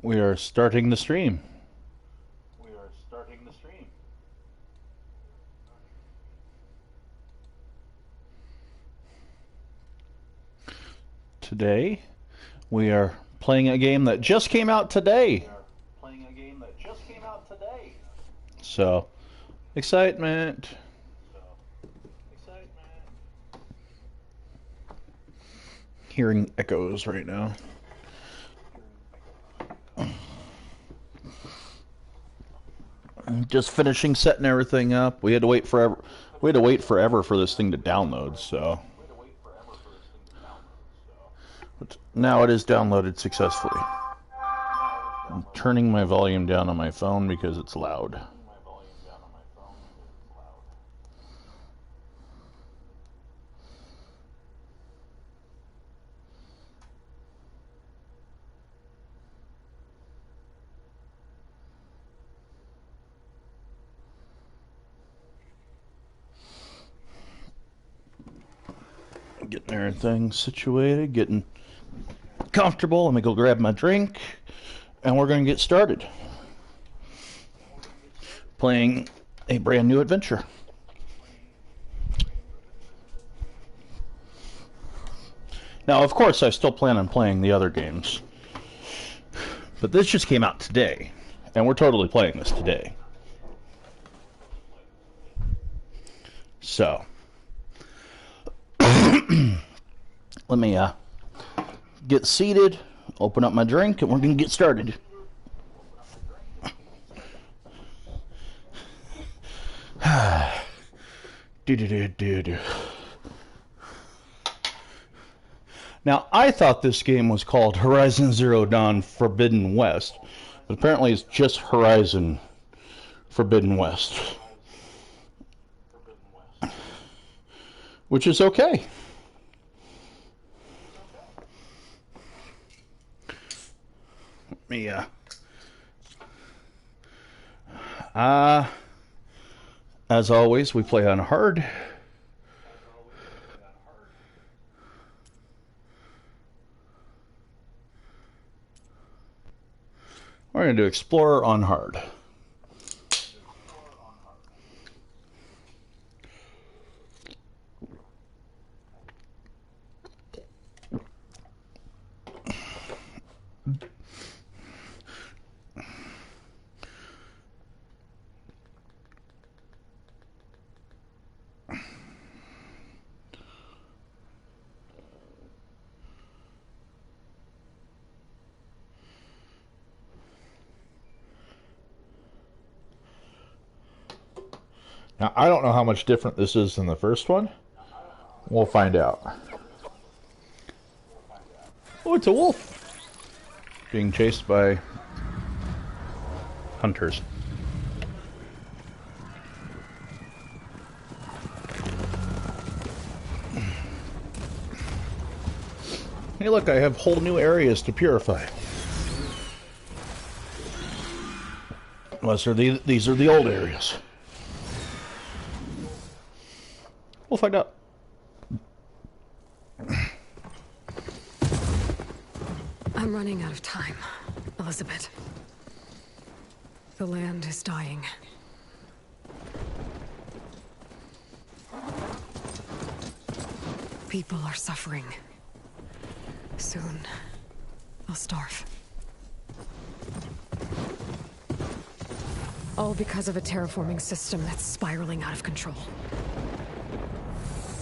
We are starting the stream. We are starting the stream. Today, we are playing a game that just came out today. We are playing a game that just came out today. So, excitement. So, excitement. Hearing echoes right now. Just finishing setting everything up. We had to wait forever. We had to wait forever for this thing to download. So, We had to wait forever for this thing to download. So, but now it is downloaded successfully. I'm turning my volume down on my phone because it's loud. turning my volume down on my phone because it's loud. Getting everything situated, getting comfortable. Let me go grab my drink, and we're going to get started. Playing a brand new adventure. Now, of course, I still plan on playing the other games, but this just came out today, and we're totally playing this today. So, let me get seated, open up my drink, and we're going to get started. Now, I thought this game was called Horizon Zero Dawn Forbidden West, but apparently it's just Horizon Forbidden West, which is okay. Let me, as always, we play on hard. We're going to do Explorer on hard. Now, I don't know how much different this is than the first one. We'll find out. Oh, it's a wolf being chased by hunters. Hey, look, I have whole new areas to purify. Unless these are the old areas. We'll find out. I'm running out of time, Elizabeth. The land is dying. People are suffering. Soon, I'll starve. All because of a terraforming system that's spiraling out of control.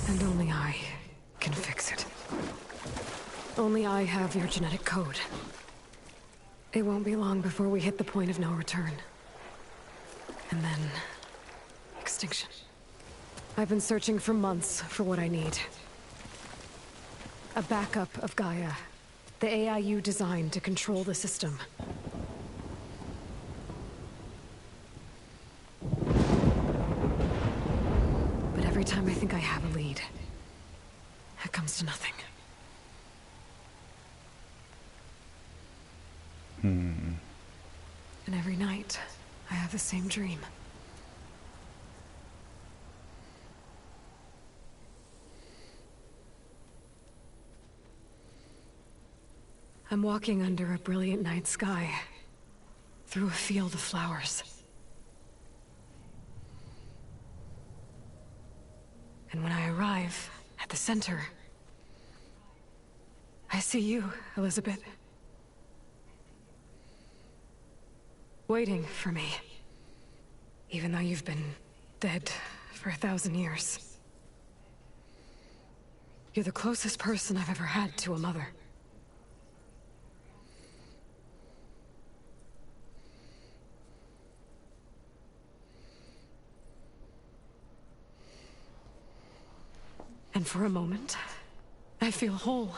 And only I can fix it. Only I have your genetic code. It won't be long before we hit the point of no return. And then... extinction. I've been searching for months for what I need. A backup of Gaia. The AI you designed to control the system. But every time I think I have a lead, it comes to nothing. And every night, I have the same dream. I'm walking under a brilliant night sky, through a field of flowers. And when I arrive at the center, I see you, Elizabeth. Waiting for me. Even though you've been dead for 1,000 years. You're the closest person I've ever had to a mother. And for a moment, I feel whole.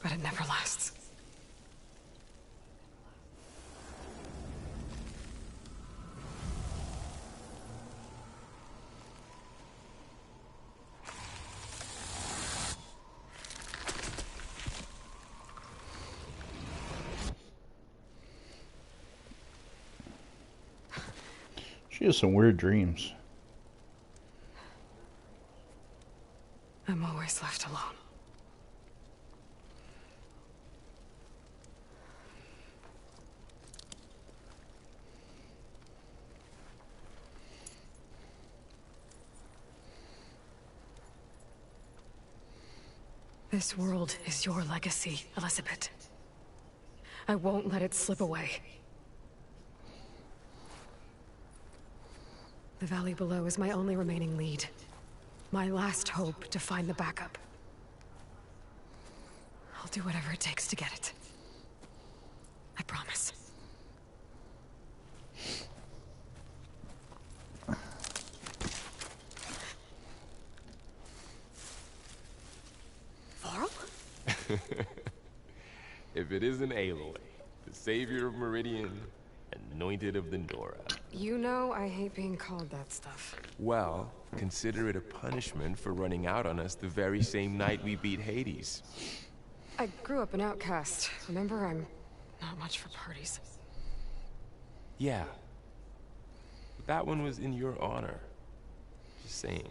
But it never lasts. She has some weird dreams. I'm always left alone. This world is your legacy, Elizabeth. I won't let it slip away. The valley below is my only remaining lead. My last hope to find the backup. I'll do whatever it takes to get it. I promise. Varl? If it isn't Aloy, the savior of Meridian, anointed of the Nora. You know I hate being called that stuff. Well, consider it a punishment for running out on us the very same night we beat Hades. I grew up an outcast. Remember, I'm not much for parties. Yeah. But that one was in your honor. Just saying.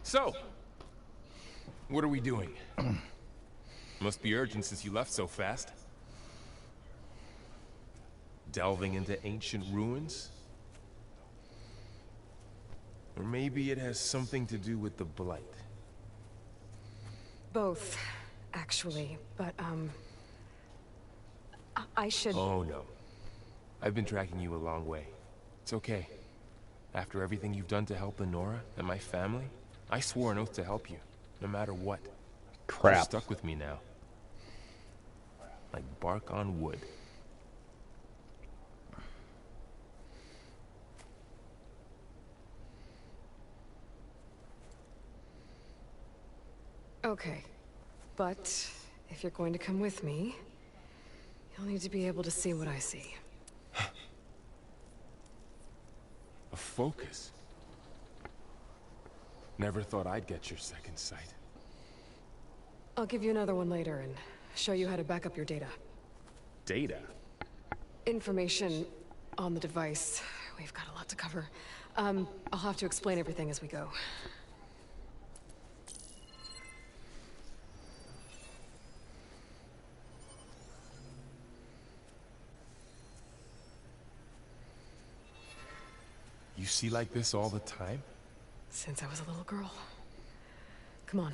So, what are we doing? Must be urgent since you left so fast. Delving into ancient ruins? Or maybe it has something to do with the Blight. Both, actually, but, I should... Oh no. I've been tracking you a long way. It's okay. After everything you've done to help the Nora and my family, I swore an oath to help you, no matter what. Crap. You're stuck with me now. Like bark on wood. Okay, but if you're going to come with me, you'll need to be able to see what I see. A focus? Never thought I'd get your second sight. I'll give you another one later and show you how to back up your data. Data? Information on the device. We've got a lot to cover. I'll have to explain everything as we go. You see like this all the time? Since I was a little girl. Come on.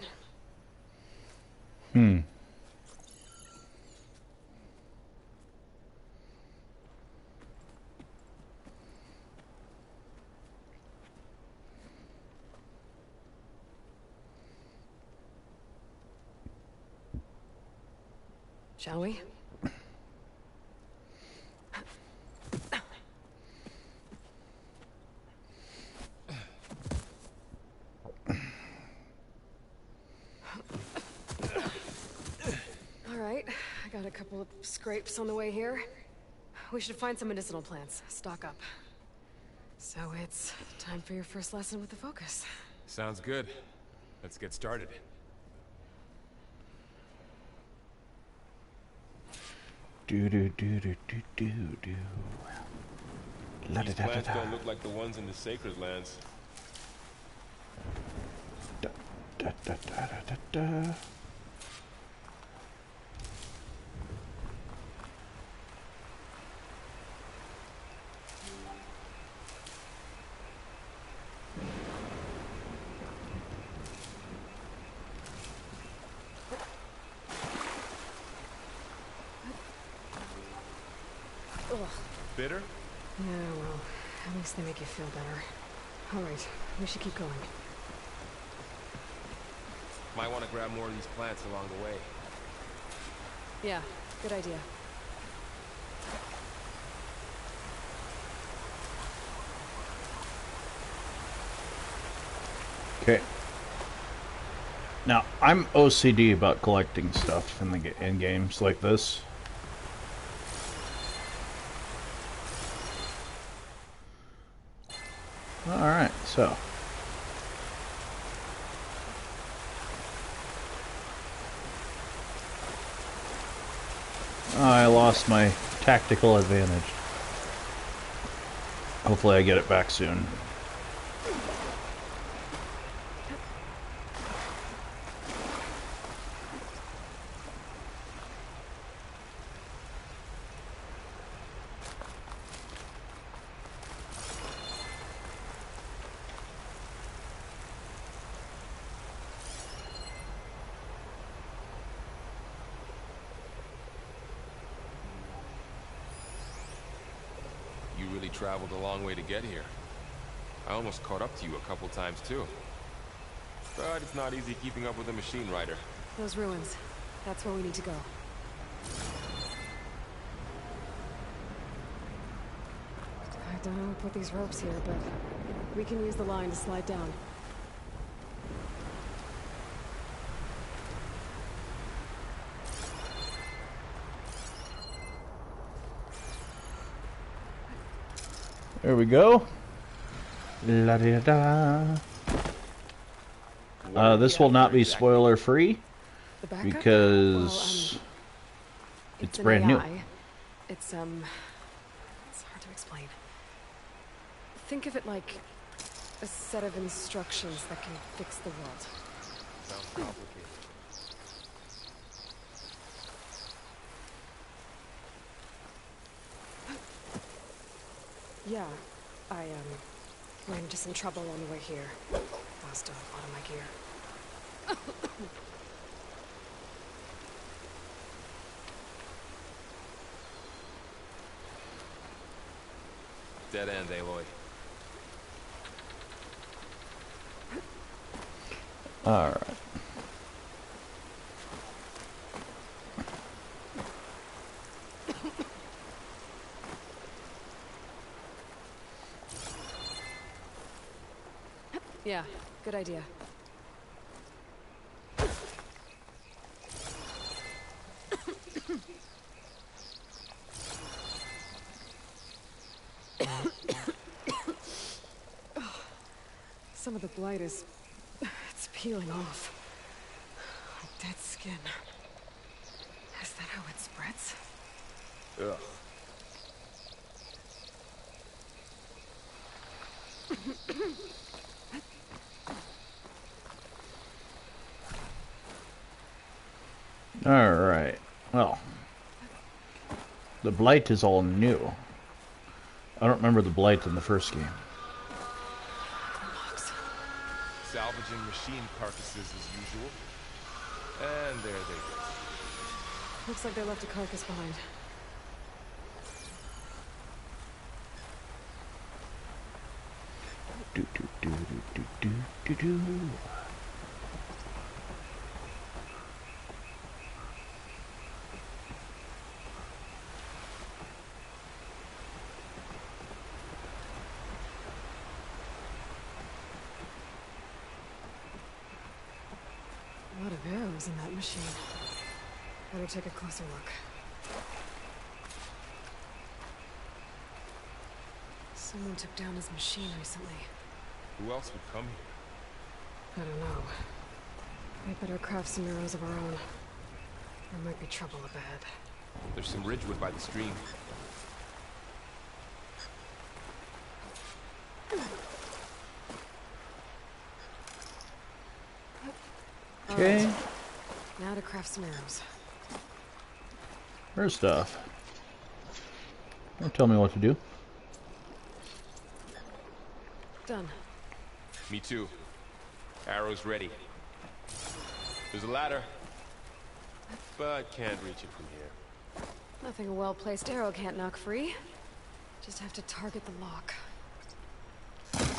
Shall we? All right, I got a couple of scrapes on the way here. We should find some medicinal plants, stock up. So it's time for your first lesson with the Focus. Sounds good. Let's get started. Do do do do do do do. La da These da da plants da. don't look like the ones in the Sacred Lands. Da, da, da, da, da. Ugh. Bitter? Yeah, well, at least they make you feel better. Alright, we should keep going. Might want to grab more of these plants along the way. Yeah, good idea. Okay. Now, I'm OCD about collecting stuff in games like this. Alright, so. I lost my tactical advantage. Hopefully I get it back soon. You really traveled a long way to get here. I almost caught up to you a couple times too. But it's not easy keeping up with a machine rider. Those ruins. That's where we need to go. I don't know who put these ropes here, but we can use the line to slide down. There we go. La da da. This will not be spoiler free The backup? because it's an brand new. AI. It's hard to explain. Think of it like a set of instructions that can fix the world. Sounds complicated. Yeah, I ran into some trouble on the way here. Lost a lot of my gear. Dead end, Aloy. Alright. Yeah, good idea. Some of the blight it's peeling off. Like dead skin. Is that how it spreads? Ugh. Alright. Well. The blight is all new. I don't remember the blight in the first game. Logs. Salvaging machine carcasses as usual. And there they go. Looks like they left a carcass behind. Do do do do do do do. A lot of arrows in that machine. Better take a closer look. Someone took down his machine recently. Who else would come here? I don't know. We better craft some arrows of our own. There might be trouble ahead. There's some ridgewood by the stream. Okay. Now to craft some arrows. First off, don't tell me what to do. Done. Me too. Arrows ready. There's a ladder, but can't reach it from here. Nothing a well-placed arrow can't knock free. Just have to target the lock.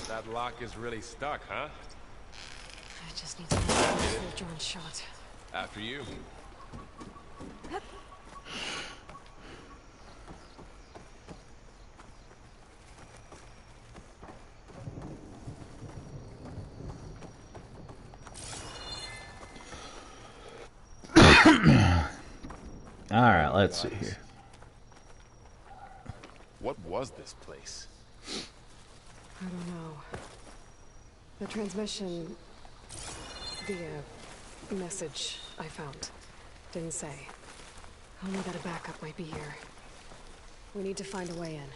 That lock is really stuck, huh? I just need to make a full-drawn shot. After you. Alright, let's see here. What was this place? I don't know. The transmission... the, message I found didn't say. Only that a backup might be here. We need to find a way in.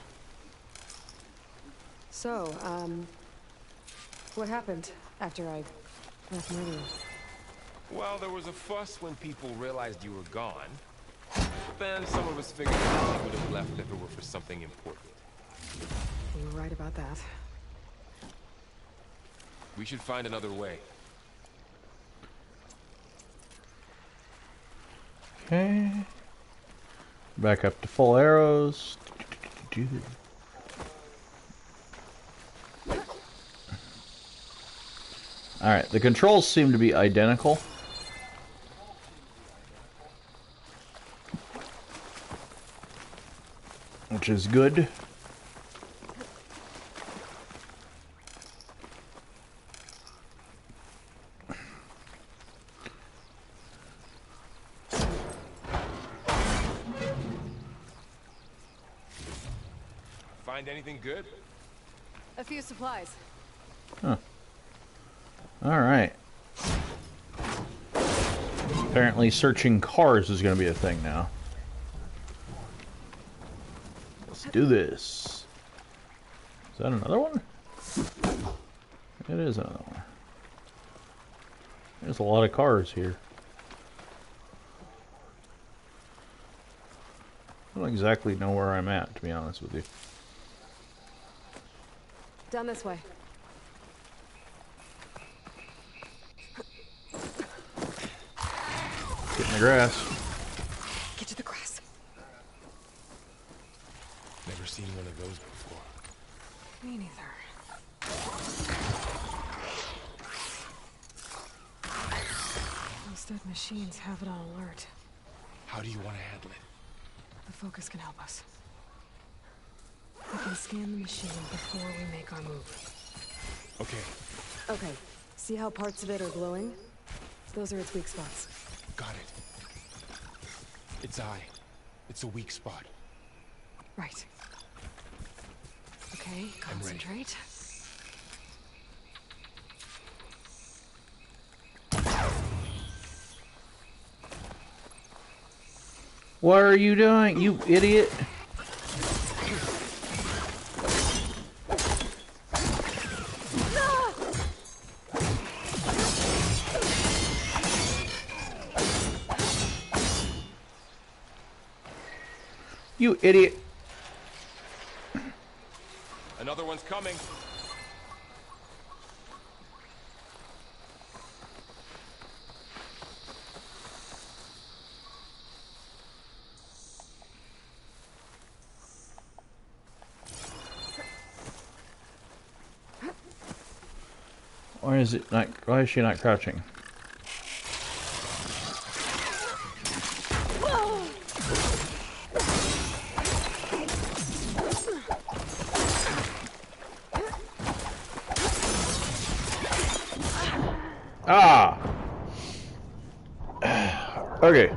So, what happened after I left Meridian? Well, there was a fuss when people realized you were gone. Then some of us figured out you would have left if it were for something important. You were right about that. We should find another way. Okay. Back up to full arrows. Alright, the controls seem to be identical. Which is good. Find anything good? A few supplies. Huh. Alright. Apparently searching cars is going to be a thing now. Let's do this. Is that another one? It is another one. There's a lot of cars here. I don't exactly know where I'm at, to be honest with you. Down this way. Get in the grass. Get to the grass. Never seen one of those before. Me neither. Those dead machines have it on alert. How do you want to handle it? The focus can help us. We can scan the machine before we make our move. Okay, Okay, see how parts of it are glowing? Those are its weak spots. got it. Its eye. It's a weak spot. Right. Okay, I'm ready. concentrate. What are you doing, you idiot? You idiot. Another one's coming. Why is it not? Why is she not crouching? Ah. Okay.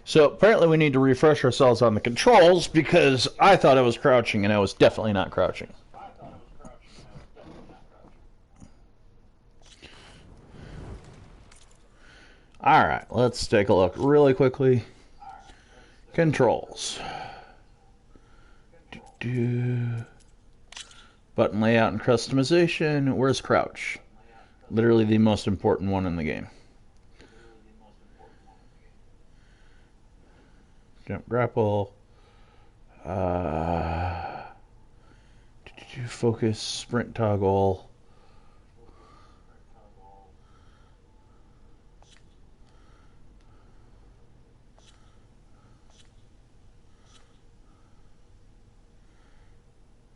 So apparently we need to refresh ourselves on the controls because I thought I was crouching and I was definitely not crouching. Alright, let's take a look really quickly. Controls. Button layout and customization. Where's crouch? Literally the most important one in the game. jump, grapple. Focus, sprint toggle.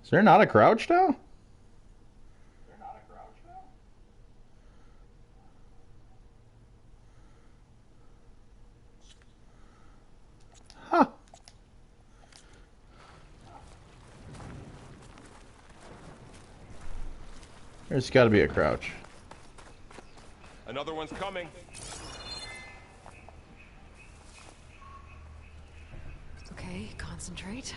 Is there not a crouch now? Huh. There's got to be a crouch. Another one's coming. Okay, concentrate.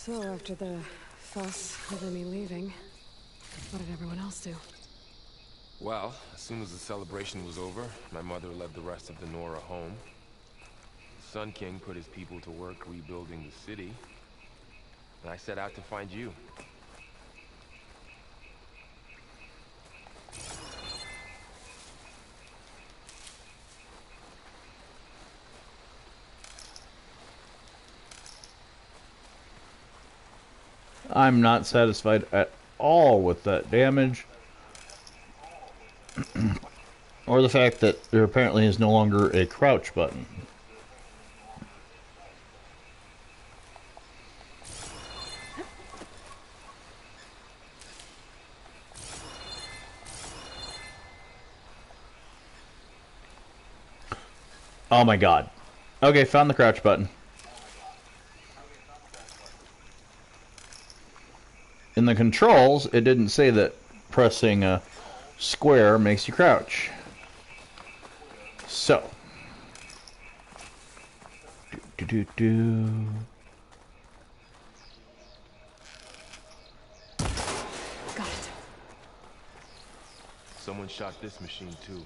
So, after the fuss over me leaving, what did everyone else do? Well, as soon as the celebration was over, my mother led the rest of the Nora home. The Sun King put his people to work rebuilding the city, and I set out to find you. I'm not satisfied at all with that damage. Or the fact that there apparently is no longer a crouch button. Oh my god. Okay, found the crouch button. In the controls, it didn't say that pressing a square makes you crouch. So. Do. Got it. Someone shot this machine too.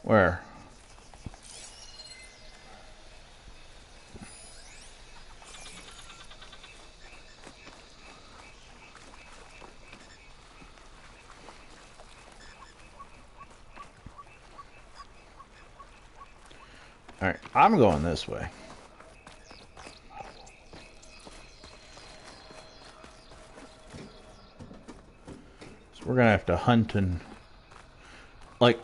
Where? Alright, I'm going this way. So we're gonna have to hunt and... Like...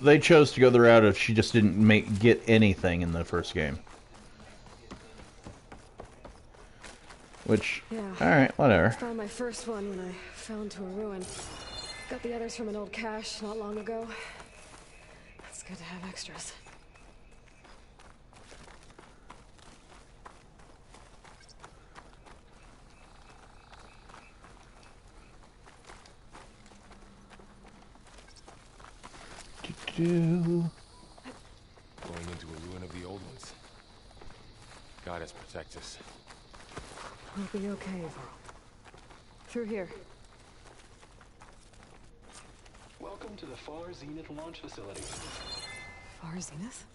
They chose to go the route of she just didn't get anything in the first game. Which... Yeah. Alright, whatever. Found my first one when I fell into a ruin. Got the others from an old cache not long ago. It's good to have extras. Do. Going into a ruin of the old ones. Goddess protect us. We'll be okay, Varl. Through here. Welcome to the Far Zenith launch facility. Far Zenith?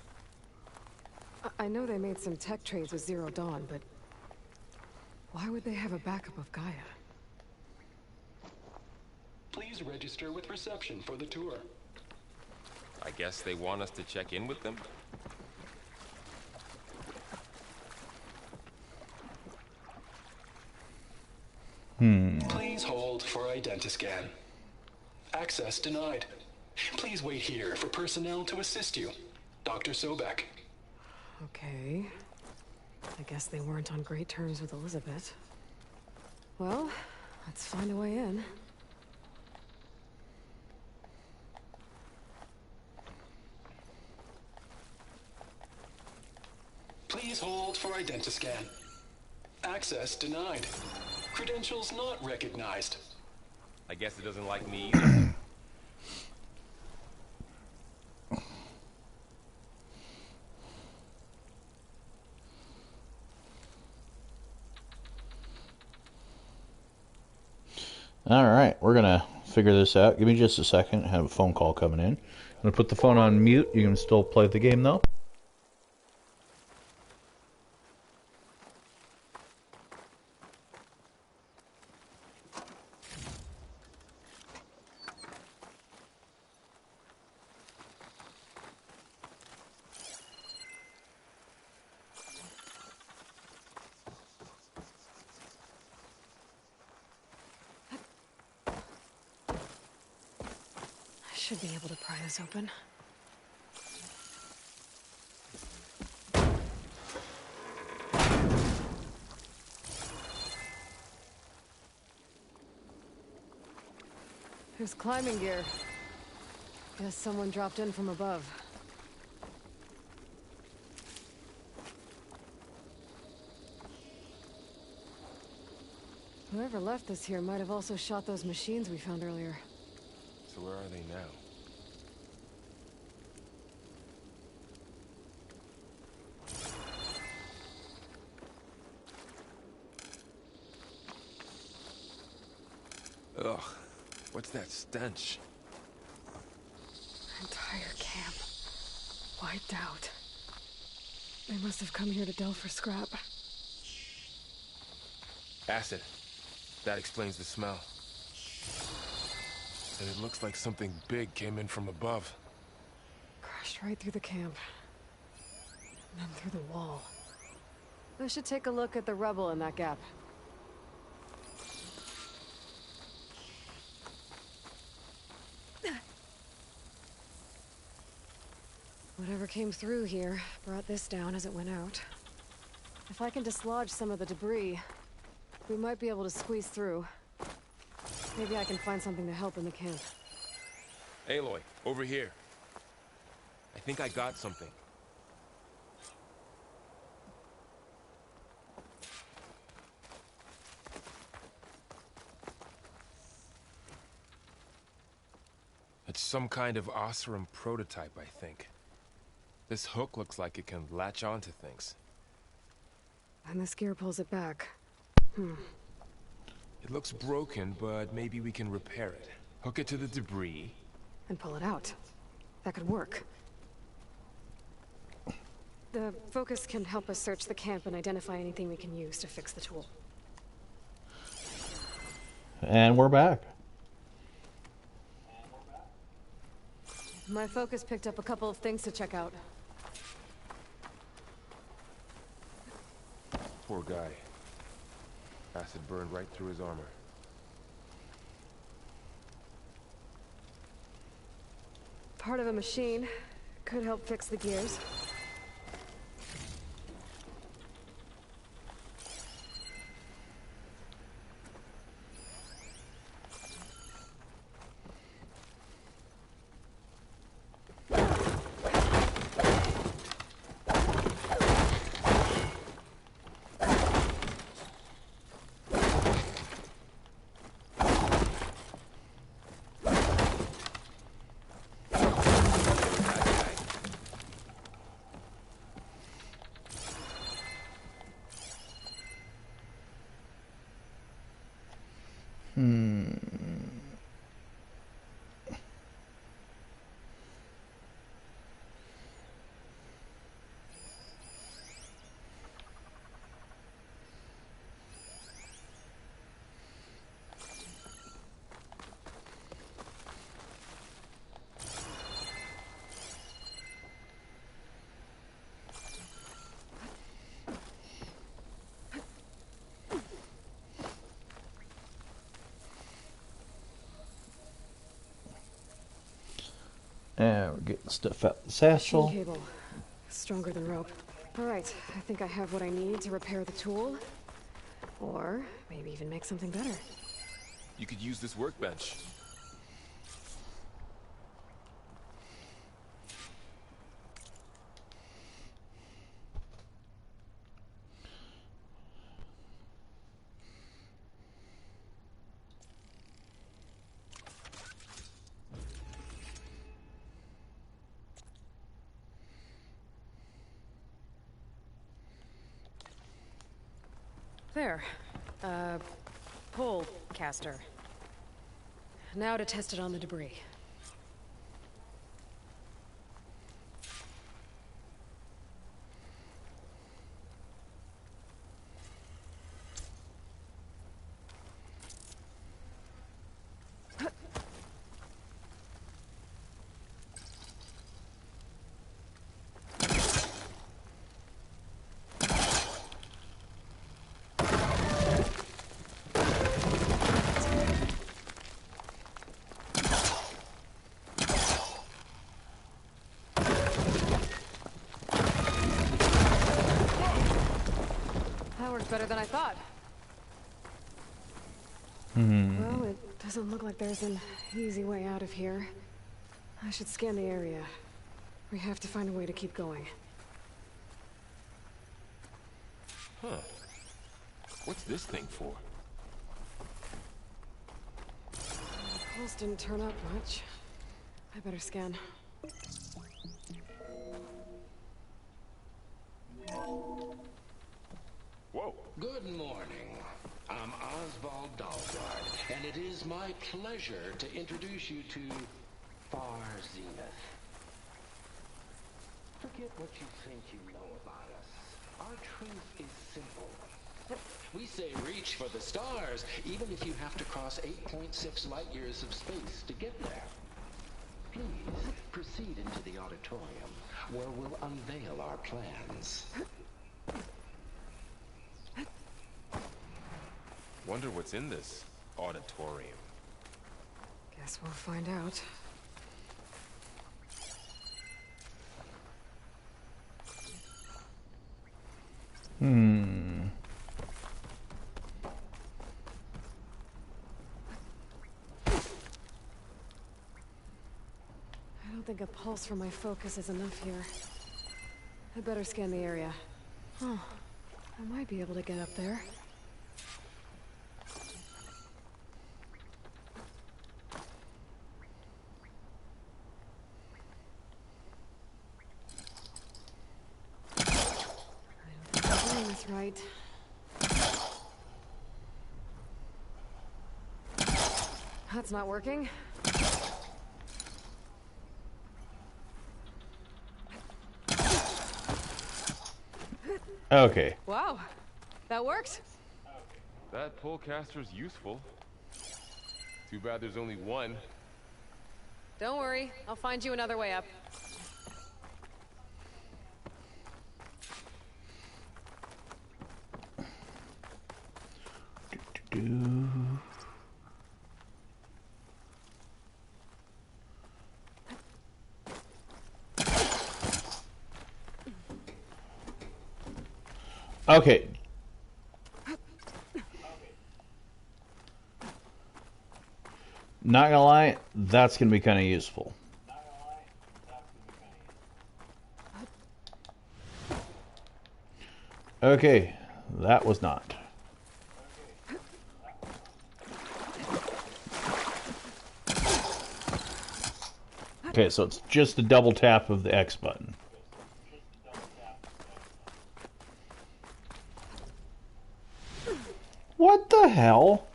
I know they made some tech trades with Zero Dawn, but... why would they have a backup of Gaia? Please register with reception for the tour. I guess they want us to check in with them? Please hold for identiscan. Access denied. Please wait here for personnel to assist you. Dr. Sobek. Okay. I guess they weren't on great terms with Elizabeth. Well, let's find a way in. Please hold for identiscan. Access denied. Credentials not recognized. I guess it doesn't like me either. All right, we're gonna figure this out. Give me just a second. I have a phone call coming in. I'm gonna put the phone on mute. You can still play the game though. I should be able to pry this open. There's climbing gear. Guess someone dropped in from above. Whoever left this here might have also shot those machines we found earlier. So where are they now? Ugh, what's that stench? Entire camp. Wiped out. They must have come here to delve for scrap. Acid. That explains the smell. And it looks like something big came in from above. Crashed right through the camp. And then through the wall. I should take a look at the rubble in that gap. Whatever came through here brought this down as it went out. If I can dislodge some of the debris, we might be able to squeeze through. Maybe I can find something to help in the camp. Aloy, over here. I think I got something. It's some kind of Oseram prototype, I think. This hook looks like it can latch onto things. And this gear pulls it back. It looks broken, but maybe we can repair it. Hook it to the debris. And pull it out. That could work. The focus can help us search the camp and identify anything we can use to fix the tool. And we're back. My focus picked up a couple of things to check out. Poor guy. Acid burned right through his armor. Part of a machine. Could help fix the gears. And we're getting stuff out the satchel. Chain cable. Stronger than rope. Alright, I think I have what I need to repair the tool. Or maybe even make something better. You could use this workbench. There. Pole caster. Now to test it on the debris. That worked better than I thought. Well, it doesn't look like there's an easy way out of here. I should scan the area. We have to find a way to keep going. Huh. What's this thing for? The pulse didn't turn up much. I better scan. Whoa. Good morning. I'm Oswald Dalgard, and it is my pleasure to introduce you to Far Zenith. Forget what you think you know about us. Our truth is simple. We say reach for the stars, even if you have to cross 8.6 light years of space to get there. Please proceed into the auditorium, where we'll unveil our plans. Wonder what's in this auditorium. Guess we'll find out. I don't think a pulse from my focus is enough here. I better scan the area. Huh. I might be able to get up there. That's right. That's not working. Okay. Wow, that worked. That polecaster's useful. Too bad there's only one. Don't worry, I'll find you another way up. Okay. Not gonna lie, that's gonna be kind of useful. Okay, that was not. Okay, so it's just a double tap of the X button. What the hell?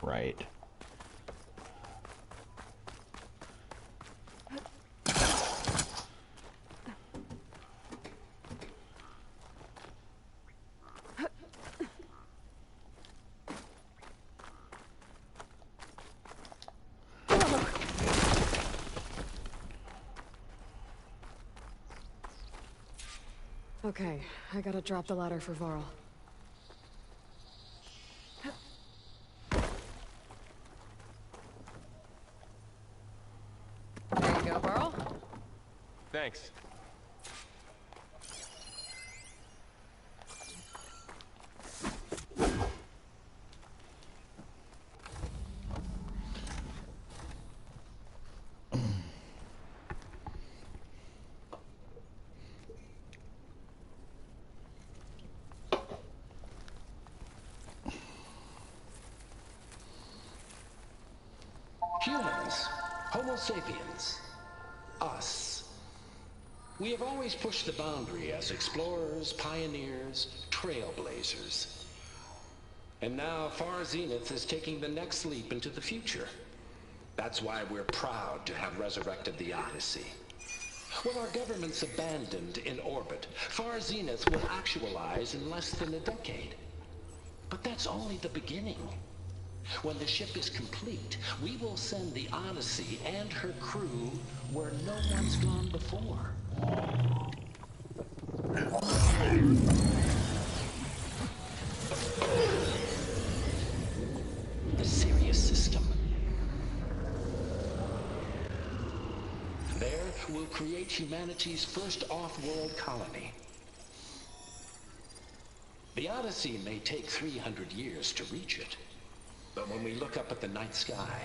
Right. Okay, I gotta drop the ladder for Varl. There you go, Varl. Thanks. Humans, Homo sapiens. We have always pushed the boundary as explorers, pioneers, trailblazers. And now Far Zenith is taking the next leap into the future. That's why we're proud to have resurrected the Odyssey. When our government's abandoned in orbit, Far Zenith will actualize in less than a decade. But that's only the beginning. When the ship is complete, we will send the Odyssey and her crew where no one's gone before. The Sirius system. There, we'll create humanity's first off-world colony. The Odyssey may take 300 years to reach it, but when we look up at the night sky,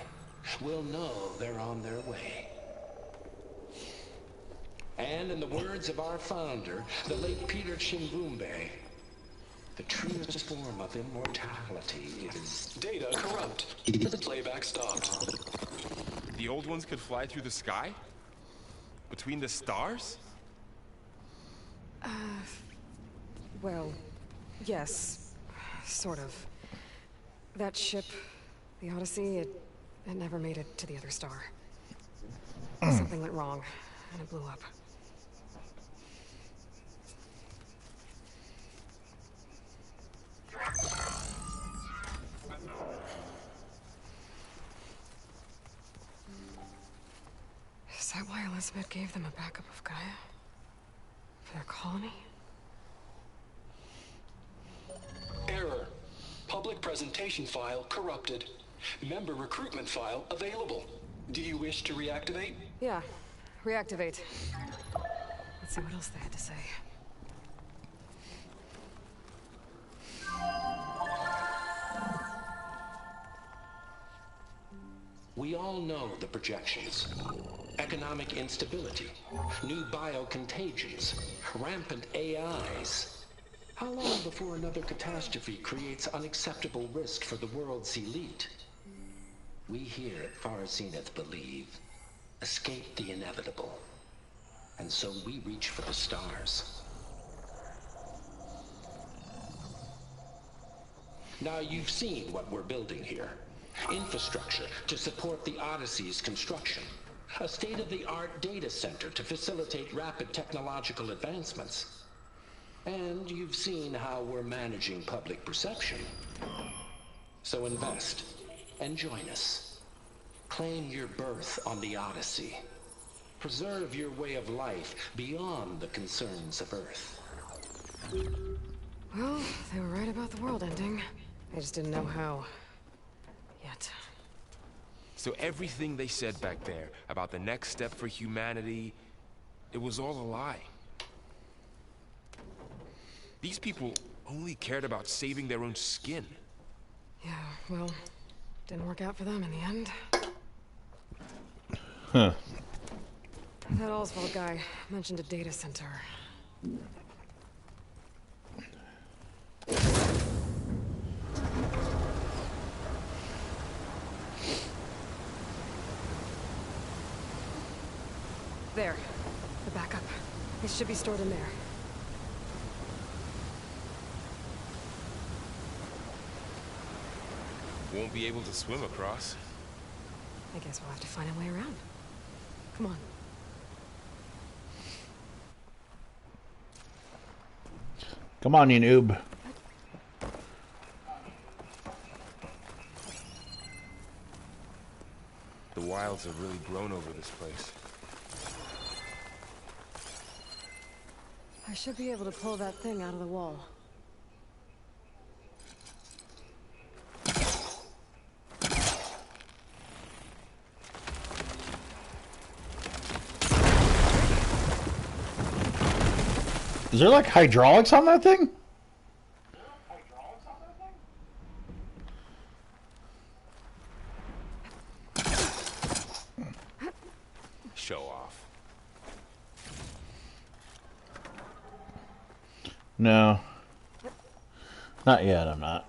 we'll know they're on their way. And in the words of our founder, the late Peter Chimbumbe, the truest form of immortality is... Data corrupt. Playback stopped. The old ones could fly through the sky? Between the stars? Well, yes. Sort of. That ship, the Odyssey, it never made it to the other star. Something went wrong, and it blew up. Is that why Elizabeth gave them a backup of Gaia? For their colony? Error. Public presentation file corrupted. Member recruitment file available. Do you wish to reactivate? Yeah. Reactivate. Let's see what else they had to say. We all know the projections. Economic instability, new biocontagions, rampant AIs. How long before another catastrophe creates unacceptable risk for the world's elite? We here at Far Zenith believe, escape the inevitable. And so we reach for the stars. Now you've seen what we're building here. Infrastructure to support the Odyssey's construction. A state-of-the-art data center to facilitate rapid technological advancements. And you've seen how we're managing public perception. So invest and join us. Claim your berth on the Odyssey. Preserve your way of life beyond the concerns of Earth. Well, they were right about the world ending. I just didn't know how. Yet. So everything they said back there about the next step for humanity, it was all a lie. These people only cared about saving their own skin. Yeah, well, didn't work out for them in the end. Huh. That Oswald guy mentioned a data center. There. The backup. It should be stored in there. Won't be able to swim across. I guess we'll have to find a way around. Come on. Come on, you noob. The wilds have really grown over this place. I should be able to pull that thing out of the wall. Is there like hydraulics on that thing? Show off. No. Not yet, I'm not.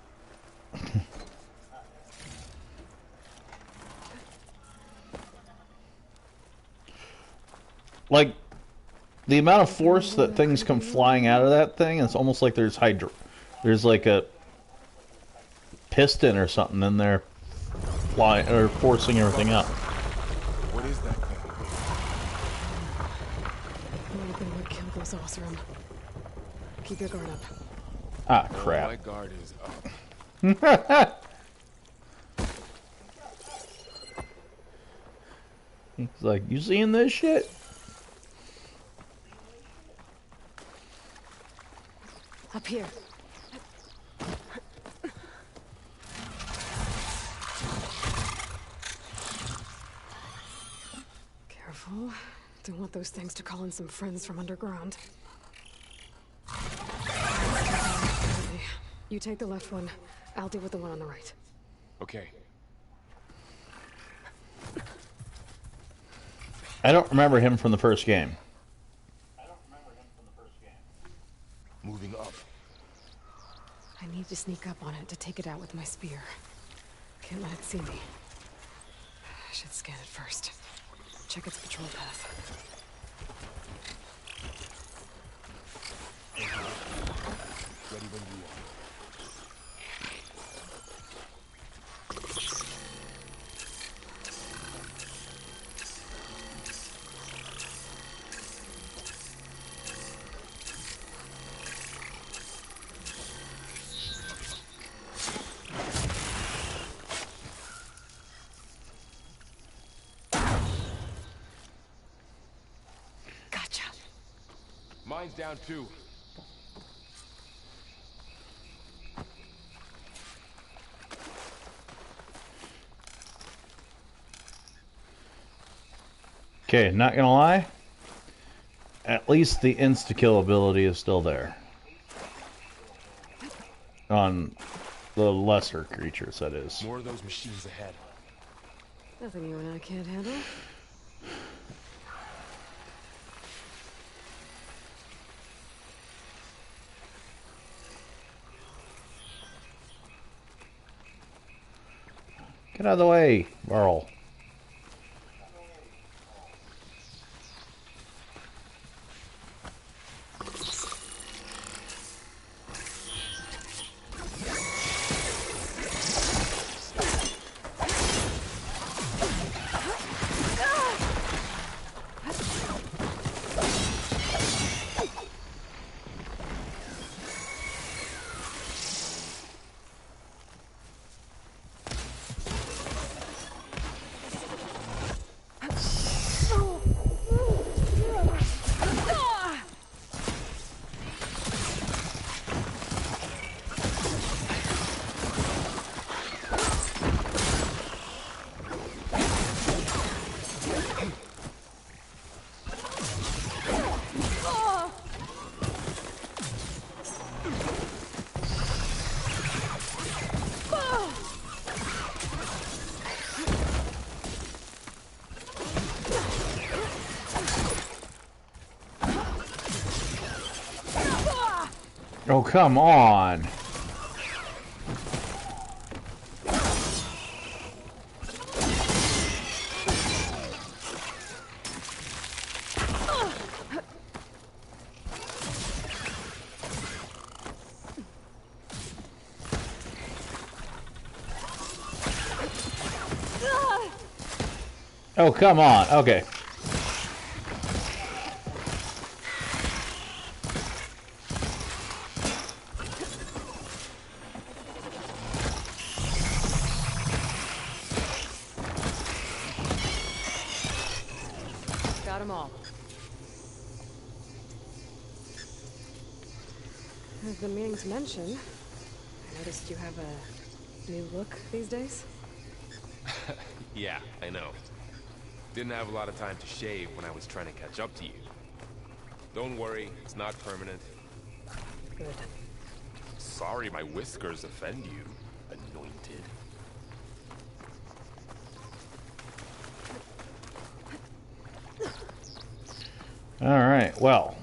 Like, the amount of force that things come flying out of that thing, it's almost like there's there's like a piston or something in there flying or forcing everything up. What is that thing? Might have been what killed those Osram. Keep your guard up. Ah, My crap. guard is up. He's like, you seeing this shit? Up here. Careful. Don't want those things to call in some friends from underground. You take the left one. I'll deal with the one on the right. Okay. I don't remember him from the first game. Moving up. I need to sneak up on it to take it out with my spear. Can't let it see me. I should scan it first. Check its patrol path. Ready when you are. Gotcha. Mine's down too. Okay, not gonna lie. At least the insta-kill ability is still there. On the lesser creatures, that is. More of those machines ahead. Nothing you and I can't handle. Get out of the way, Varl. Oh, come on. Oh, come on. Okay. Got them all. I've been meaning to mention, I noticed you have a new look these days. Yeah, I know. Didn't have a lot of time to shave when I was trying to catch up to you. Don't worry, it's not permanent. Good. Sorry my whiskers offend you, anointed. Alright, well.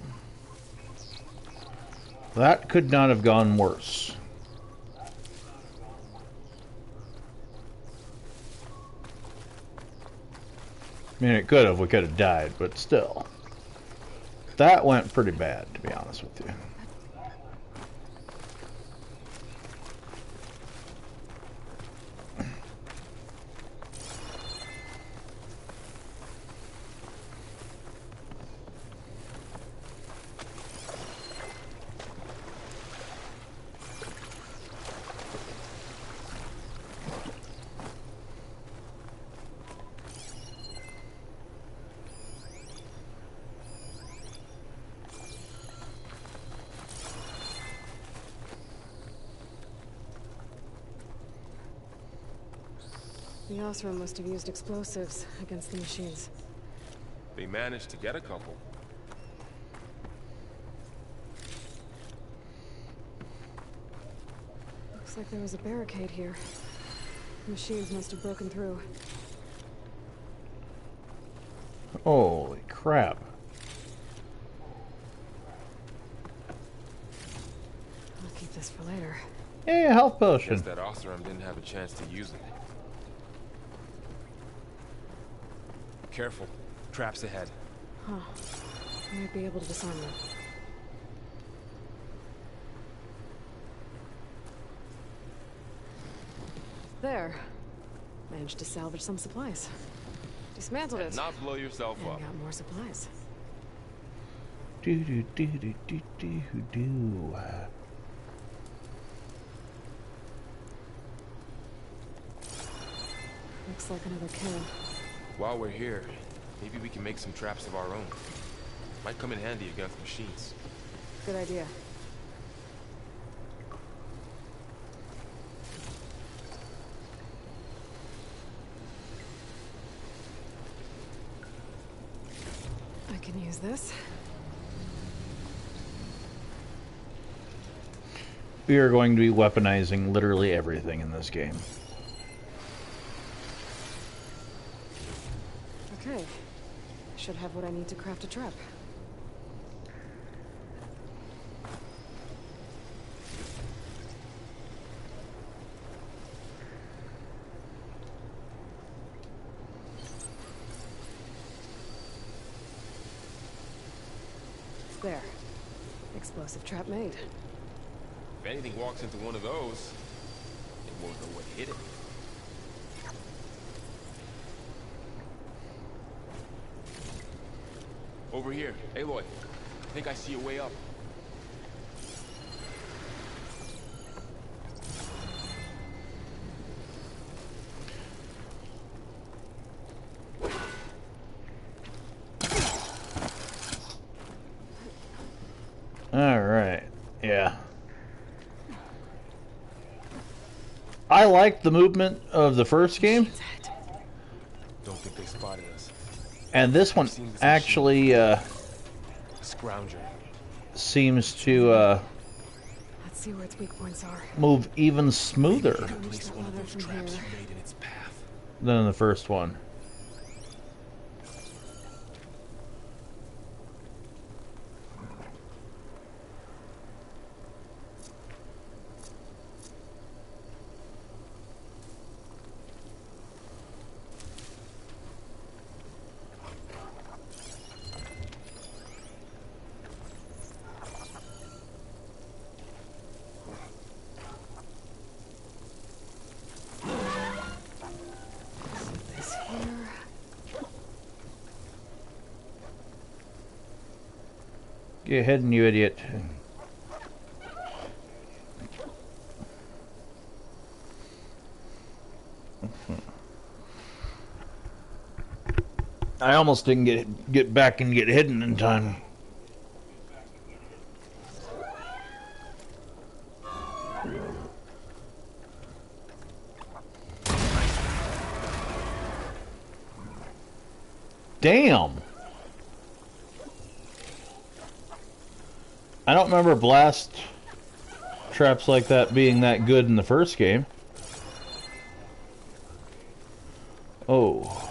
That could not have gone worse. I mean, it could have. We could have died, but still. That went pretty bad, to be honest with you. The Osram must have used explosives against the machines. They managed to get a couple. Looks like there was a barricade here. The machines must have broken through. Holy crap. I'll keep this for later. Hey, a health potion. Guess that Osram didn't have a chance to use it. Careful. Traps ahead. Huh. I might be able to disarm them. There. Managed to salvage some supplies. Dismantled it. Not blow yourself And up. got more supplies. Do do do do do do do. Looks like another kill. While we're here, maybe we can make some traps of our own. Might come in handy against machines. Good idea. I can use this. We are going to be weaponizing literally everything in this game. Okay. Should have what I need to craft a trap. There. Explosive trap made. If anything walks into one of those, it won't know what hit it. Over here. Aloy, I think I see a way up. Alright, yeah. I liked the movement of the first game, Don't think they spotted us. and this one actually Scrounger. seems to Let's see where its weak points are. move even smoother Place one of those From traps here. you made in its path. than the first one. This here. Get hidden, you idiot. I almost didn't get back and get hidden in time. Damn. I don't remember blast traps like that being that good in the first game. Oh.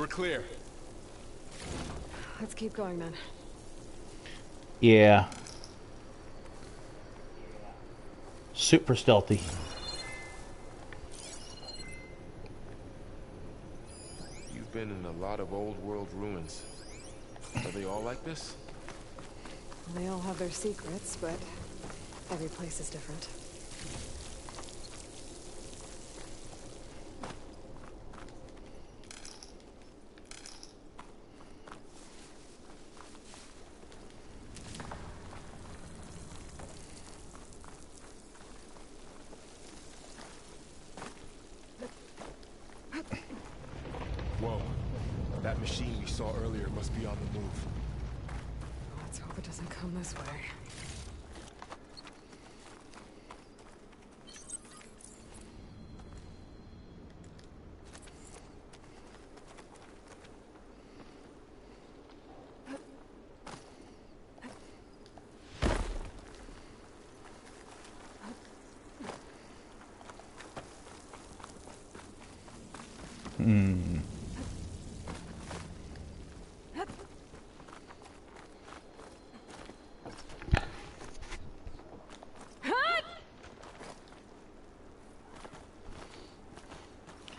We're clear. Let's keep going then. Yeah. Super stealthy. You've been in a lot of old world ruins. Are they all like this? They all have their secrets, but every place is different. Whoa. That machine we saw earlier must be on the move. Let's hope it doesn't come this way.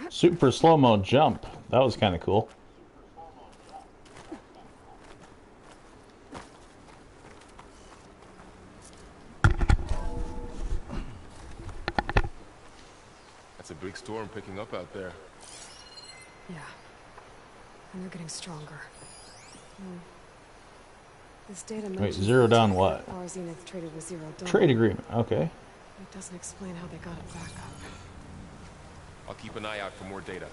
Super slow-mo jump. That was kind of cool. That's a big storm picking up out there. Yeah. And they're getting stronger. This data Wait, mentions Zero the Dawn tech what? that Our Zenith traded with Zero Dawn. Trade agreement. Okay. It doesn't explain how they got it back up. I'll keep an eye out for more data.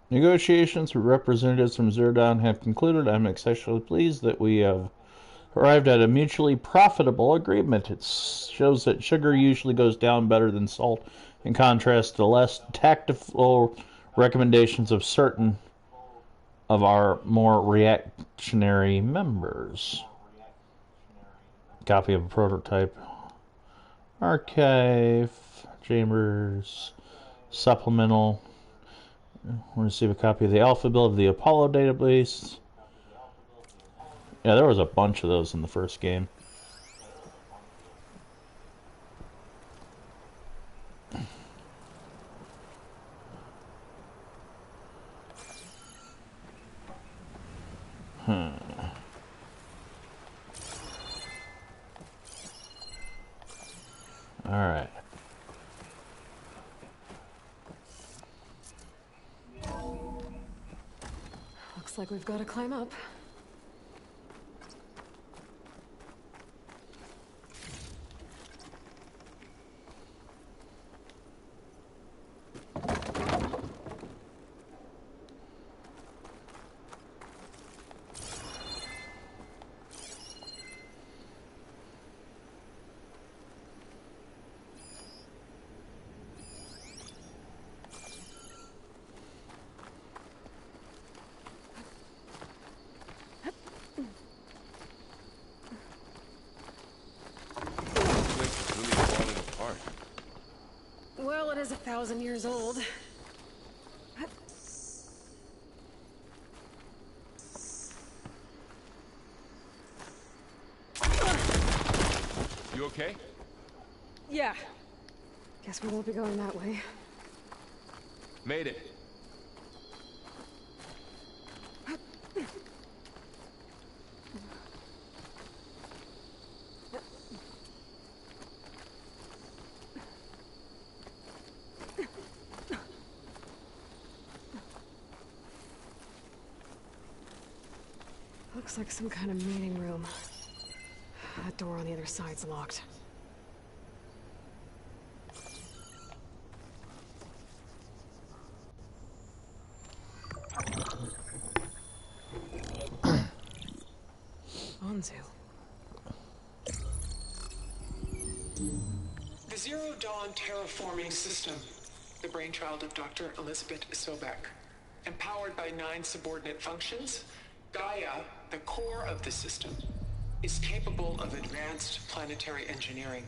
Negotiations with representatives from Zero Dawn have concluded. I'm especially pleased that we have arrived at a mutually profitable agreement. It shows that sugar usually goes down better than salt, in contrast to less tactful recommendations of certain of our more reactionary members. Copy of a prototype. Archive. Chambers. Supplemental. We'll receive a copy of the alpha build of the Apollo database. Yeah, there was a bunch of those in the first game. Alright. Looks like we've got to climb up. Well, it is 1,000 years old. You okay? Yeah. Guess we won't be going that way. Made it. Looks like some kind of meeting room. That door on the other side's locked. Anzu. The Zero Dawn terraforming system, the brainchild of Dr. Elizabeth Sobek. Empowered by 9 subordinate functions, Gaia, the core of the system, is capable of advanced planetary engineering,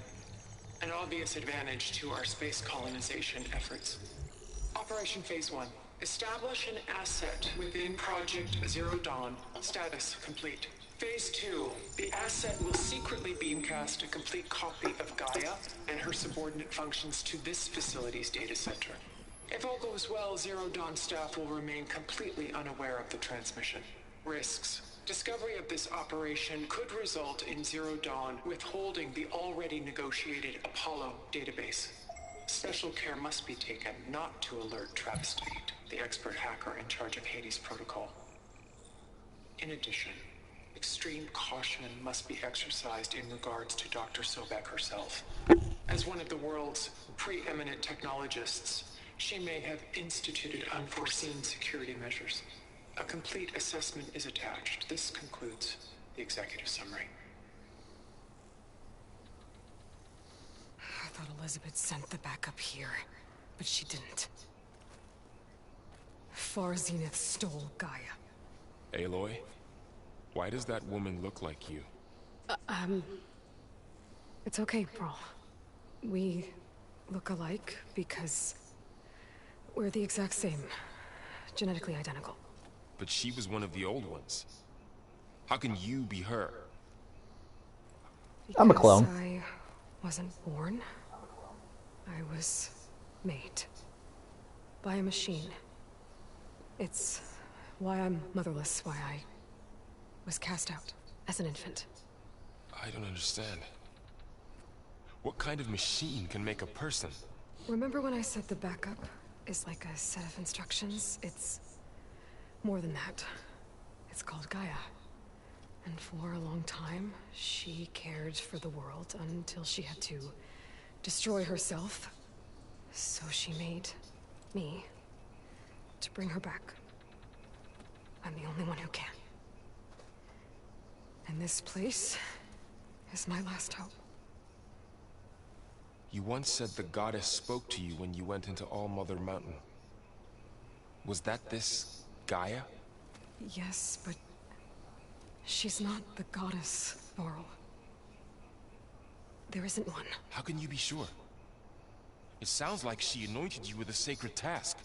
an obvious advantage to our space colonization efforts. Operation Phase 1. Establish an asset within Project Zero Dawn. Status complete. Phase 2. The asset will secretly beamcast a complete copy of Gaia and her subordinate functions to this facility's data center. If all goes well, Zero Dawn staff will remain completely unaware of the transmission. Risks. Discovery of this operation could result in Zero Dawn withholding the already negotiated Apollo database. Special care must be taken not to alert Travis Tate, the expert hacker in charge of Hades Protocol. In addition, extreme caution must be exercised in regards to Dr. Sobek herself. As one of the world's preeminent technologists, she may have instituted unforeseen security measures. A complete assessment is attached. This concludes the executive summary. I thought Elizabeth sent the backup here, but she didn't. Far Zenith stole Gaia. Aloy? Why does that woman look like you? It's okay, Pearl. We look alike because we're the exact same. Genetically identical. But she was one of the old ones. How can you be her? I'm a clone. Because I wasn't born. I was made. By a machine. It's why I'm motherless, why I was cast out as an infant. I don't understand. What kind of machine can make a person? Remember when I said the backup is like a set of instructions? It's more than that. It's called Gaia. And for a long time, she cared for the world until she had to destroy herself. So she made me to bring her back. I'm the only one who can. And this place is my last hope. You once said the goddess spoke to you when you went into All Mother Mountain. Was that this Gaia? Yes, but she's not the goddess, Laurel. There isn't one. How can you be sure? It sounds like she anointed you with a sacred task.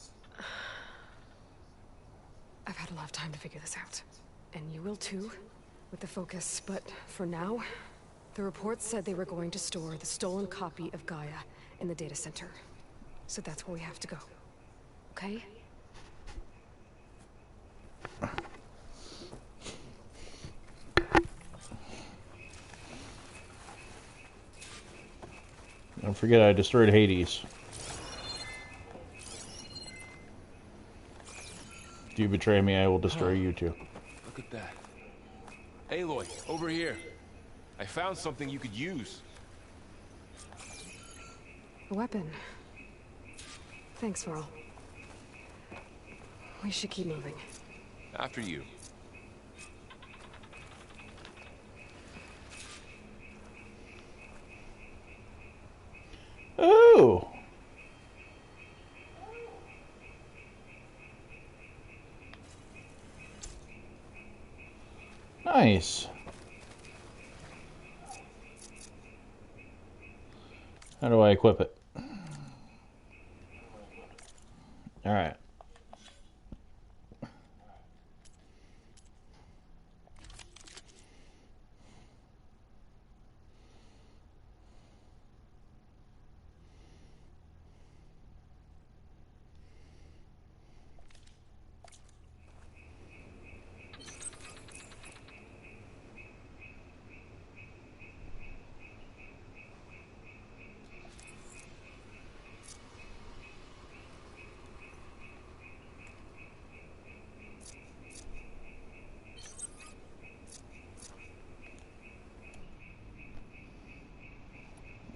I've had a lot of time to figure this out. And you will too, with the focus. But for now, the report said they were going to store the stolen copy of Gaia in the data center. So that's where we have to go. Okay? Don't forget I destroyed Hades. If you betray me, I will destroy you too. Look at that. Aloy, over here. I found something you could use. A weapon. Thanks, Laurel. We should keep moving. After you. Oh! Nice. How do I equip it? All right.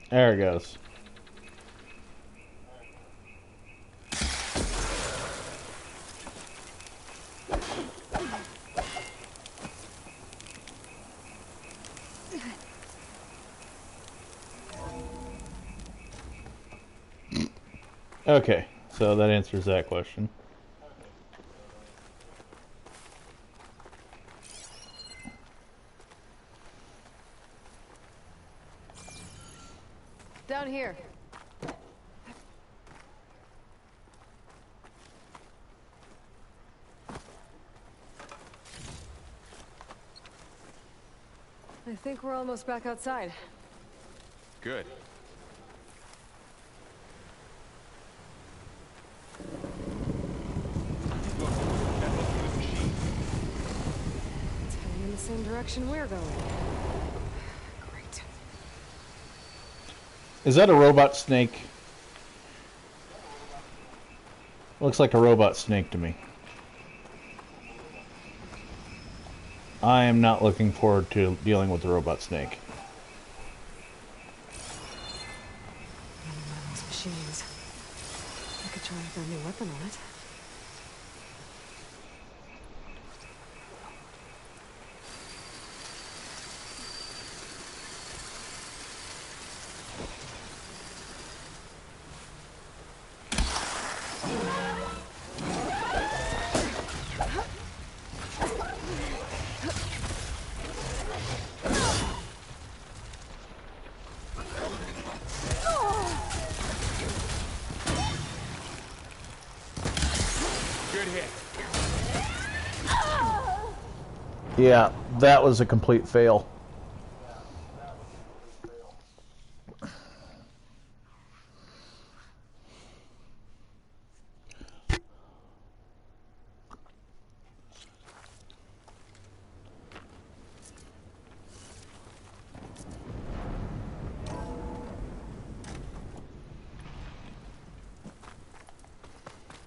There it goes. Okay, so that answers that question. Down here. I think we're almost back outside. Good. Look, that must be the machine. It's heading in the same direction we're going. Great. Is that a robot snake? Looks like a robot snake to me. I am not looking forward to dealing with the robot snake. One of those machines. I could try with a new weapon on it. Good hit. Yeah, that was a complete fail.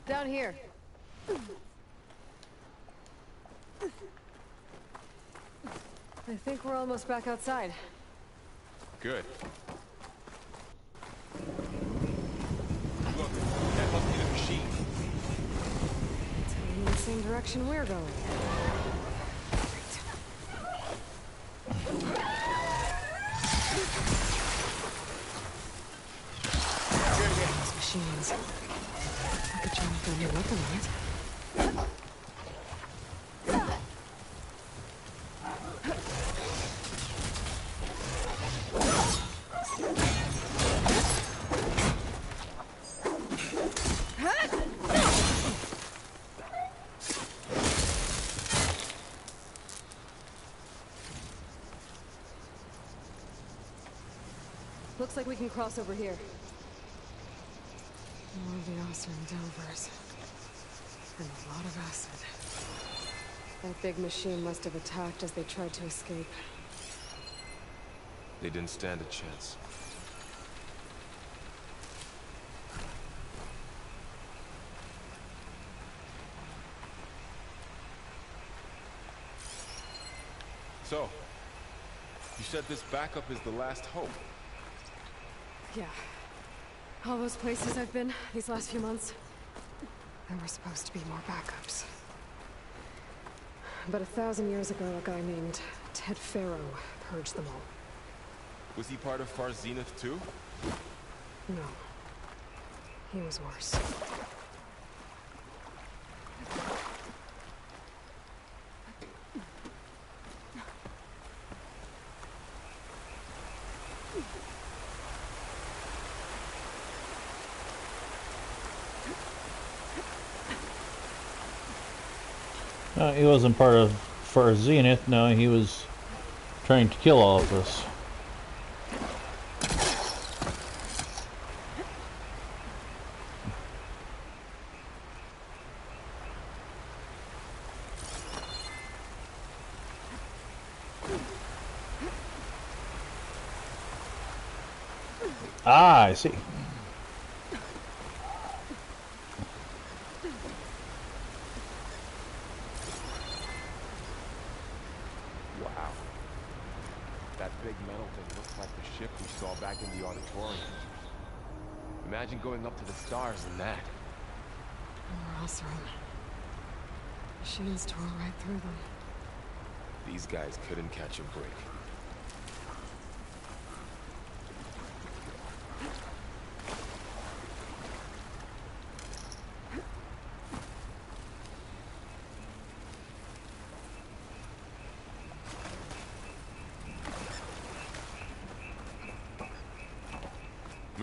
Down here. I think we're almost back outside. Good. Look, that must be the machine. It's heading in the same direction we're going. These machines. I could try with a new weapon on it. Looks like we can cross over here. More of the Oseram Delvers. And a lot of acid. That big machine must have attacked as they tried to escape. They didn't stand a chance. So, you said this backup is the last hope. Yeah. All those places I've been these last few months, there were supposed to be more backups. But 1,000 years ago, a guy named Ted Faro purged them all. Was he part of Far Zenith too? No. He was worse. He wasn't part of Far Zenith. No, he was trying to kill all of us. Ah, I see. Wow. That big metal thing looks like the ship we saw back in the auditorium. Imagine going up to the stars in that. More Oseram. Machines tore right through them. These guys couldn't catch a break.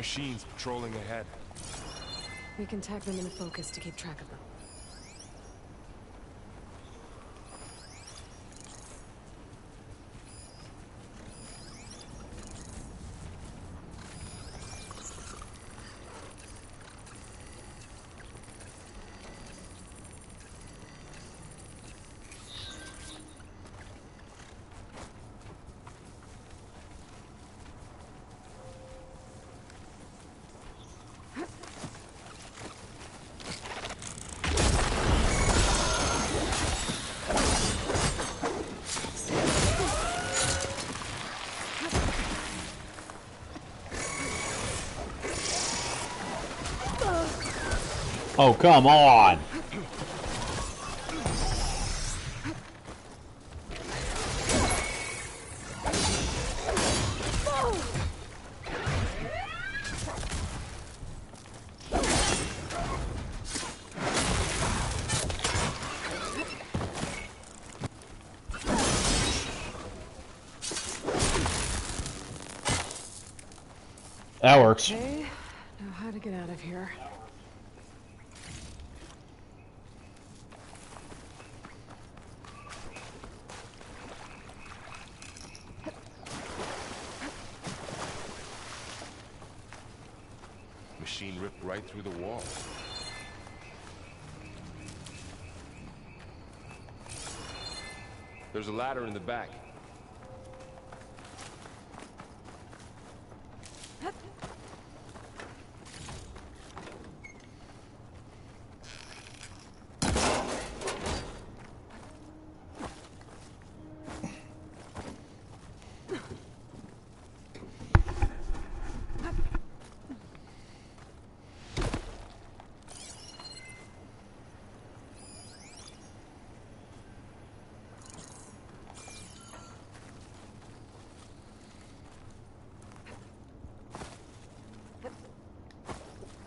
Machines patrolling ahead. We can tag them in the focus to keep track of them. Oh, come on! That works. Okay, know how to get out of here. Machine ripped right through the wall. There's a ladder in the back.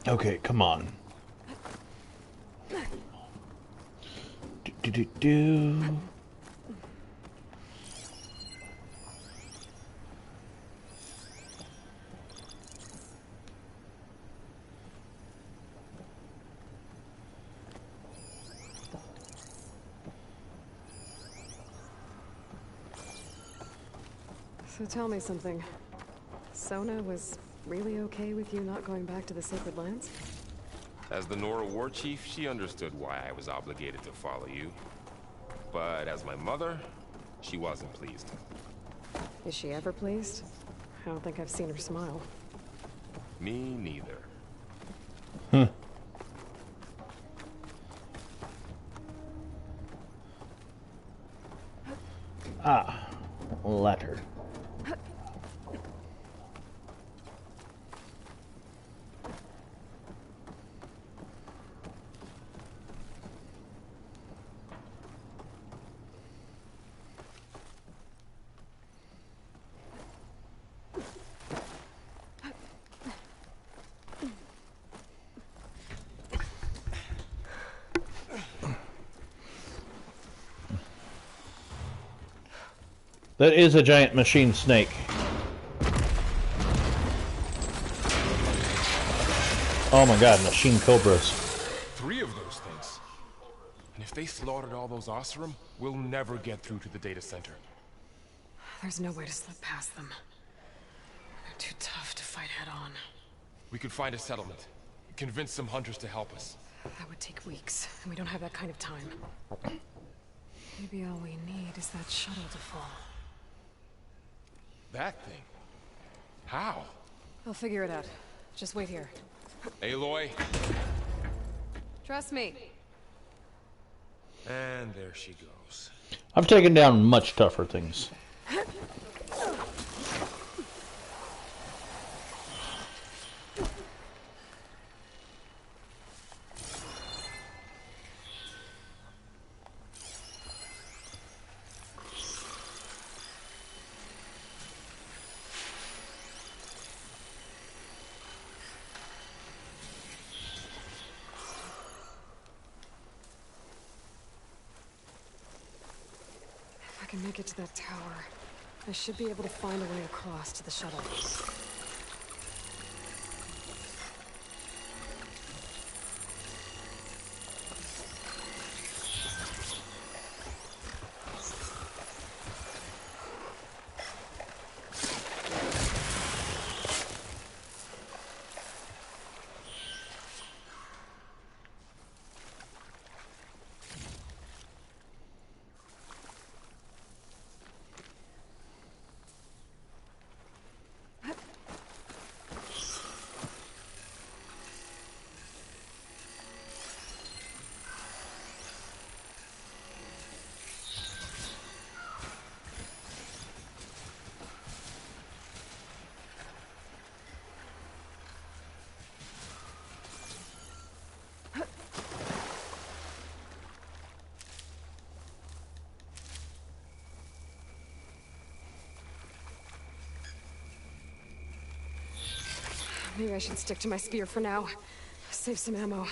Okay, come on. Do. So tell me something. Sona was really okay with you not going back to the Sacred Lands? As the Nora war chief, she understood why I was obligated to follow you. But as my mother, she wasn't pleased. Is she ever pleased? I don't think I've seen her smile. Me neither. Ah, letter. That is a giant machine snake. Oh my god, machine cobras. 3 of those things. And if they slaughtered all those Oseram, we'll never get through to the data center. There's no way to slip past them. They're too tough to fight head on. We could find a settlement. Convince some hunters to help us. That would take weeks, and we don't have that kind of time. Maybe all we need is that shuttle to fall. That thing? How? I'll figure it out. Just wait here. Aloy. Trust me. And there she goes. I've taken down much tougher things. If I can make it to that tower, I should be able to find a way across to the shuttle. Maybe I should stick to my spear for now. Save some ammo.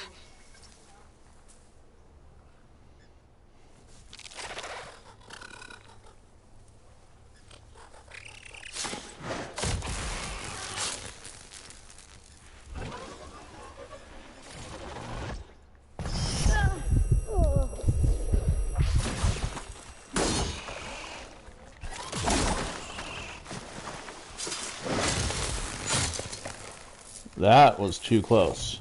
That was too close.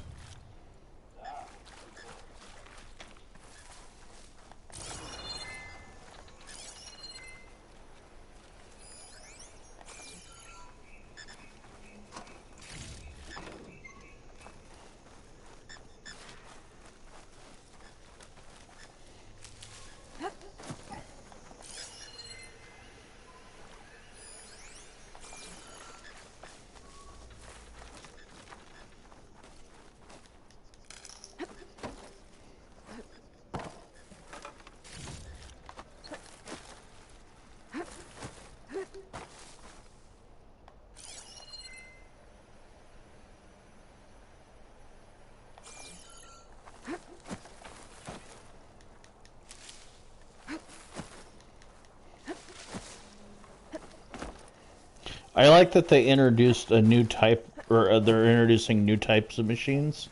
I like that they introduced a new type, or they're introducing new types of machines.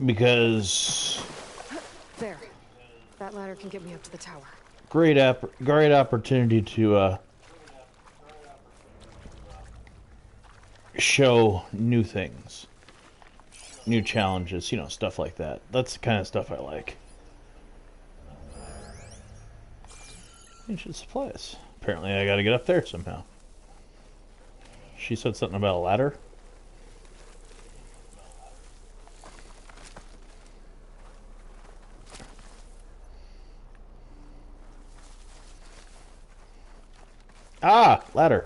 Because There. That ladder can get me up to the tower. great opportunity to show new things, new challenges, you know, stuff like that. That's the kind of stuff I like. Ancient supplies. Apparently I gotta get up there somehow. She said something about a ladder. Ah, ladder.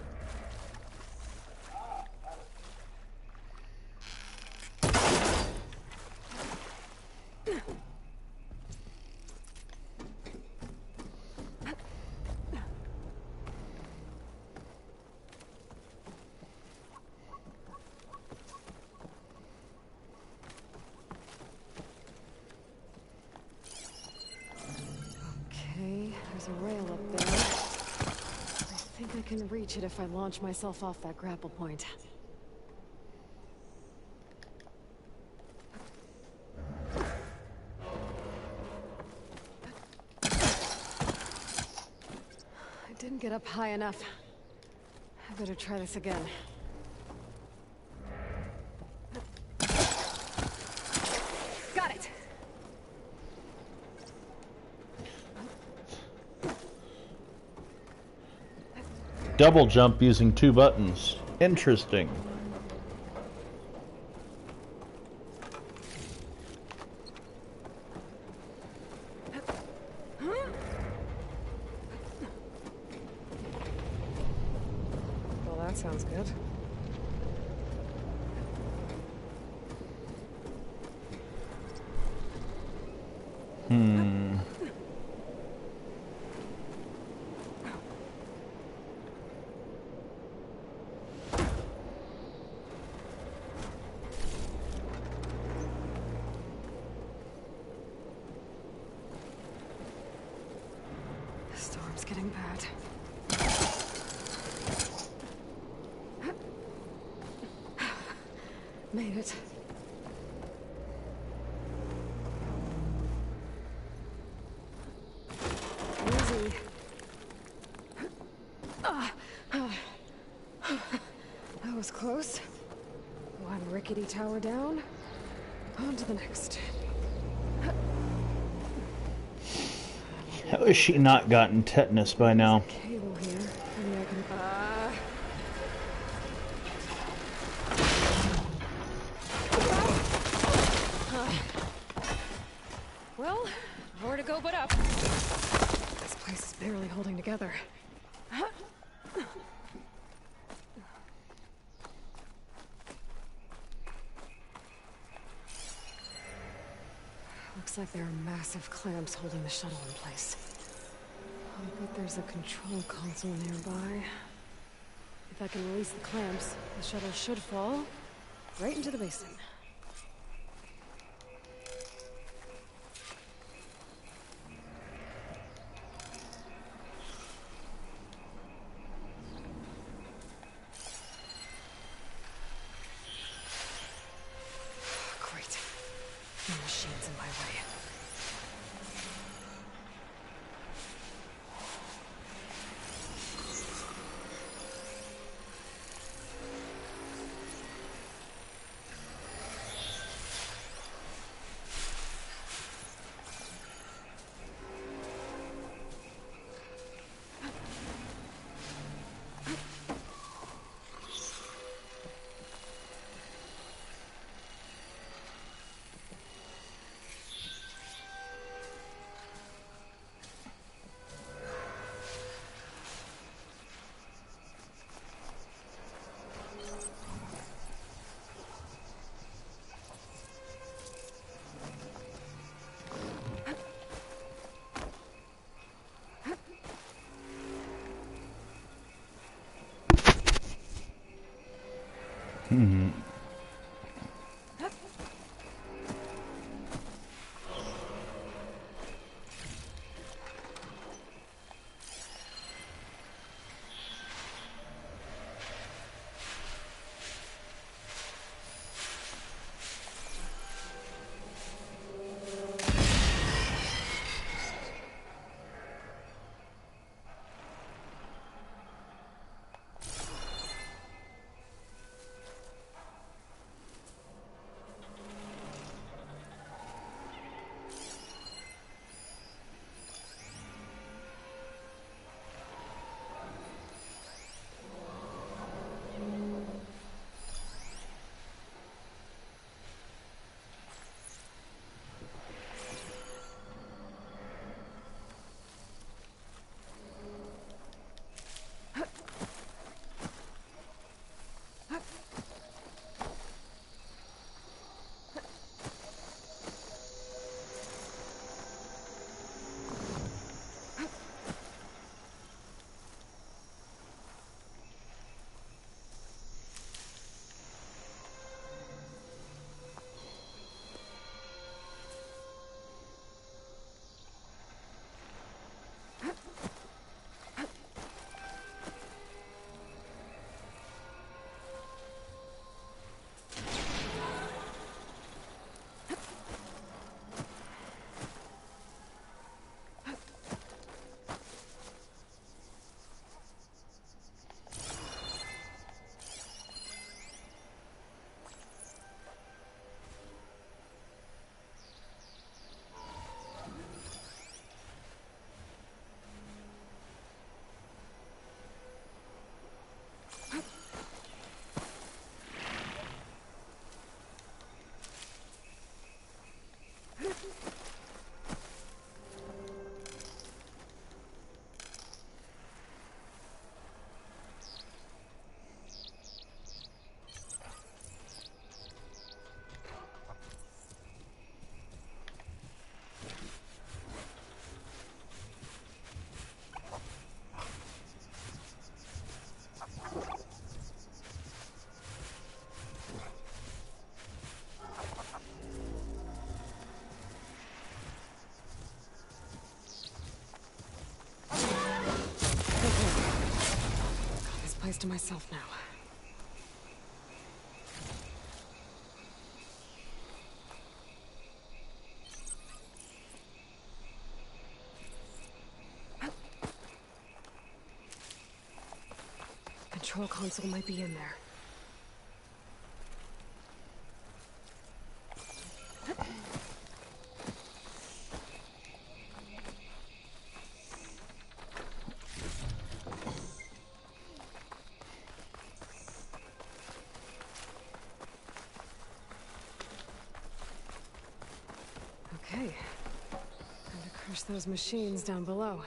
Okay, there's a rail up there. I think I can reach it if I launch myself off that grapple point. I didn't get up high enough. I better try this again. Got it! Double jump using 2 buttons. Interesting. Well, that sounds good. The storm's getting bad. Made it. Easy. That was close. One rickety tower down. On to the next. How has she not gotten tetanus by now? Cable here. Maybe I can. Well, nowhere to go but up. This place is barely holding together. Looks like there are massive clamps holding the shuttle in place. I bet there's a control console nearby. If I can release the clamps, the shuttle should fall right into the basin. Great. No machines in my way. Place to myself now. Control console might be in there. Okay. Time to crush those machines down below.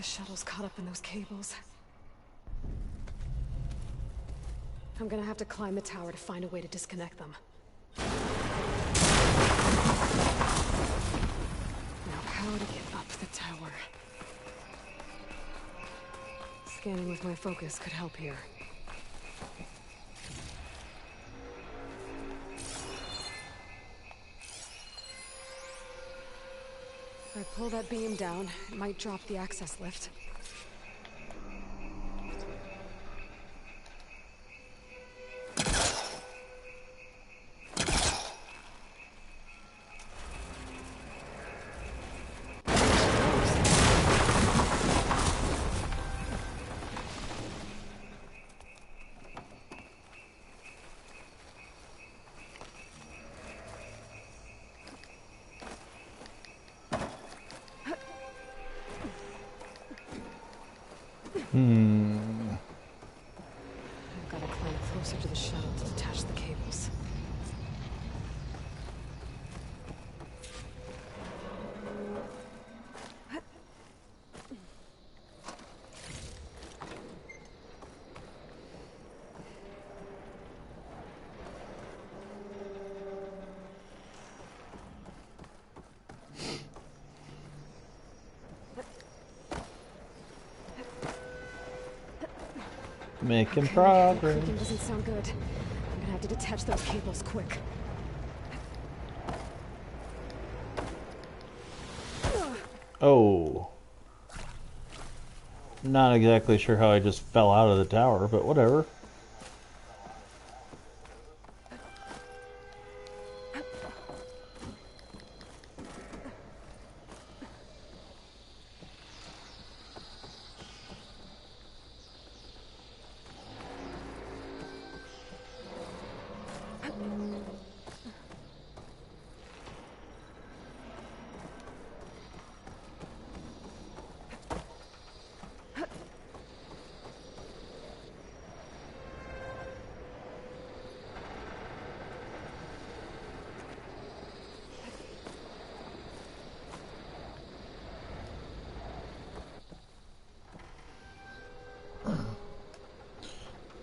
The shuttle's caught up in those cables. I'm gonna have to climb the tower to find a way to disconnect them. Now, how to get up the tower? Scanning with my focus could help here. If I pull that beam down, it might drop the access lift. I've got to climb closer to the shuttle to detach the cables. Making progress. Creaking doesn't sound good. I'm gonna have to detach those cables quick. Oh. Not exactly sure how I just fell out of the tower, but whatever.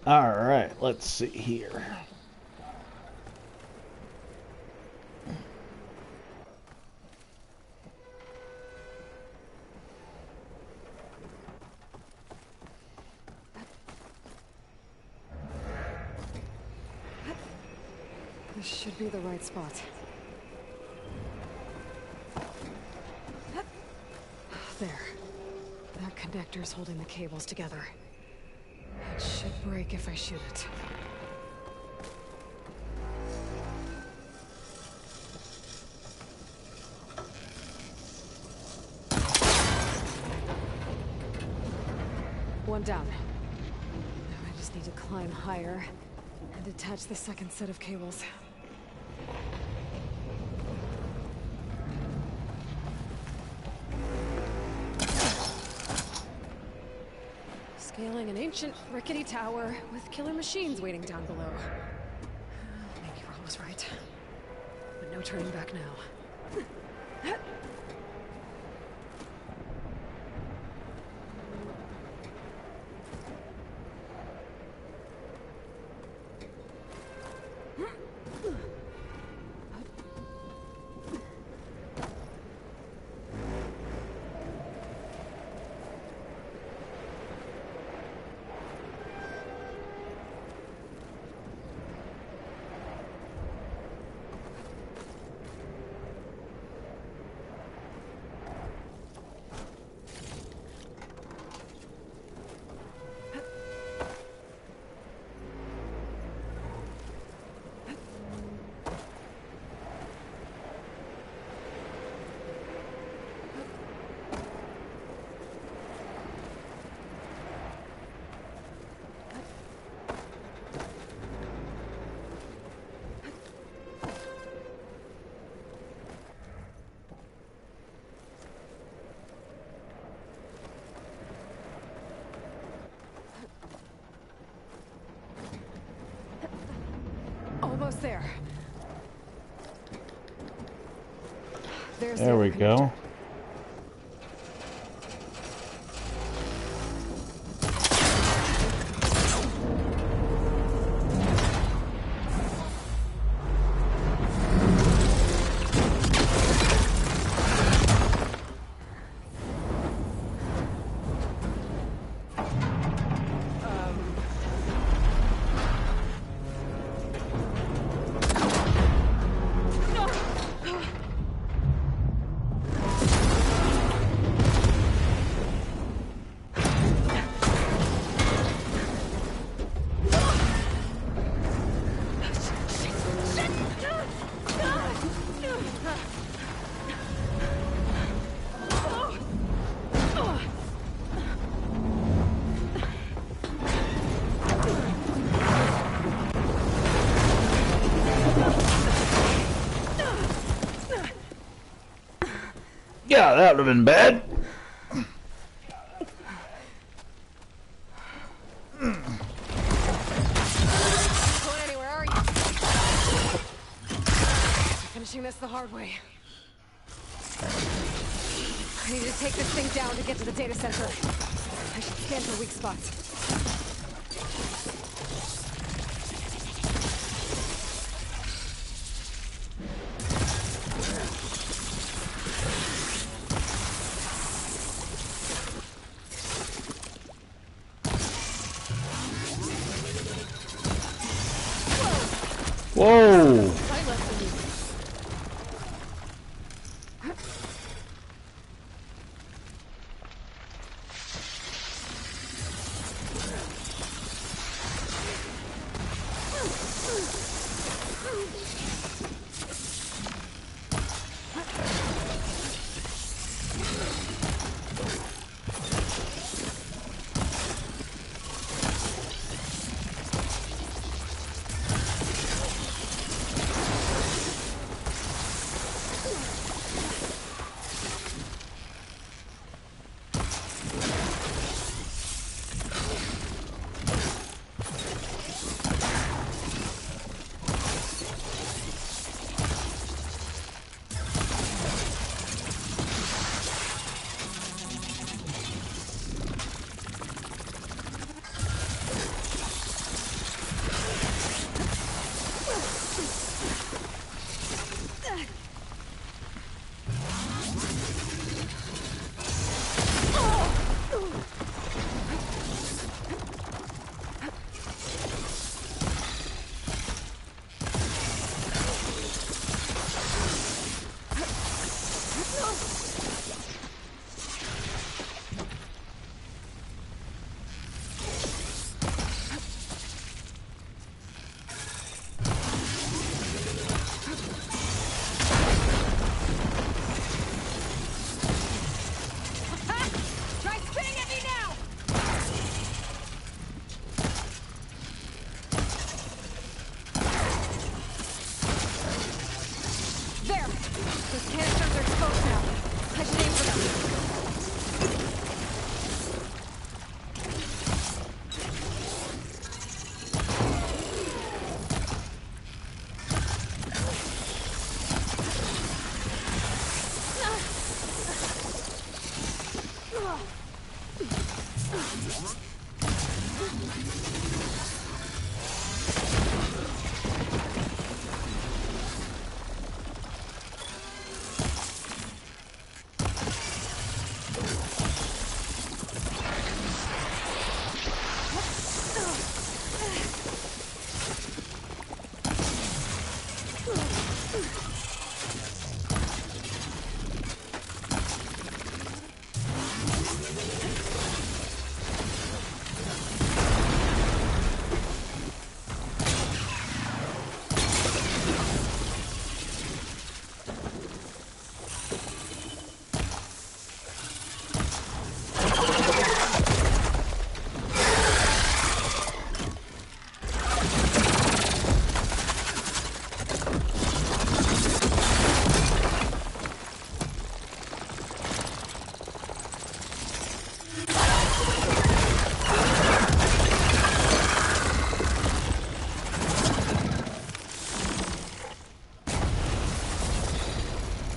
Alright, let's see here. This should be the right spot. There. That connector's holding the cables together. It should break if I shoot it. One down. Now I just need to climb higher and attach the second set of cables. Scaling an ancient, rickety tower with killer machines waiting down below. Maybe Ron was right. But no turning back now. Almost there. There's There we go. Yeah, that would have been bad. Going anywhere, are you? Finishing this the hard way. I need to take this thing down to get to the data center. I should scan for weak spots. Whoa! Right left of you. Try spinning at me now! There! Those canisters are exposed now. I should aim for them.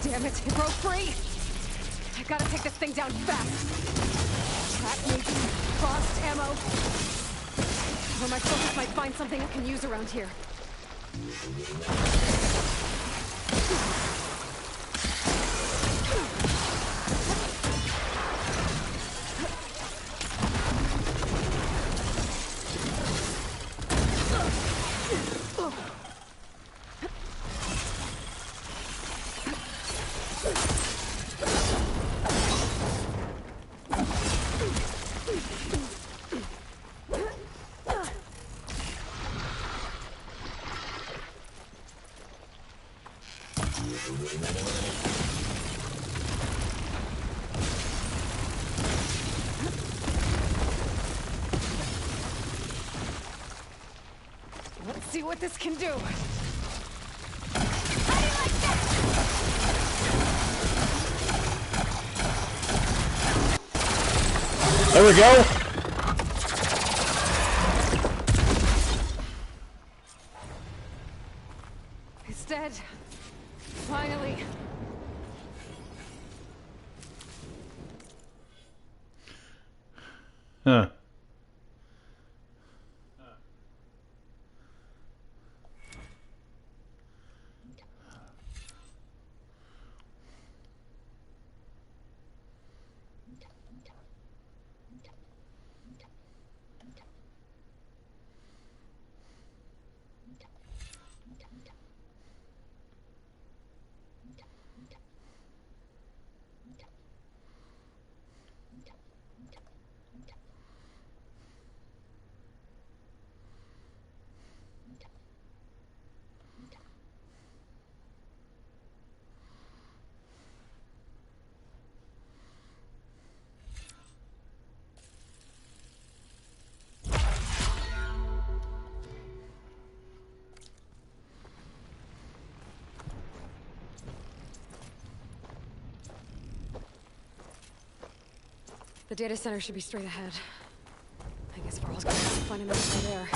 Damn it, it broke free! I gotta take this thing down fast! Trap maybe, frost ammo... Or my focus might find something I can use around here. Let's see what this can do. How do you like that? There we go. It's dead. Finally. Huh. The data center should be straight ahead. I guess Varl's gonna have to find another way there.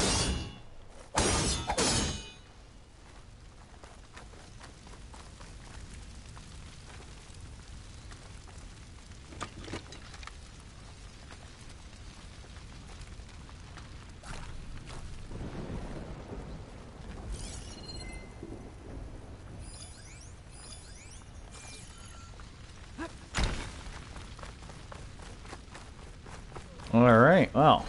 All right. Well.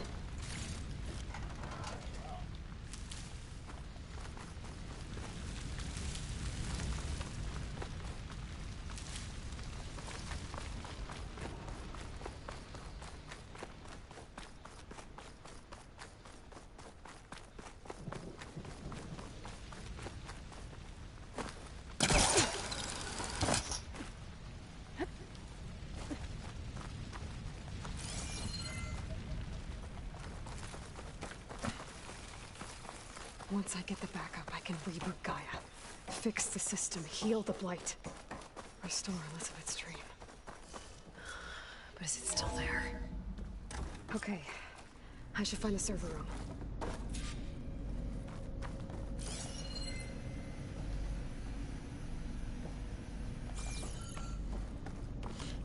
Once I get the backup, I can reboot Gaia. Fix the system, heal the Blight. Restore Elizabeth's dream. But is it still there? Okay. I should find the server room.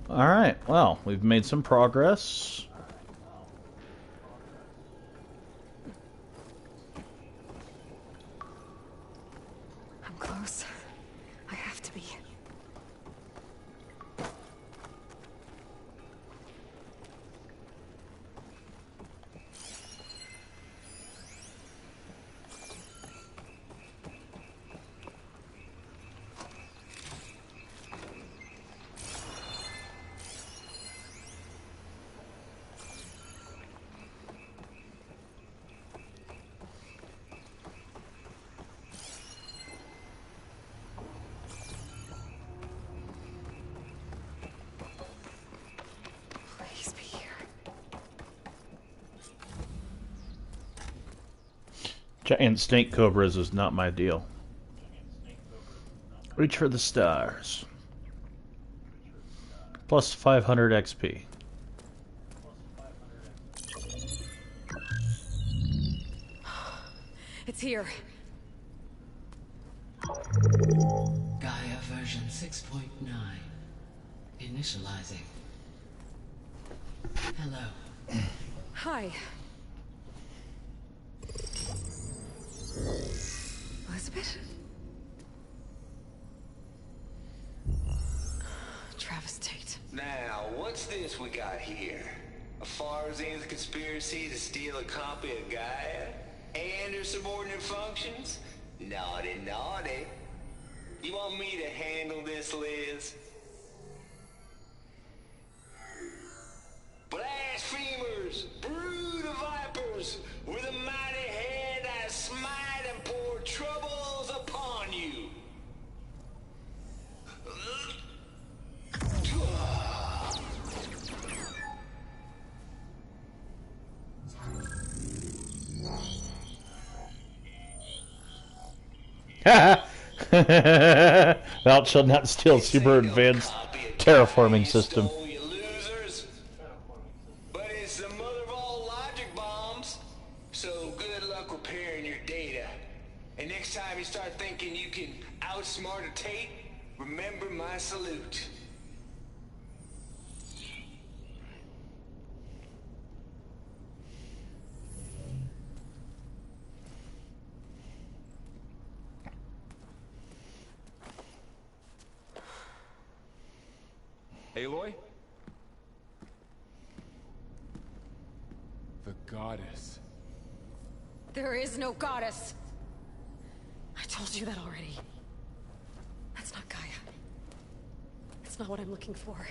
All right. Well, we've made some progress. I'm close. I have to be. Please be here. Giant snake cobras is not my deal. Reach for the stars. Plus 500 XP. It's here. Gaia version 6.9. Initializing. Hello. Hi. Elizabeth? Travis Tate. Now, what's this we got here? A Farzian's conspiracy to steal a copy of Gaia? And her subordinate functions? Naughty, naughty. You want me to handle this, Liz? Blasphemers! Brood of vipers! With a mighty hand I smite and pour troubles upon you! Thou shalt not steal super advanced terraforming system. But it's time you start thinking you can outsmart a Tate, remember my salute. Aloy? The goddess. There is no goddess. I told you that already. That's not Gaia. It's not what I'm looking for.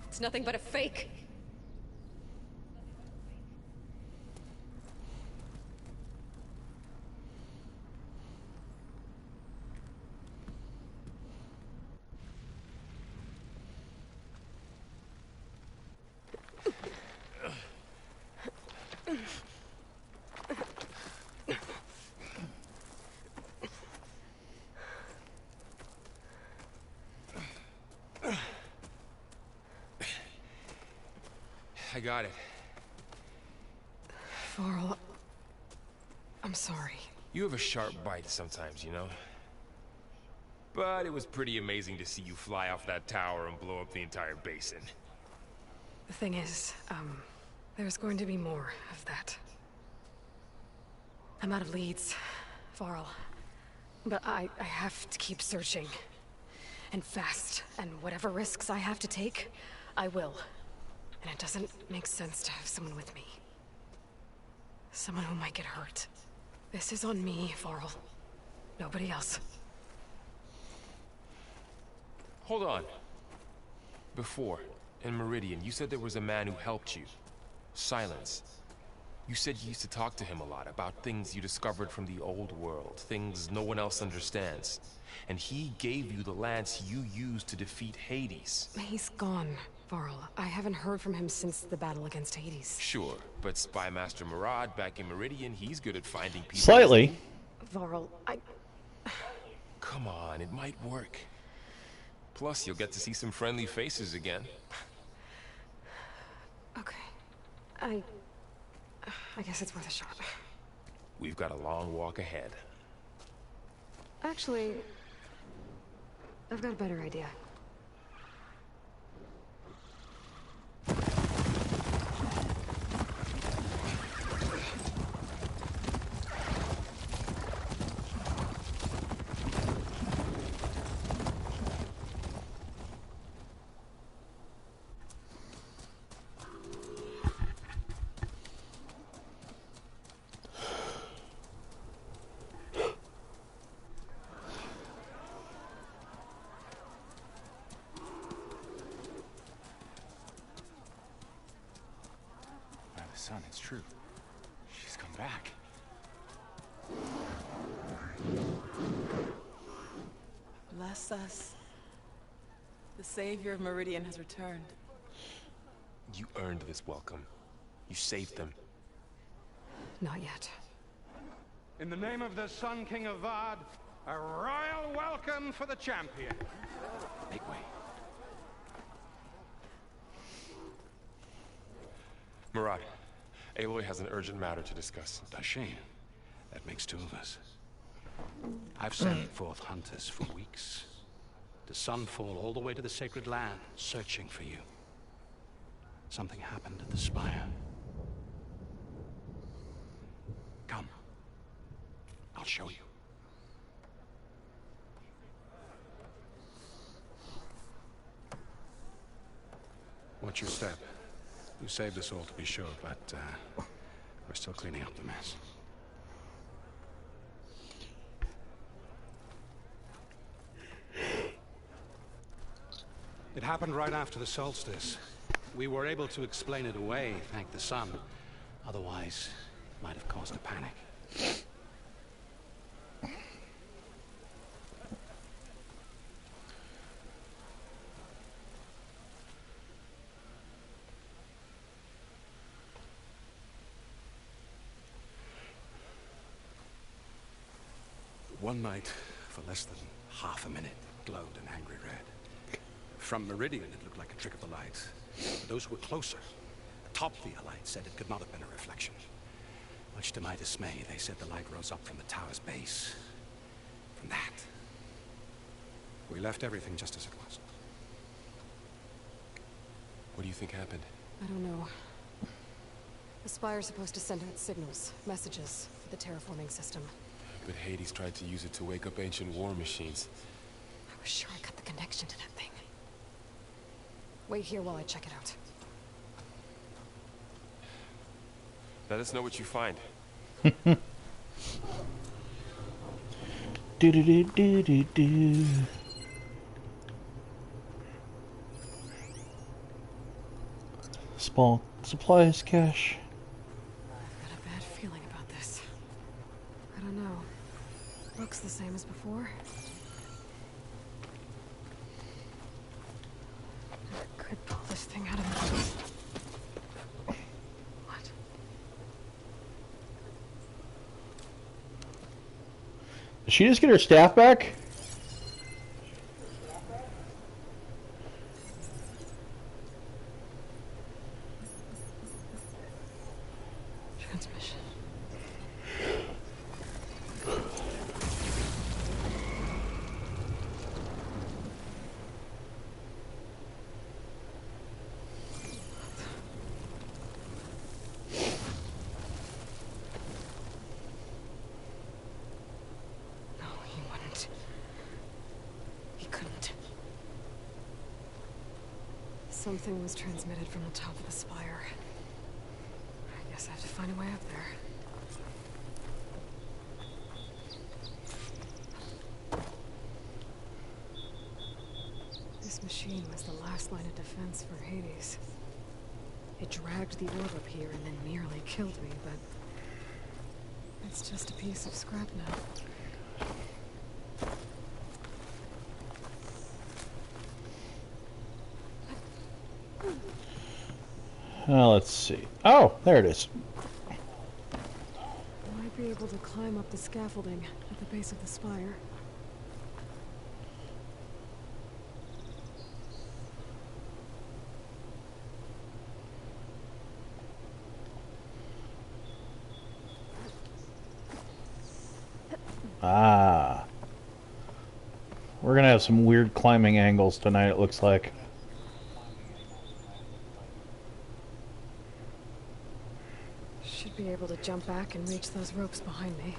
It's nothing but a fake. I got it. Varl, I'm sorry. You have a sharp bite sometimes, you know? But it was pretty amazing to see you fly off that tower and blow up the entire basin. The thing is, there's going to be more of that. I'm out of leads, Varl. But I have to keep searching. And fast. And whatever risks I have to take, I will. And it doesn't make sense to have someone with me. Someone who might get hurt. This is on me, Varl. Nobody else. Hold on. Before, in Meridian, you said there was a man who helped you. Silence. You said you used to talk to him a lot about things you discovered from the old world, things no one else understands. And he gave you the lance you used to defeat Hades. He's gone, Varl. I haven't heard from him since the battle against Hades. Sure, but Spy Master Murad back in Meridian, he's good at finding people. Slightly. Varl, Come on, it might work. Plus, you'll get to see some friendly faces again. Okay. I guess it's worth a shot. We've got a long walk ahead. Actually, I've got a better idea. Son, it's true. She's come back. Bless us. The savior of Meridian has returned. You earned this welcome. You saved them. Not yet. In the name of the Sun King of Vard, a royal welcome for the champion. Make way. Murad, Aloy has an urgent matter to discuss. Dashane, that makes two of us. I've sent forth hunters for weeks. To Sunfall all the way to the Sacred Land, searching for you. Something happened at the Spire. Come. I'll show you. Watch your step. You saved us all, to be sure, but we're still cleaning up the mess. It happened right after the solstice. We were able to explain it away, thank the sun. Otherwise, it might have caused a panic. One night, for less than half a minute, glowed an angry red. From Meridian, it looked like a trick of the light. But those who were closer, atop the Allied, said it could not have been a reflection. Much to my dismay, they said the light rose up from the tower's base. From that. We left everything just as it was. What do you think happened? I don't know. The Spire's supposed to send out signals, messages, for the terraforming system. But Hades tried to use it to wake up ancient war machines. I was sure I got the connection to that thing. Wait here while I check it out. Let us know what you find. Do do do do do do. Small supplies cache. I've got a bad feeling about this. I don't know. Looks the same as before. I could pull this thing out of the... What? Did she just get her staff back? Transmission. No, he wouldn't. He couldn't. Something was transmitted from the top of the spire. I guess I have to find a way up there. This machine was the last line of defense for Hades. It dragged the orb up here and then nearly killed me, but... it's just a piece of scrap now. Let's see. Oh, there it is. I might be able to climb up the scaffolding at the base of the spire. Ah. We're gonna have some weird climbing angles tonight, it looks like. Should be able to jump back and reach those ropes behind me.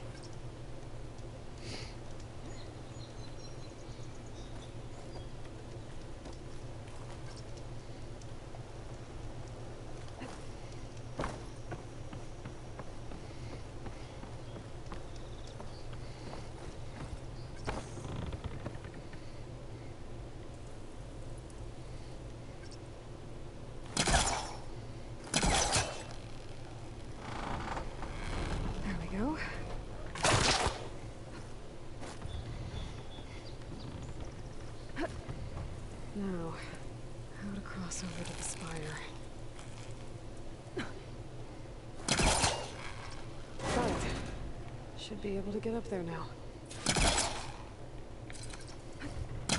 There we go. Now, how to cross over to the spire. Got it. Should be able to get up there now. I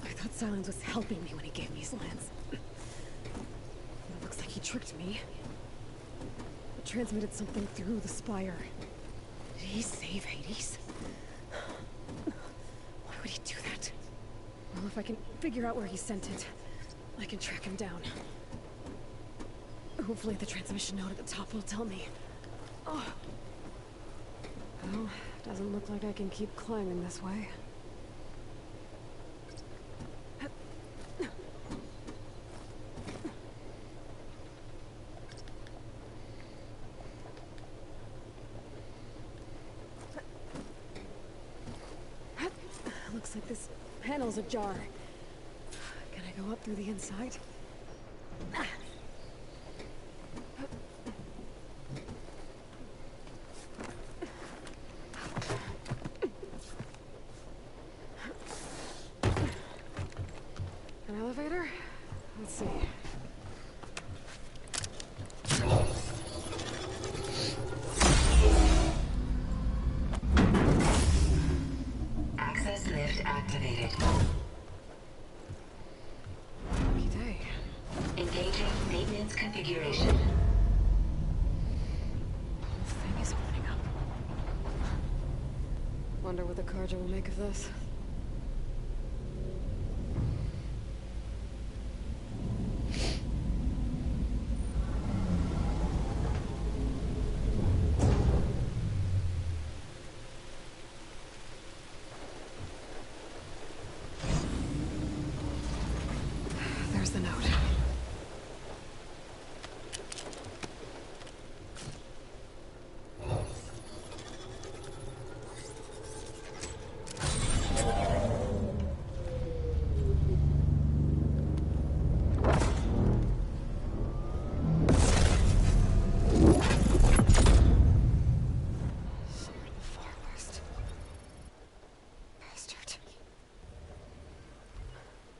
thought Silence was helping me when he gave me his lance. But it looks like he tricked me. It transmitted something through the spire. Did he save Hades? Why would he do that? Well, if I can figure out where he sent it, I can track him down. Hopefully the transmission note at the top will tell me. Oh. Well, doesn't look like I can keep climbing this way. Looks like this panel's ajar. Can I go up through the inside? An elevator? Let's see. Access lift activated. Lucky day. Engaging maintenance configuration. wonder what the Carja will make of this. There's the note.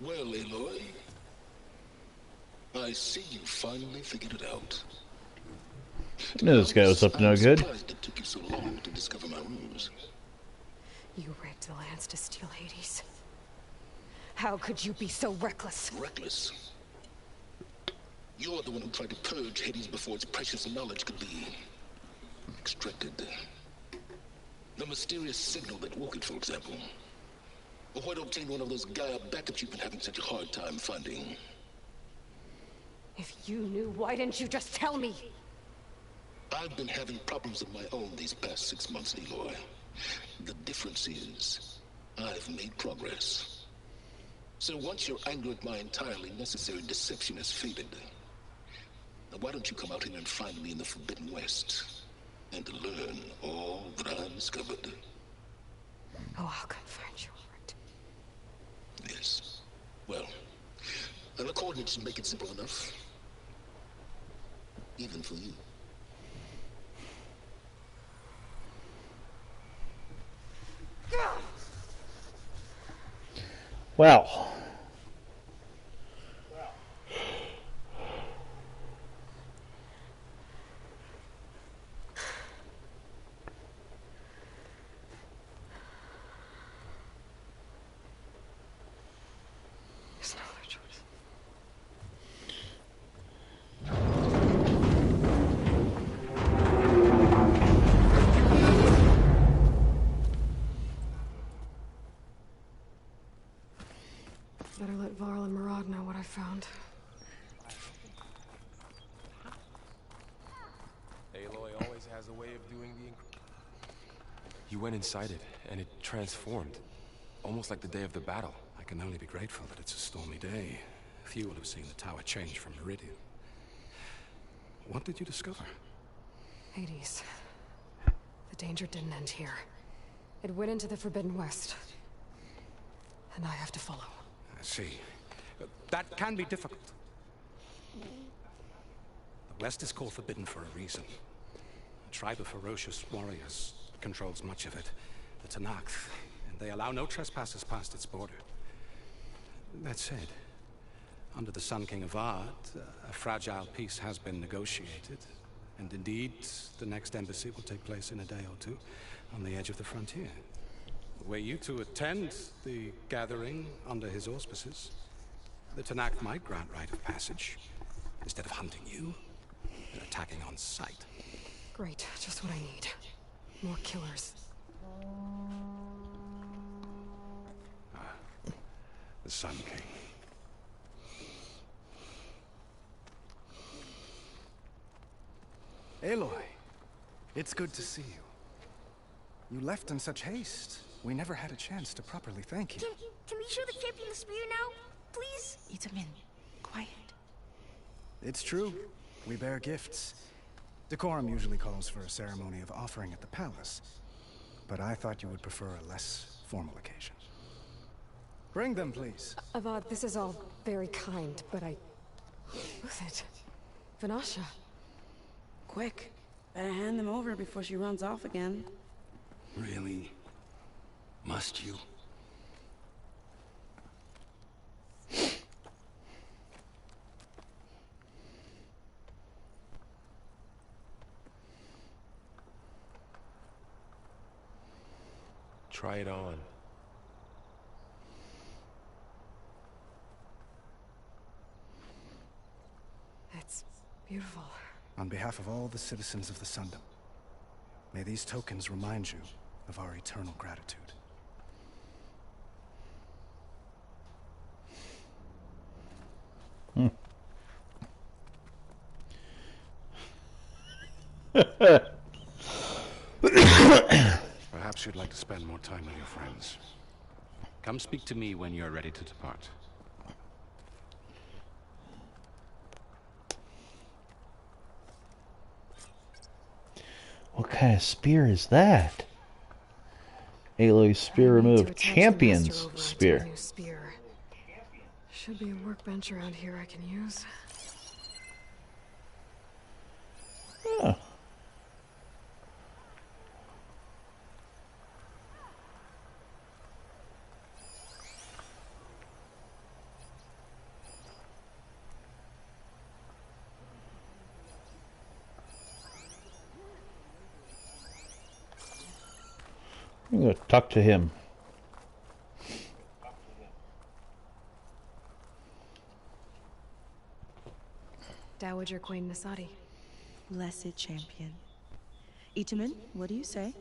Well, Aloy, I see you finally figured it out. Knew this guy was up to no good. I'm surprised it took you so long to discover my ruse. You rigged the Lance to steal Hades. How could you be so reckless? Reckless? You're the one who tried to purge Hades before its precious knowledge could be extracted. The mysterious signal that woke it, for example. Or why to obtain one of those Gaia backups you've been having such a hard time finding? If you knew, why didn't you just tell me? I've been having problems of my own these past 6 months, Aloy. The difference is, I've made progress. So once your anger at my entirely necessary deception has faded, now why don't you come out here and find me in the Forbidden West, and learn all that I've discovered? Oh, I'll come find you. Yes. Well, and the coordinates should make it simple enough. Even for you. Well. There's no other choice. Better let Varl and Murad know what I found. Aloy always has a way of doing the You went inside it, and it transformed. Almost like the day of the battle. I can only be grateful that it's a stormy day. Few will have seen the tower change from Meridian. What did you discover? Hades. The danger didn't end here. It went into the Forbidden West. And I have to follow. I see. That can be difficult. The West is called Forbidden for a reason. A tribe of ferocious warriors controls much of it. The Tenakth, and they allow no trespassers past its border. That said, under the Sun King Avad, a fragile peace has been negotiated. And indeed, the next embassy will take place in a day or two, on the edge of the frontier. Were you to attend the gathering under his auspices, the Tenakth might grant right of passage, instead of hunting you and attacking on sight. Great, just what I need. More killers. The Sun King. Aloy, it's good to see you. You left in such haste. We never had a chance to properly thank you. Can we show the champion the spear now, please? Itamen, quiet. It's true. We bear gifts. Decorum usually calls for a ceremony of offering at the palace, but I thought you would prefer a less formal occasion. Bring them, please. Avad, this is all very kind, but Who's it? Vanasha. Quick. Better hand them over before she runs off again. Really? Must you? Try it on. It's beautiful. On behalf of all the citizens of the Sundom, may these tokens remind you of our eternal gratitude. Perhaps you'd like to spend more time with your friends. Come speak to me when you're ready to depart. What kind of spear is that? Aloy's spear removed. Champion's spear. Should be a workbench around here I can use. Oh. I'm going to talk to him. Dowager Queen Nasadi. Blessed champion. Itamen, what do you say?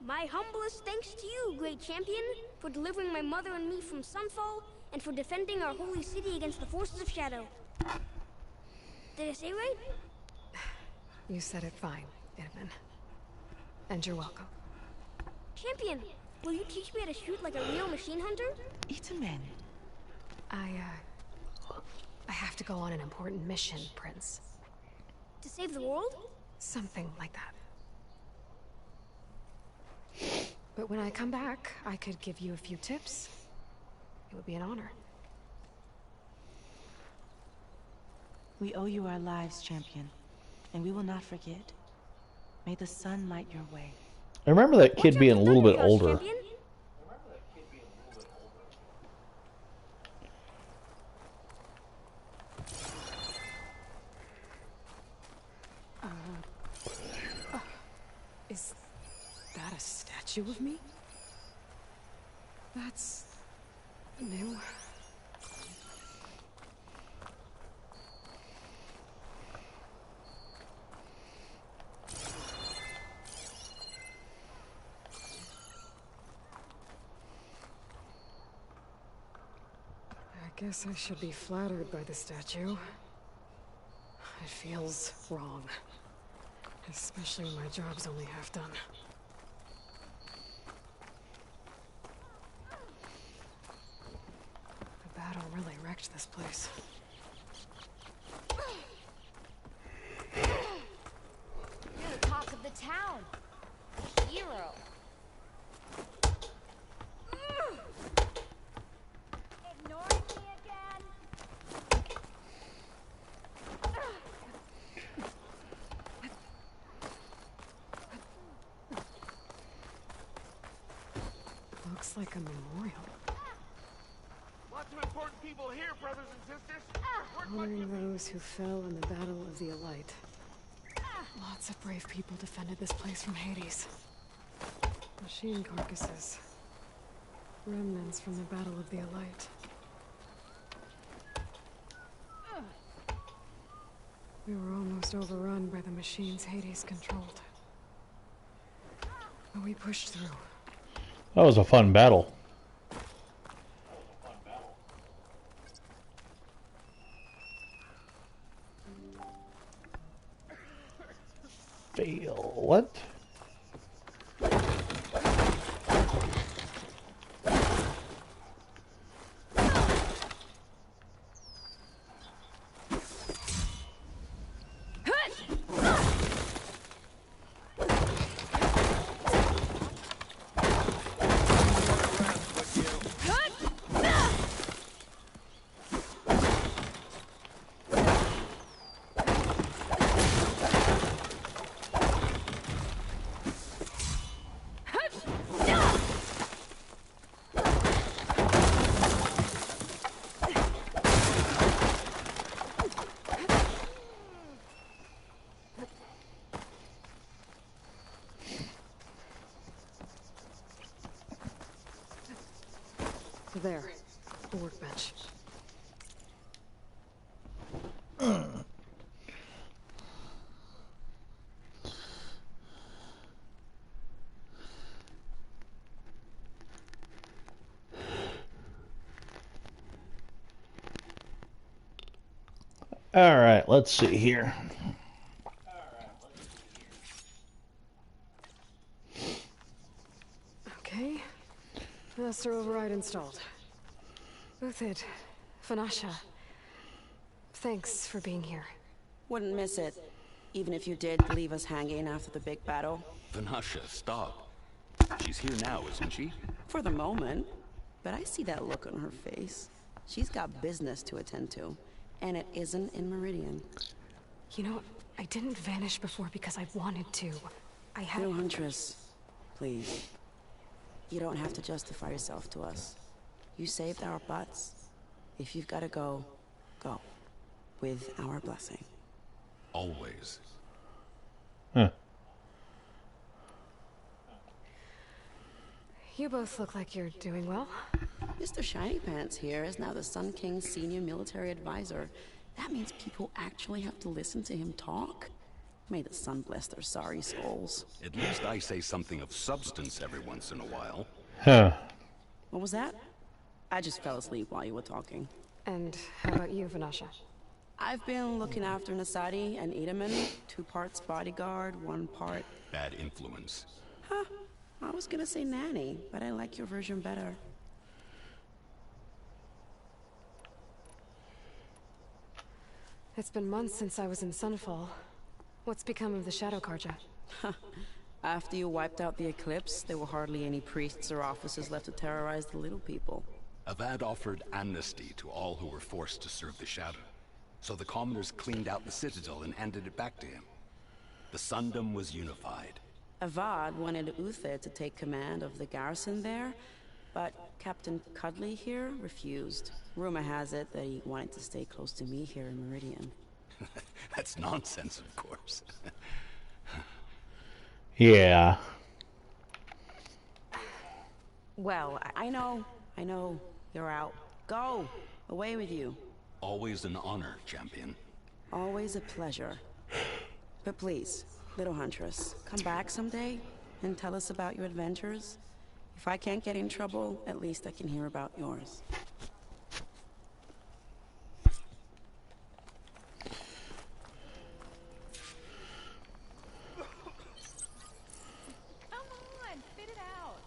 My humblest thanks to you, great champion, for delivering my mother and me from Sunfall, and for defending our holy city against the forces of Shadow. Did I say right? You said it fine, Edmund. And you're welcome. Champion, will you teach me how to shoot like a real machine hunter? Itamen. I have to go on an important mission, Prince. To save the world? Something like that. But when I come back, I could give you a few tips. It would be an honor. We owe you our lives, champion. And we will not forget. May the sun light your way. I remember that kid being a little bit older. Is that a statue of me? That's new. I guess I should be flattered by the statue. It feels wrong. Especially when my job's only half done. The battle really wrecked this place. You're the talk of the town. The hero. Ignoring me again? Looks like a memorial. Lots of important people here, brothers and sisters. Honoring those who fell in the Battle of the Elite. Lots of brave people defended this place from Hades. Machine carcasses. Remnants from the Battle of the Elite. We were almost overrun by the machines Hades controlled. But we pushed through. That was a fun battle. Fail. What? There, the workbench. All right, let's see here. Okay. Master override installed. Uthid, Vanasha. Thanks for being here. Wouldn't miss it. Even if you did leave us hanging after the big battle. Vanasha, stop. She's here now, isn't she? For the moment. But I see that look on her face. She's got business to attend to. And it isn't in Meridian. You know, I didn't vanish before because I wanted to. I had... No, Huntress. Please. You don't have to justify yourself to us. You saved our butts. If you've got to go, go. With our blessing. Always. Huh. You both look like you're doing well. Mr. Shiny Pants here is now the Sun King's senior military advisor. That means people actually have to listen to him talk? May the sun bless their sorry souls. At least I say something of substance every once in a while. Huh. What was that? I just fell asleep while you were talking. And how about you, Vanasha? I've been looking after Nasadi and Edaman. 2 parts bodyguard, 1 part... Bad influence. Huh. I was gonna say nanny, but I like your version better. It's been months since I was in Sunfall. What's become of the Shadow Carja? After you wiped out the Eclipse, there were hardly any priests or officers left to terrorize the little people. Avad offered amnesty to all who were forced to serve the Shadow. So the commoners cleaned out the Citadel and handed it back to him. The Sundom was unified. Avad wanted Uther to take command of the garrison there, but Captain Cudley here refused. Rumor has it that he wanted to stay close to me here in Meridian. That's nonsense, of course. Yeah. Well, I know. You're out. Go! Away with you. Always an honor, champion. Always a pleasure. But please, little Huntress, come back someday and tell us about your adventures. If I can't get in trouble, at least I can hear about yours. Come on, spit it out.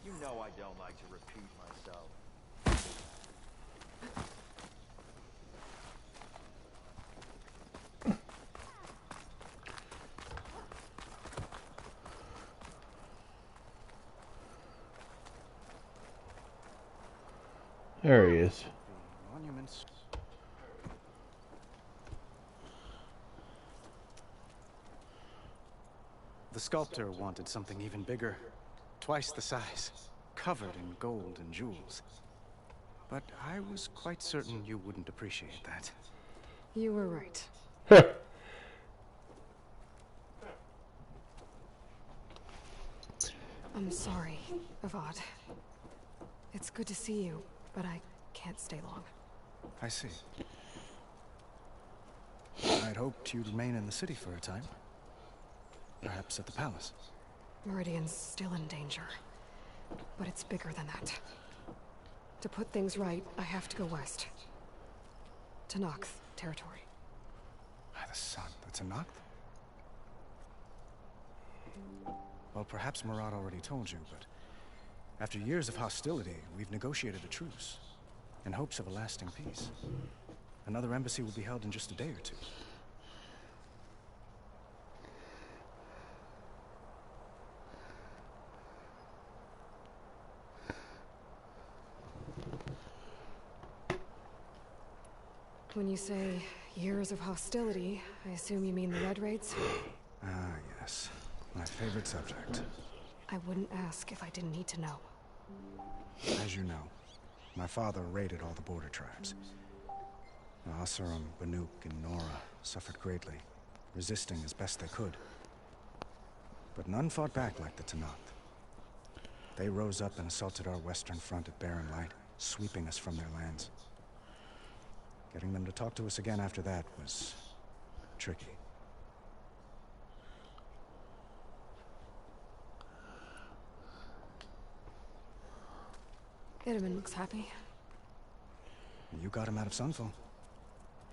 You know I don't like to repeat myself. There he is. Monuments. The sculptor wanted something even bigger. Twice the size. Covered in gold and jewels. But I was quite certain you wouldn't appreciate that. You were right. I'm sorry, Avad. It's good to see you, but I can't stay long. I see. I'd hoped you'd remain in the city for a time. Perhaps at the palace. Meridian's still in danger. But it's bigger than that. To put things right, I have to go west. To Nox territory. By the sun, that's a Nox? Well, perhaps Murad already told you, but after years of hostility, we've negotiated a truce, in hopes of a lasting peace. Another embassy will be held in just a day or two. When you say years of hostility, I assume you mean the Red Raids? Ah, yes. My favorite subject. I wouldn't ask if I didn't need to know. As you know, my father raided all the border tribes. Asurum, Banuk, and Nora suffered greatly, resisting as best they could. But none fought back like the Tanath. They rose up and assaulted our western front at Barren Light, sweeping us from their lands. Getting them to talk to us again after that was tricky. Edaman looks happy. You got him out of Sunfall.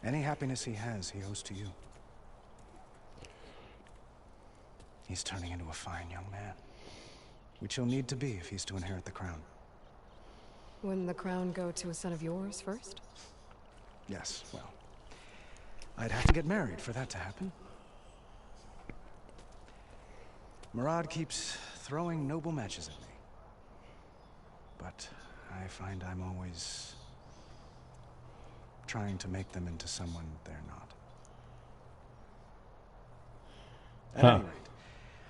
Any happiness he has, he owes to you. He's turning into a fine young man, which he'll need to be if he's to inherit the crown. Wouldn't the crown go to a son of yours first? Yes, well, I'd have to get married for that to happen. Murad keeps throwing noble matches at me. But I find I'm always trying to make them into someone they're not. At any rate,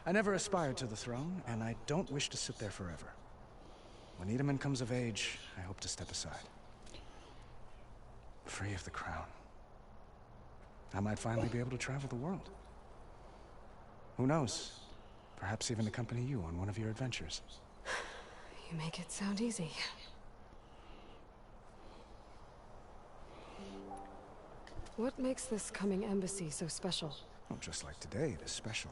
I never aspired to the throne, and I don't wish to sit there forever. When Edaman comes of age, I hope to step aside. Free of the crown. I might finally be able to travel the world. Who knows? Perhaps even accompany you on one of your adventures. You make it sound easy. What makes this coming embassy so special? Well, just like today, it is special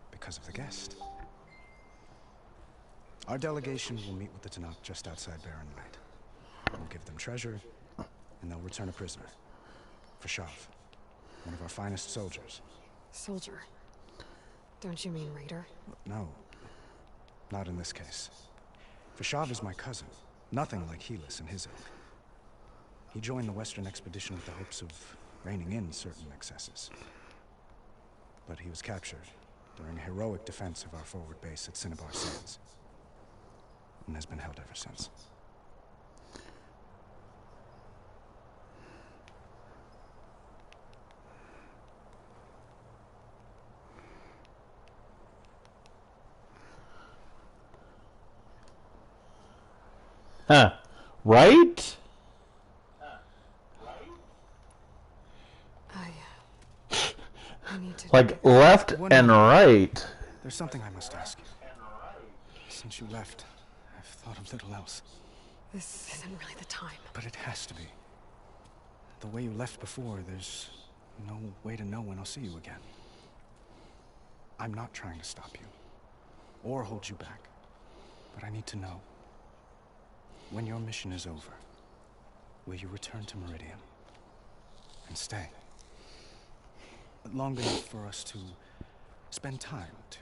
because of the guest. Our delegation will meet with the Tenakth just outside Barren Light. We'll give them treasure, and they'll return a prisoner. Fashav, one of our finest soldiers. Soldier? Don't you mean raider? No, not in this case. Fashav is my cousin, nothing like Helis and his ilk. He joined the Western expedition with the hopes of reining in certain excesses. But he was captured during a heroic defense of our forward base at Cinnabar Sands, and has been held ever since. Huh. Right? I need to... Like, left and right. There's something I must ask you. Since you left, I've thought of little else. This isn't really the time. But it has to be. The way you left before, there's no way to know when I'll see you again. I'm not trying to stop you, or hold you back. But I need to know. When your mission is over, will you return to Meridian? And stay? Long enough for us to spend time, to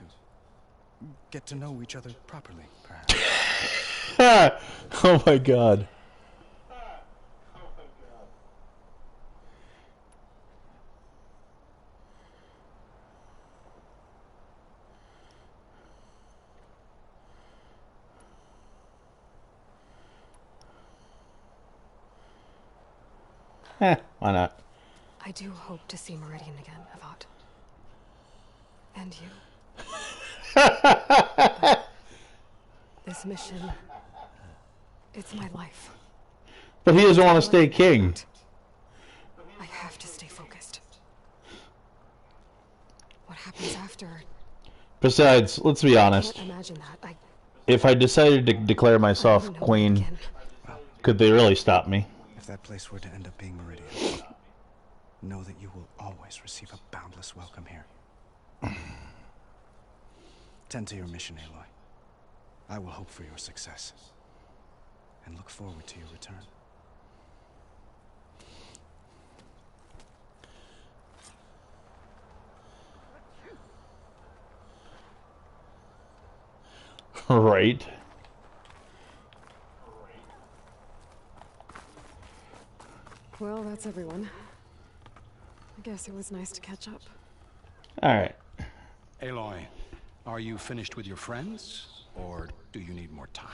get to know each other properly, perhaps. Oh my god. Why not? I do hope to see Meridian again, Avad. And you. But this mission, it's my life. But he doesn't want to stay king. I have to stay focused. What happens after? Besides, let's be honest. I can't imagine that. If I decided to declare myself queen, could they really stop me? If that place were to end up being Meridian, know that you will always receive a boundless welcome here. Tend to your mission, Aloy. I will hope for your success, and look forward to your return. Right. Well, that's everyone. I guess it was nice to catch up. Alright. Aloy, are you finished with your friends, or do you need more time?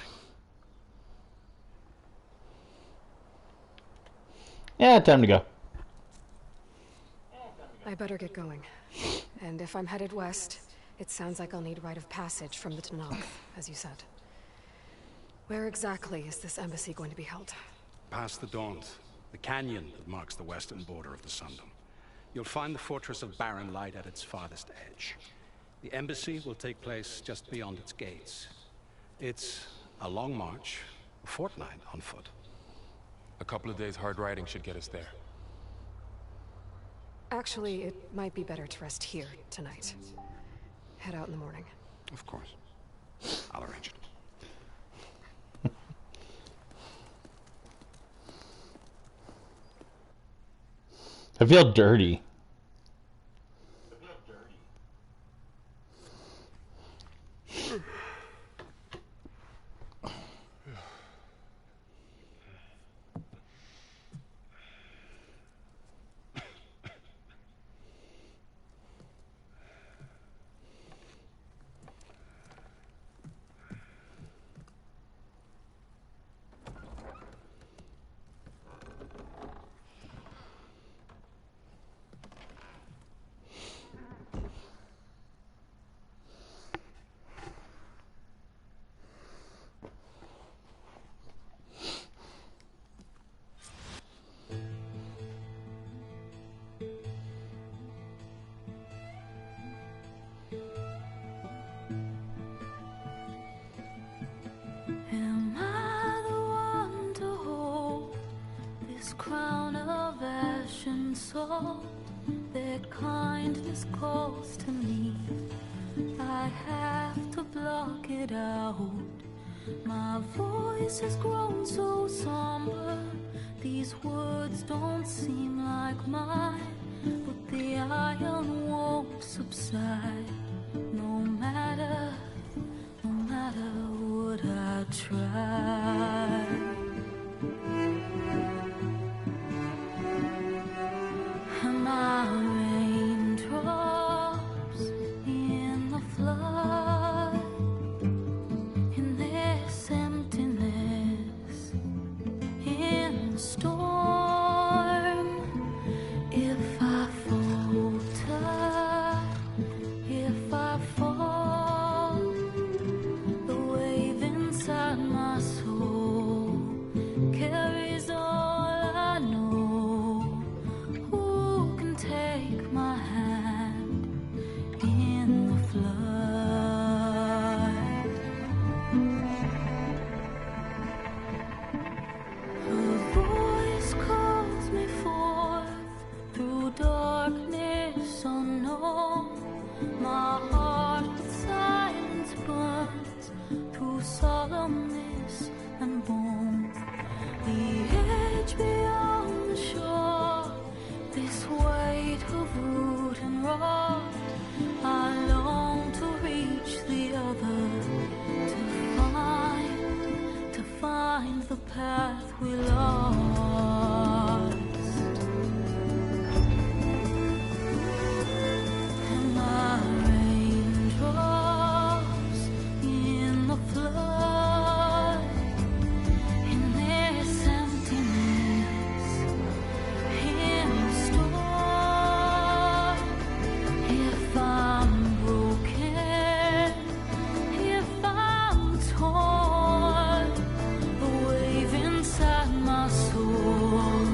Yeah, time to go. I better get going. And if I'm headed west, it sounds like I'll need rite of passage from the Tenakth, as you said. Where exactly is this embassy going to be held? Past the Daunt, the canyon that marks the western border of the Sundom. You'll find the fortress of Barren Light at its farthest edge. The embassy will take place just beyond its gates. It's a long march, a fortnight on foot. A couple of days hard riding should get us there. Actually, it might be better to rest here tonight. Head out in the morning. Of course. I'll arrange it. I feel dirty. Am I the one to hold this crown of ash and salt? Their kindness calls to me. I have to block it out. My voice has grown so somber. These words don't seem like mine, but the iron won't subside. No matter what I try. Am I raindrops in the flood? In this emptiness, in the storm. If I falter, if I fall, the wave inside my soul carries all I know. Who can take my hand in the flood? Her voice calls me forth through darkness unknown. My heart with silence burns through solemnness and bone. The edge beyond the shore, this weight of root and rod. I long to reach the other, to find the path we lost. Am I raindrops in the flood? In this emptiness, in the storm. If I'm broken, if I'm torn, the wave inside my soul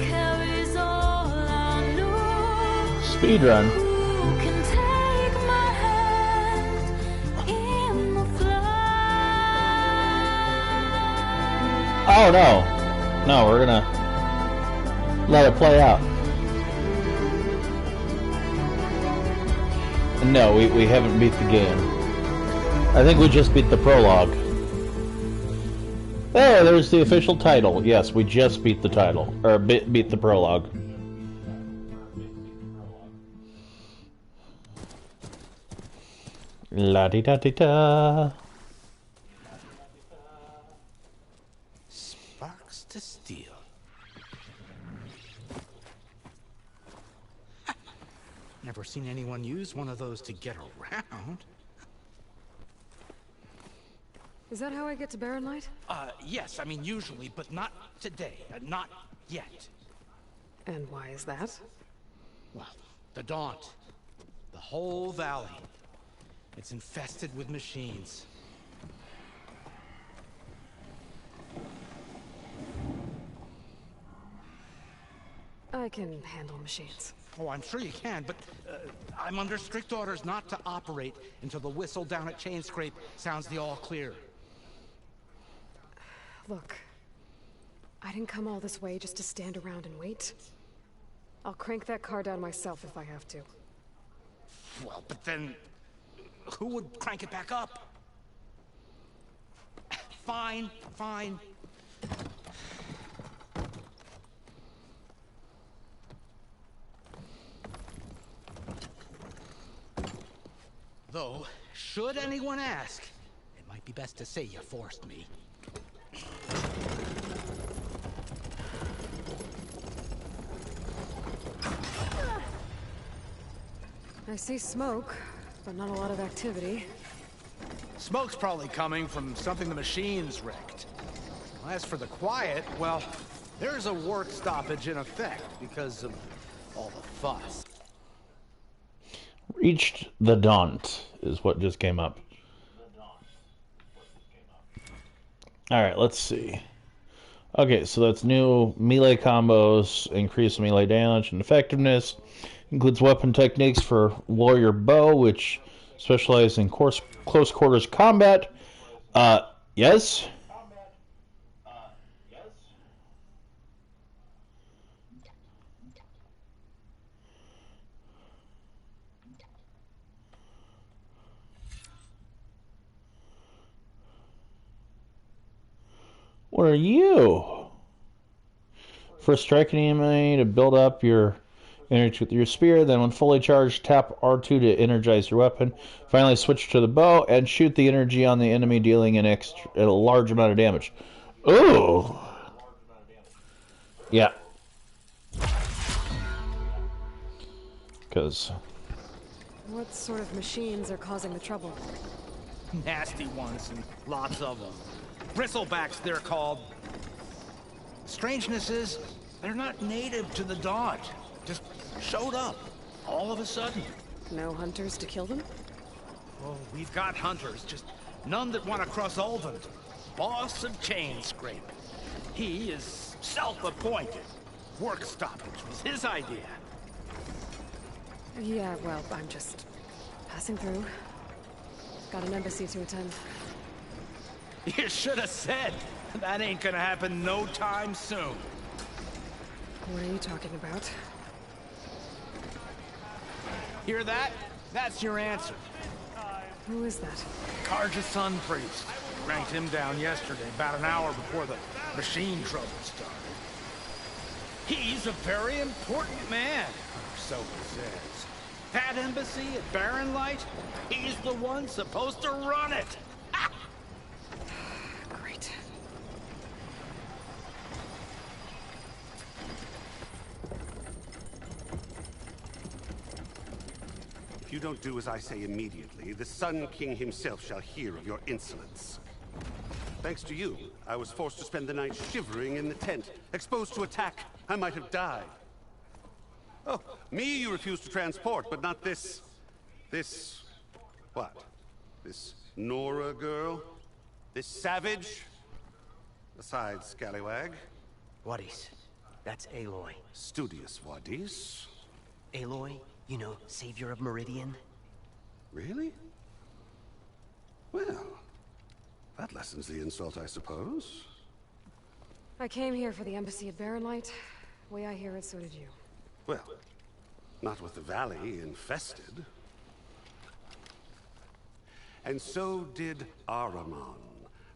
carries all I know. Speedrun. Who can take my hand in the flood? Oh no. No, we're gonna let it play out. No, we haven't beat the game. I think we just beat the prologue. Oh, there's the official title. Yes, we just beat the title. Or beat the prologue. La-di-da-di-da. Sparks to steel. Never seen anyone use one of those to get around. Is that how I get to Barren Light? Yes, I mean usually, but not today. Not yet. And why is that? Well, the Daunt. The whole valley. It's infested with machines. I can handle machines. Oh, I'm sure you can, but I'm under strict orders not to operate until the whistle down at Chainscrape sounds the all clear. Look, I didn't come all this way just to stand around and wait. I'll crank that car down myself if I have to. Well, but then who would crank it back up? Fine, fine. Though, should anyone ask, it might be best to say you forced me. I see smoke, but not a lot of activity. Smoke's probably coming from something the machines wrecked. As for the quiet, well, there's a work stoppage in effect because of all the fuss. Reached the Daunt is what just came up. Alright, let's see. Okay, so that's new melee combos, increase melee damage and effectiveness. Includes weapon techniques for warrior bow, which specialize in close quarters combat. Yes? What are you? First, strike an enemy to build up your energy with your spear. Then, when fully charged, tap R2 to energize your weapon. Finally, switch to the bow and shoot the energy on the enemy, dealing a large amount of damage. Ooh. Yeah. Because. What sort of machines are causing the trouble? Nasty ones, and lots of them. Bristlebacks, they're called. Strangeness is, they're not native to the Daunt. Just showed up, all of a sudden. No hunters to kill them? Oh, we've got hunters, just none that want to cross Ulvund. Boss of Chainscrape. He is self-appointed. Work stoppage was his idea. Yeah, well, I'm just passing through. Got an embassy to attend. You should have said. That ain't gonna happen no time soon. What are you talking about? Hear that? That's your answer. Who is that? Karja Sun Priest. Ranked him down yesterday, about an hour before the machine trouble started. He's a very important man, or so he says. That embassy at Barren Light, he's the one supposed to run it. Great. If you don't do as I say immediately, the Sun King himself shall hear of your insolence. Thanks to you, I was forced to spend the night shivering in the tent. Exposed to attack, I might have died. Oh, me you refuse to transport, but not this... what? This Nora girl? This savage? Besides, scallywag. Wadis. That's Aloy. Studious Wadis. Aloy, you know, savior of Meridian. Really? Well, that lessens the insult, I suppose. I came here for the embassy at Barren Light. Way I hear it, so did you. Well, not with the valley infested. And so did Ahriman,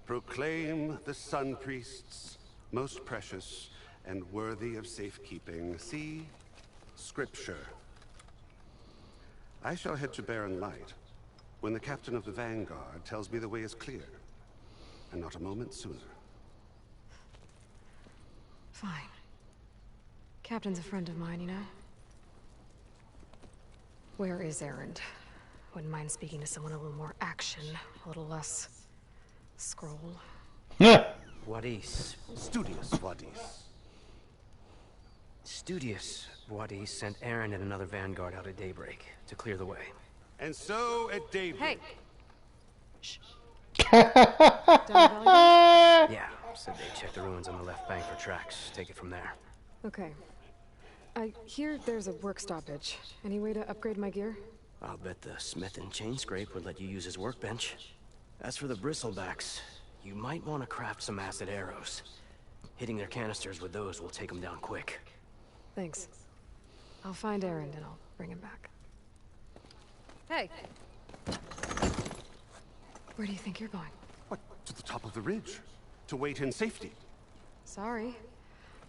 proclaim the Sun Priests most precious and worthy of safekeeping. See? Scripture. I shall head to Barren Light when the captain of the Vanguard tells me the way is clear, and not a moment sooner. Fine. Captain's a friend of mine, you know? Where is Erend? Wouldn't mind speaking to someone a little more action, a little less... scroll. Yeah. Wadis. Studious Wadis. Studious Wadis sent Erend and another Vanguard out at daybreak to clear the way. And so at daybreak... Hey! Shh. Yeah, said they checked the ruins on the left bank for tracks. Take it from there. Okay. I hear there's a work stoppage. Any way to upgrade my gear? I'll bet the Smith and Chainscrape would let you use his workbench. As for the Bristlebacks, you might want to craft some acid arrows. Hitting their canisters with those will take them down quick. Thanks. I'll find Erend and I'll bring him back. Hey! Where do you think you're going? What? To the top of the ridge. To wait in safety. Sorry.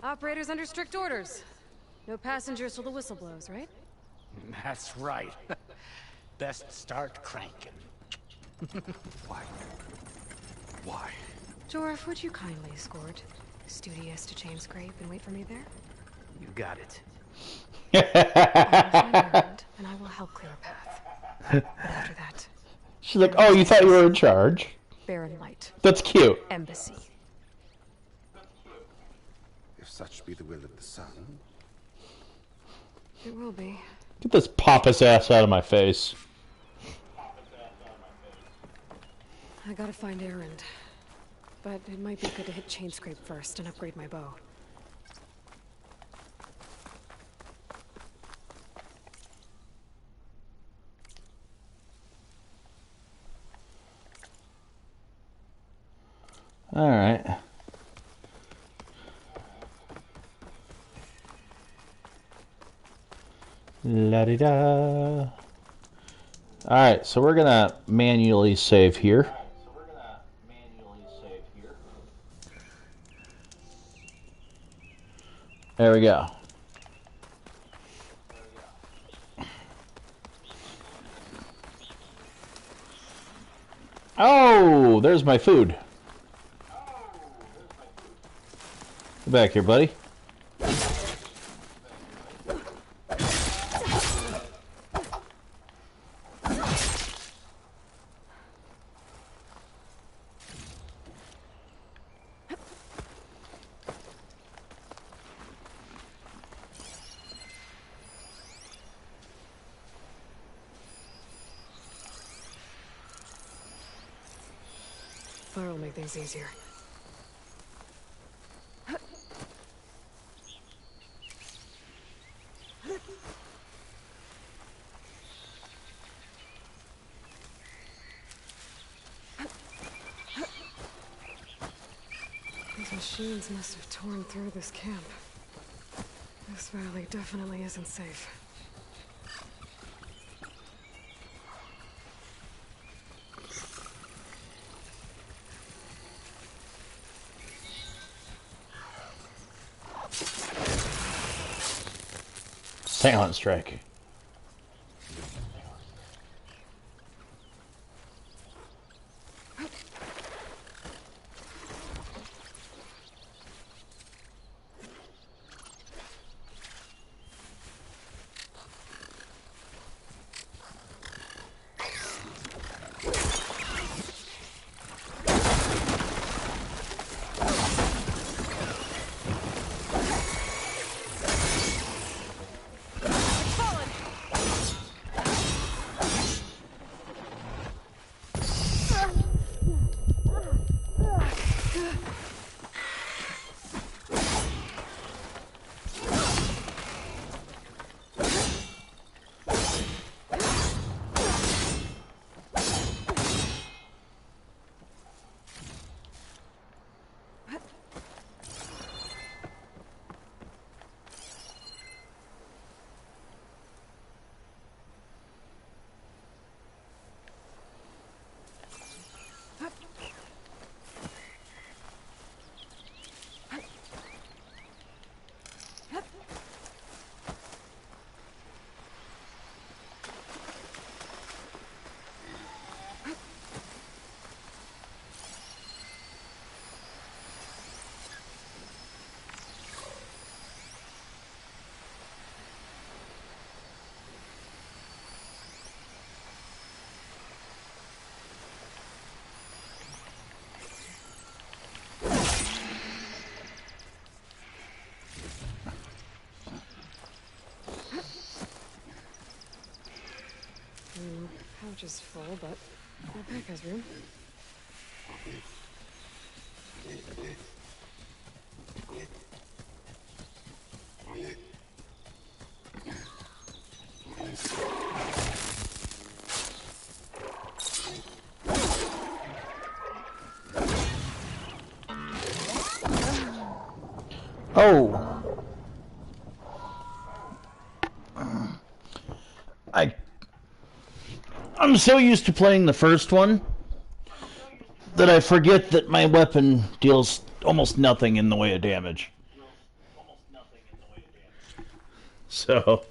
Operators under strict orders. No passengers till the whistle blows, right? That's right. best start cranking. Why? Why? Jorf, would you kindly escort Studious to Chainscrape and wait for me there? You got it. I will find Erend, and I will help clear a path. But after that... She's like, oh, you thought you were in charge? Barren Light. That's cute. Embassy. If such be the will of the sun. It will be. Get this pompous ass out of my face. I gotta find Erend. But it might be good to hit Chainscrape first and upgrade my bow. Alright. La-di-da. Alright, so we're gonna manually save here. There we go. Oh, there's my food. Get back here, buddy. Fire will make things easier. These machines must have torn through this camp. This valley definitely isn't safe. Silent strike. Pouch is full, but my pack has room. Oh. I'm so used to playing the first one that I forget that my weapon deals almost nothing in the way of damage. So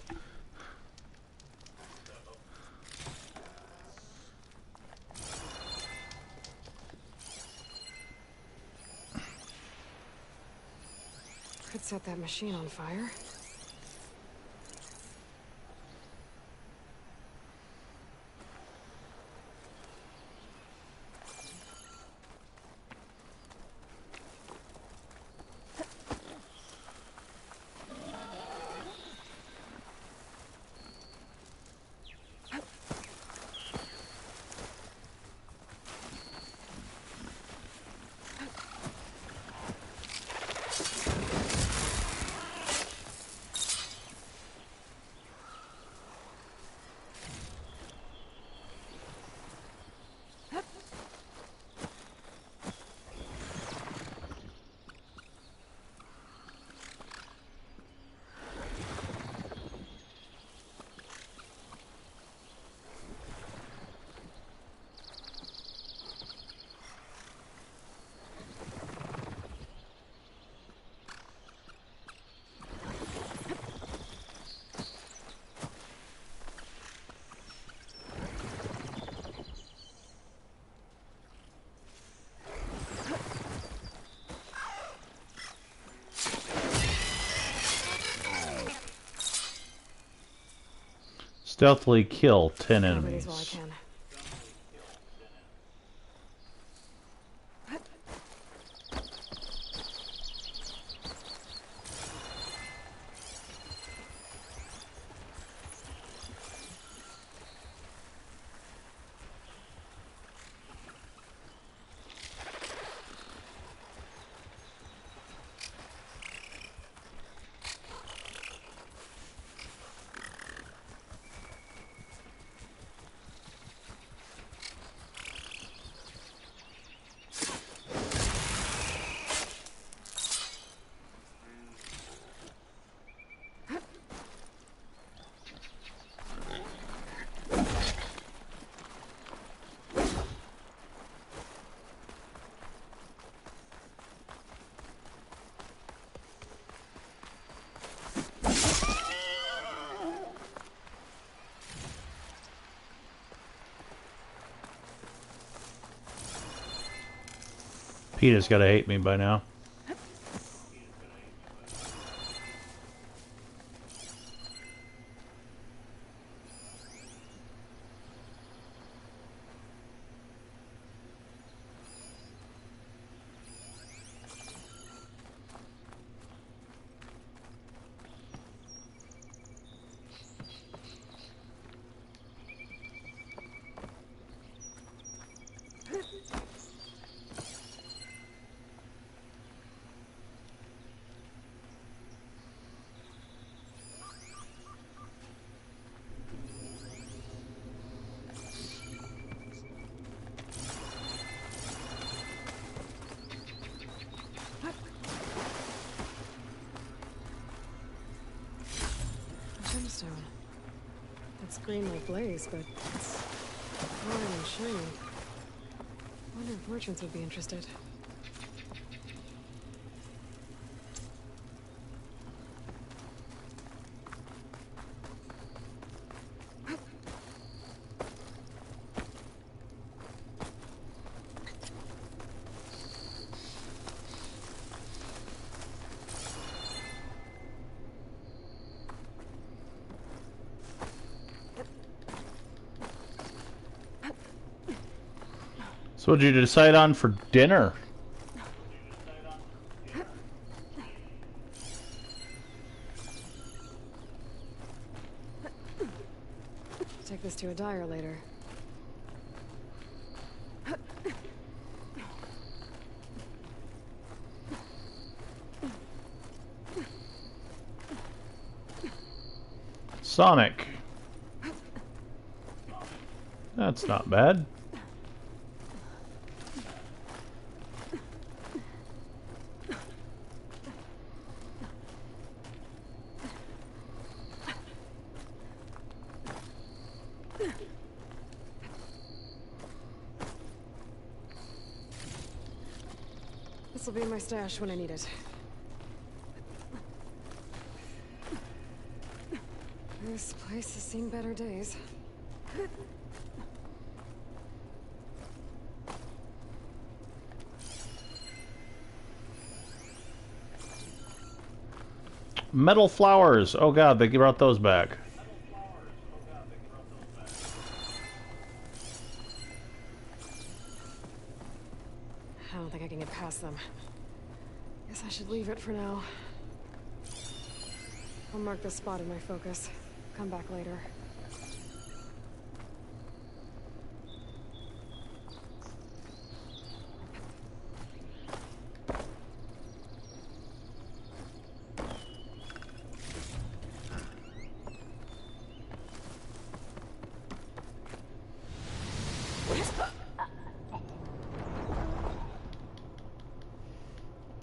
could set that machine on fire. Stealthily kill 10 enemies. While I can. Peter's gotta hate me by now. Gemstone. It's green like blaze, but it's glowing and shiny. I wonder if merchants would be interested. So what'd you decide on for dinner? Take this to a dyer later. Sonic. That's not bad. This'll be in my stash when I need it. This place has seen better days. Metal flowers. Oh god, they brought those back. I don't think I can get past them. Guess I should leave it for now. I'll mark this spot in my focus. Come back later.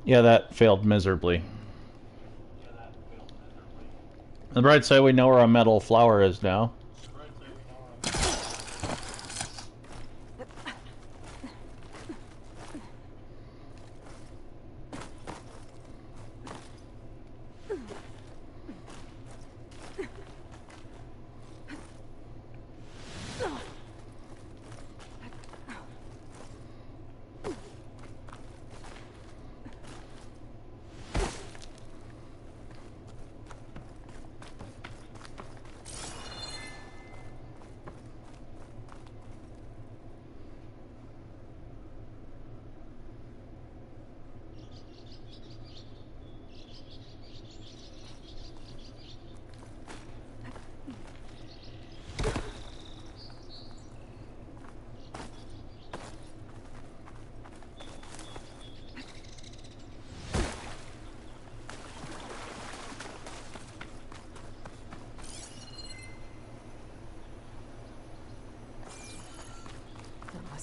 Yeah, that failed miserably. On the bright side, we know where our metal flower is now.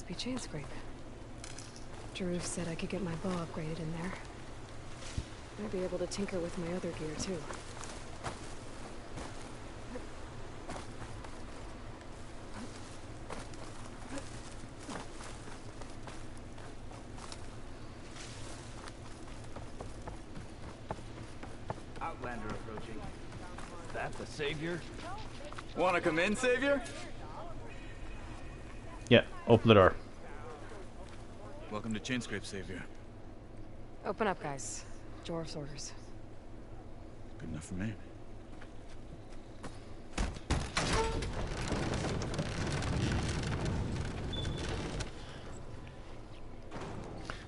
Be Chainscrape. Jaruf said I could get my bow upgraded in there. I'd be able to tinker with my other gear too. Outlander approaching. Is that the Savior? Wanna come in, Savior? Yeah, open the door. Welcome to Chainscrape, Savior. Open up, guys. Jorv's orders. Good enough for me.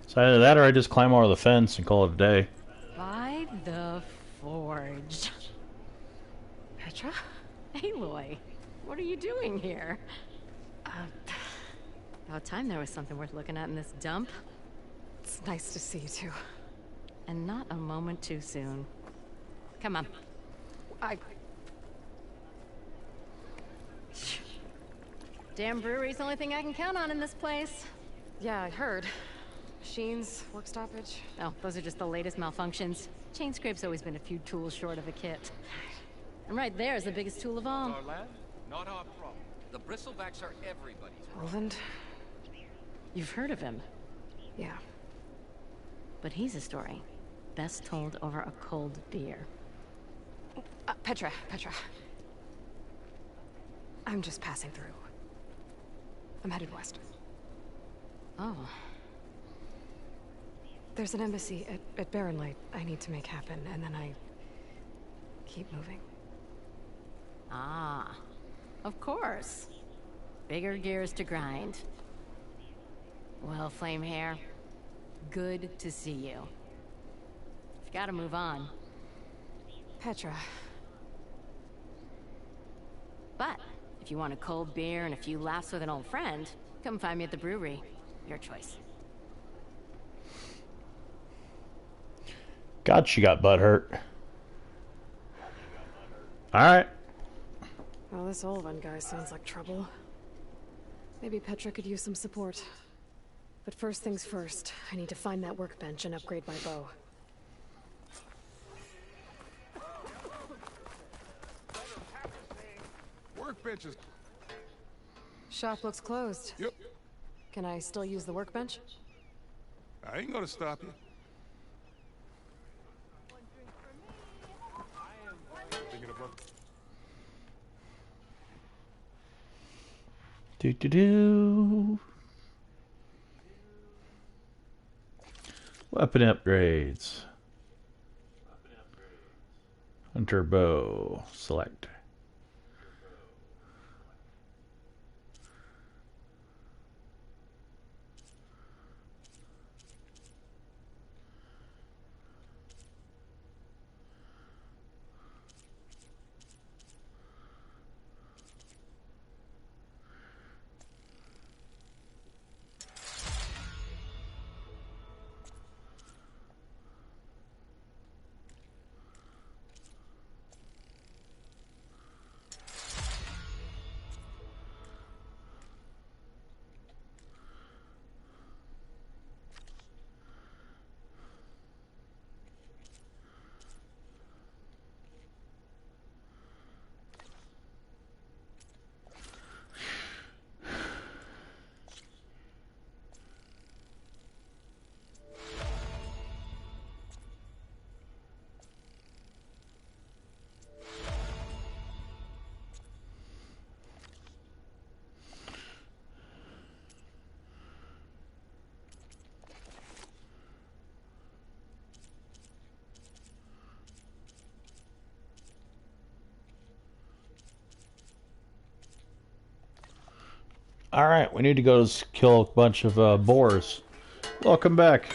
So either that or I just climb over the fence and call it a day. By the forge. Petra? Aloy, what are you doing here? About time there was something worth looking at in this dump. It's nice to see you too. And not a moment too soon. Come on. Damn brewery's the only thing I can count on in this place. Yeah, I heard. Machines, work stoppage. Oh, those are just the latest malfunctions. Chainscrape's always been a few tools short of a kit. And right there is the biggest tool of all. Our lad, not our problem. The bristlebacks are everybody's problem. Roland? You've heard of him? Yeah. But he's a story best told over a cold beer. Petra. I'm just passing through. I'm headed west. Oh. There's an embassy at Barren Light I need to make happen, and then I keep moving. Ah, of course. Bigger gears to grind. Well, Flamehair, good to see you. You've got to move on. Petra. But if you want a cold beer and a few laughs with an old friend, come find me at the brewery. Your choice. God, she got butthurt. Alright. Well, this Olvan guy sounds like trouble. Maybe Petra could use some support. But first things first, I need to find that workbench and upgrade my bow. Workbenches. Shop looks closed. Yep. Can I still use the workbench? I ain't gonna stop you. Thinking about... Do. Weapon upgrades. Hunter bow. Select. All right, we need to go kill a bunch of boars. Welcome back.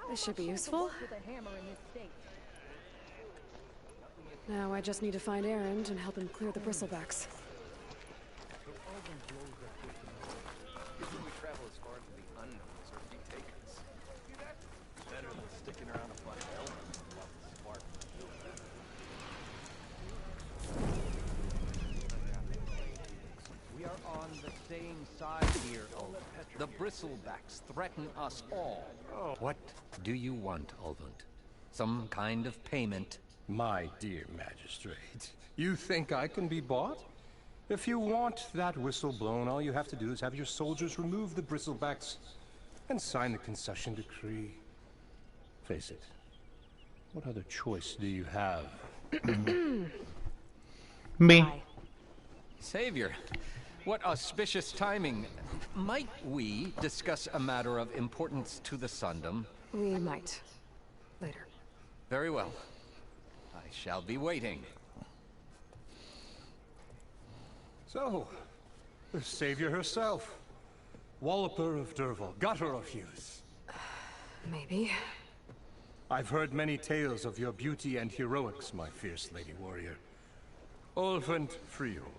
This should be useful. Now I just need to find Erend and help him clear the bristlebacks. We are on the same side here, Ulvund. The bristlebacks threaten us all. Oh. What do you want, Ulvund? Some kind of payment? My dear magistrate, you think I can be bought? If you want that whistle blown, all you have to do is have your soldiers remove the bristlebacks and sign the concession decree. Face it, what other choice do you have? Me. Savior, what auspicious timing. Might we discuss a matter of importance to the Sundom? We might. Later. Very well. I shall be waiting. So, the Savior herself. Walloper of Derval, Gutter of Hughes. Maybe. I've heard many tales of your beauty and heroics, my fierce lady warrior. Ulvund Freehold.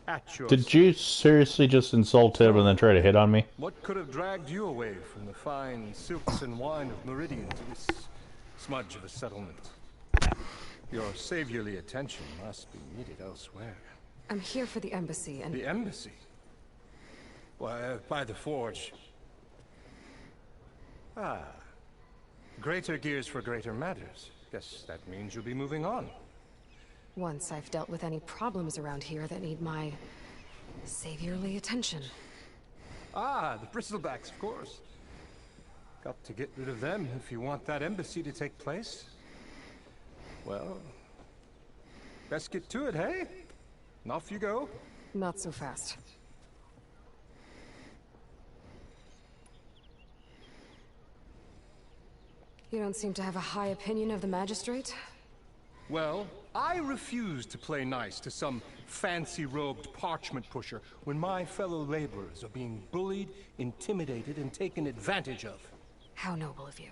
At your Did you seriously just insult him and then try to hit on me? What could have dragged you away from the fine silks and wine of Meridian to this smudge of a settlement? Your saviorly attention must be needed elsewhere. I'm here for the embassy and... The embassy? Why, by the forge. Ah. Greater gears for greater matters. Guess that means you'll be moving on. Once I've dealt with any problems around here that need my saviorly attention. Ah, the bristlebacks, of course. Got to get rid of them if you want that embassy to take place. Well, best get to it, hey? And off you go. Not so fast. You don't seem to have a high opinion of the magistrate? Well, I refuse to play nice to some fancy-robed parchment pusher when my fellow laborers are being bullied, intimidated, and taken advantage of. How noble of you.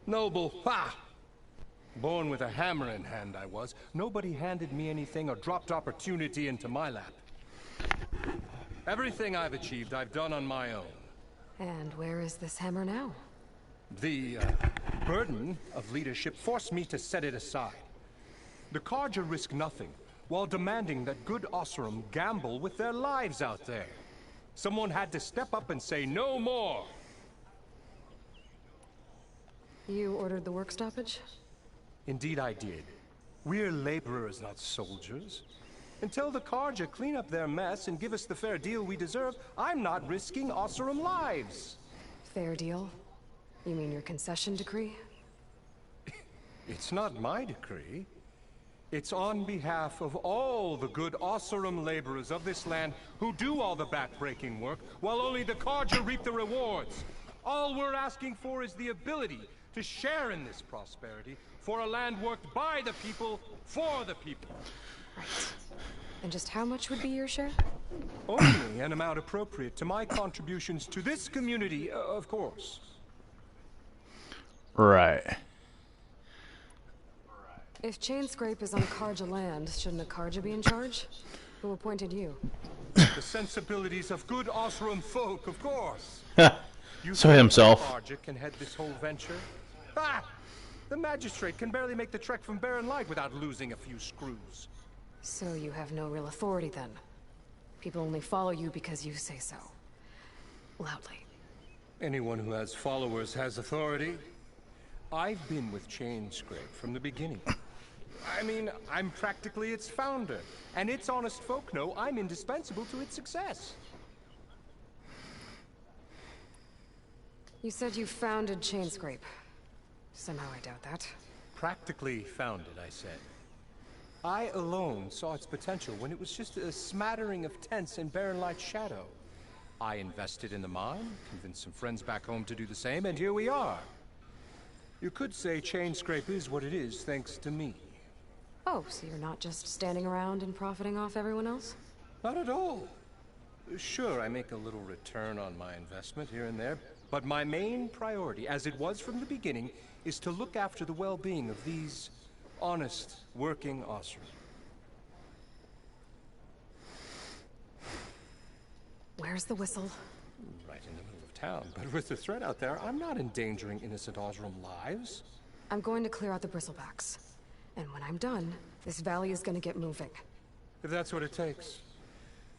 Noble? Ha! Born with a hammer in hand, I was. Nobody handed me anything or dropped opportunity into my lap. Everything I've achieved, I've done on my own. And where is this hammer now? The burden of leadership forced me to set it aside. The Carja risk nothing, while demanding that good Oseram gamble with their lives out there. Someone had to step up and say no more! You ordered the work stoppage? Indeed I did. We're laborers, not soldiers. Until the Carja clean up their mess and give us the fair deal we deserve, I'm not risking Oseram lives! Fair deal? You mean your concession decree? It's not my decree. It's on behalf of all the good Oseram laborers of this land who do all the back-breaking work, while only the Carja reap the rewards. All we're asking for is the ability to share in this prosperity for a land worked by the people, for the people. Right. And just how much would be your share? Only an amount appropriate to my contributions to this community, of course. Right. If Chainscrape is on Carja land, shouldn't a Carja be in charge? Who appointed you? The sensibilities of good Oseram folk, of course. You So himself. Carja can head this whole venture. Ah! The magistrate can barely make the trek from Barren Light without losing a few screws. So you have no real authority then? People only follow you because you say so. Loudly. Anyone who has followers has authority. I've been with Chainscrape from the beginning. I mean, I'm practically its founder, and its honest folk know I'm indispensable to its success. You said you founded Chainscrape. Somehow I doubt that. Practically founded, I said. I alone saw its potential when it was just a smattering of tents in Barren Light's shadow. I invested in the mine, convinced some friends back home to do the same, and here we are. You could say Chainscrape is what it is thanks to me. Oh, so you're not just standing around and profiting off everyone else? Not at all. Sure, I make a little return on my investment here and there, but my main priority, as it was from the beginning, is to look after the well-being of these honest, working Oseram. Where's the whistle? Right in the middle of town, but with the threat out there, I'm not endangering innocent Oseram lives. I'm going to clear out the bristlebacks. And when I'm done, this valley is gonna get moving. If that's what it takes.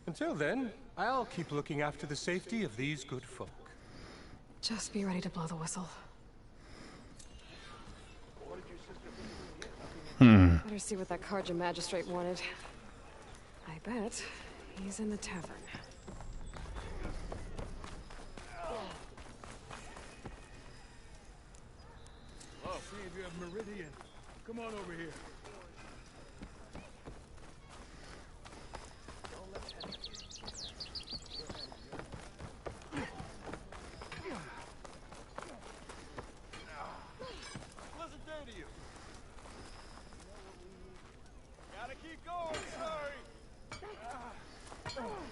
Until then, I'll keep looking after the safety of these good folk. Just be ready to blow the whistle. Better see what that Carja magistrate wanted. I bet he's in the tavern. Oh, Savior of Meridian. Come on over here. Pleasant day to you. Gotta keep going, sorry.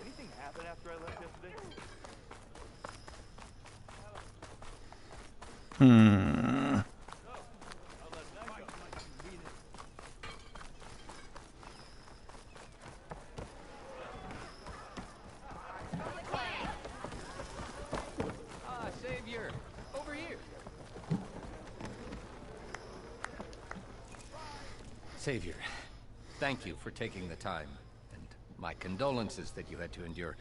Anything happen after I left yesterday? Savior, over here. Savior, thank you for taking the time, and my condolences that you had to endure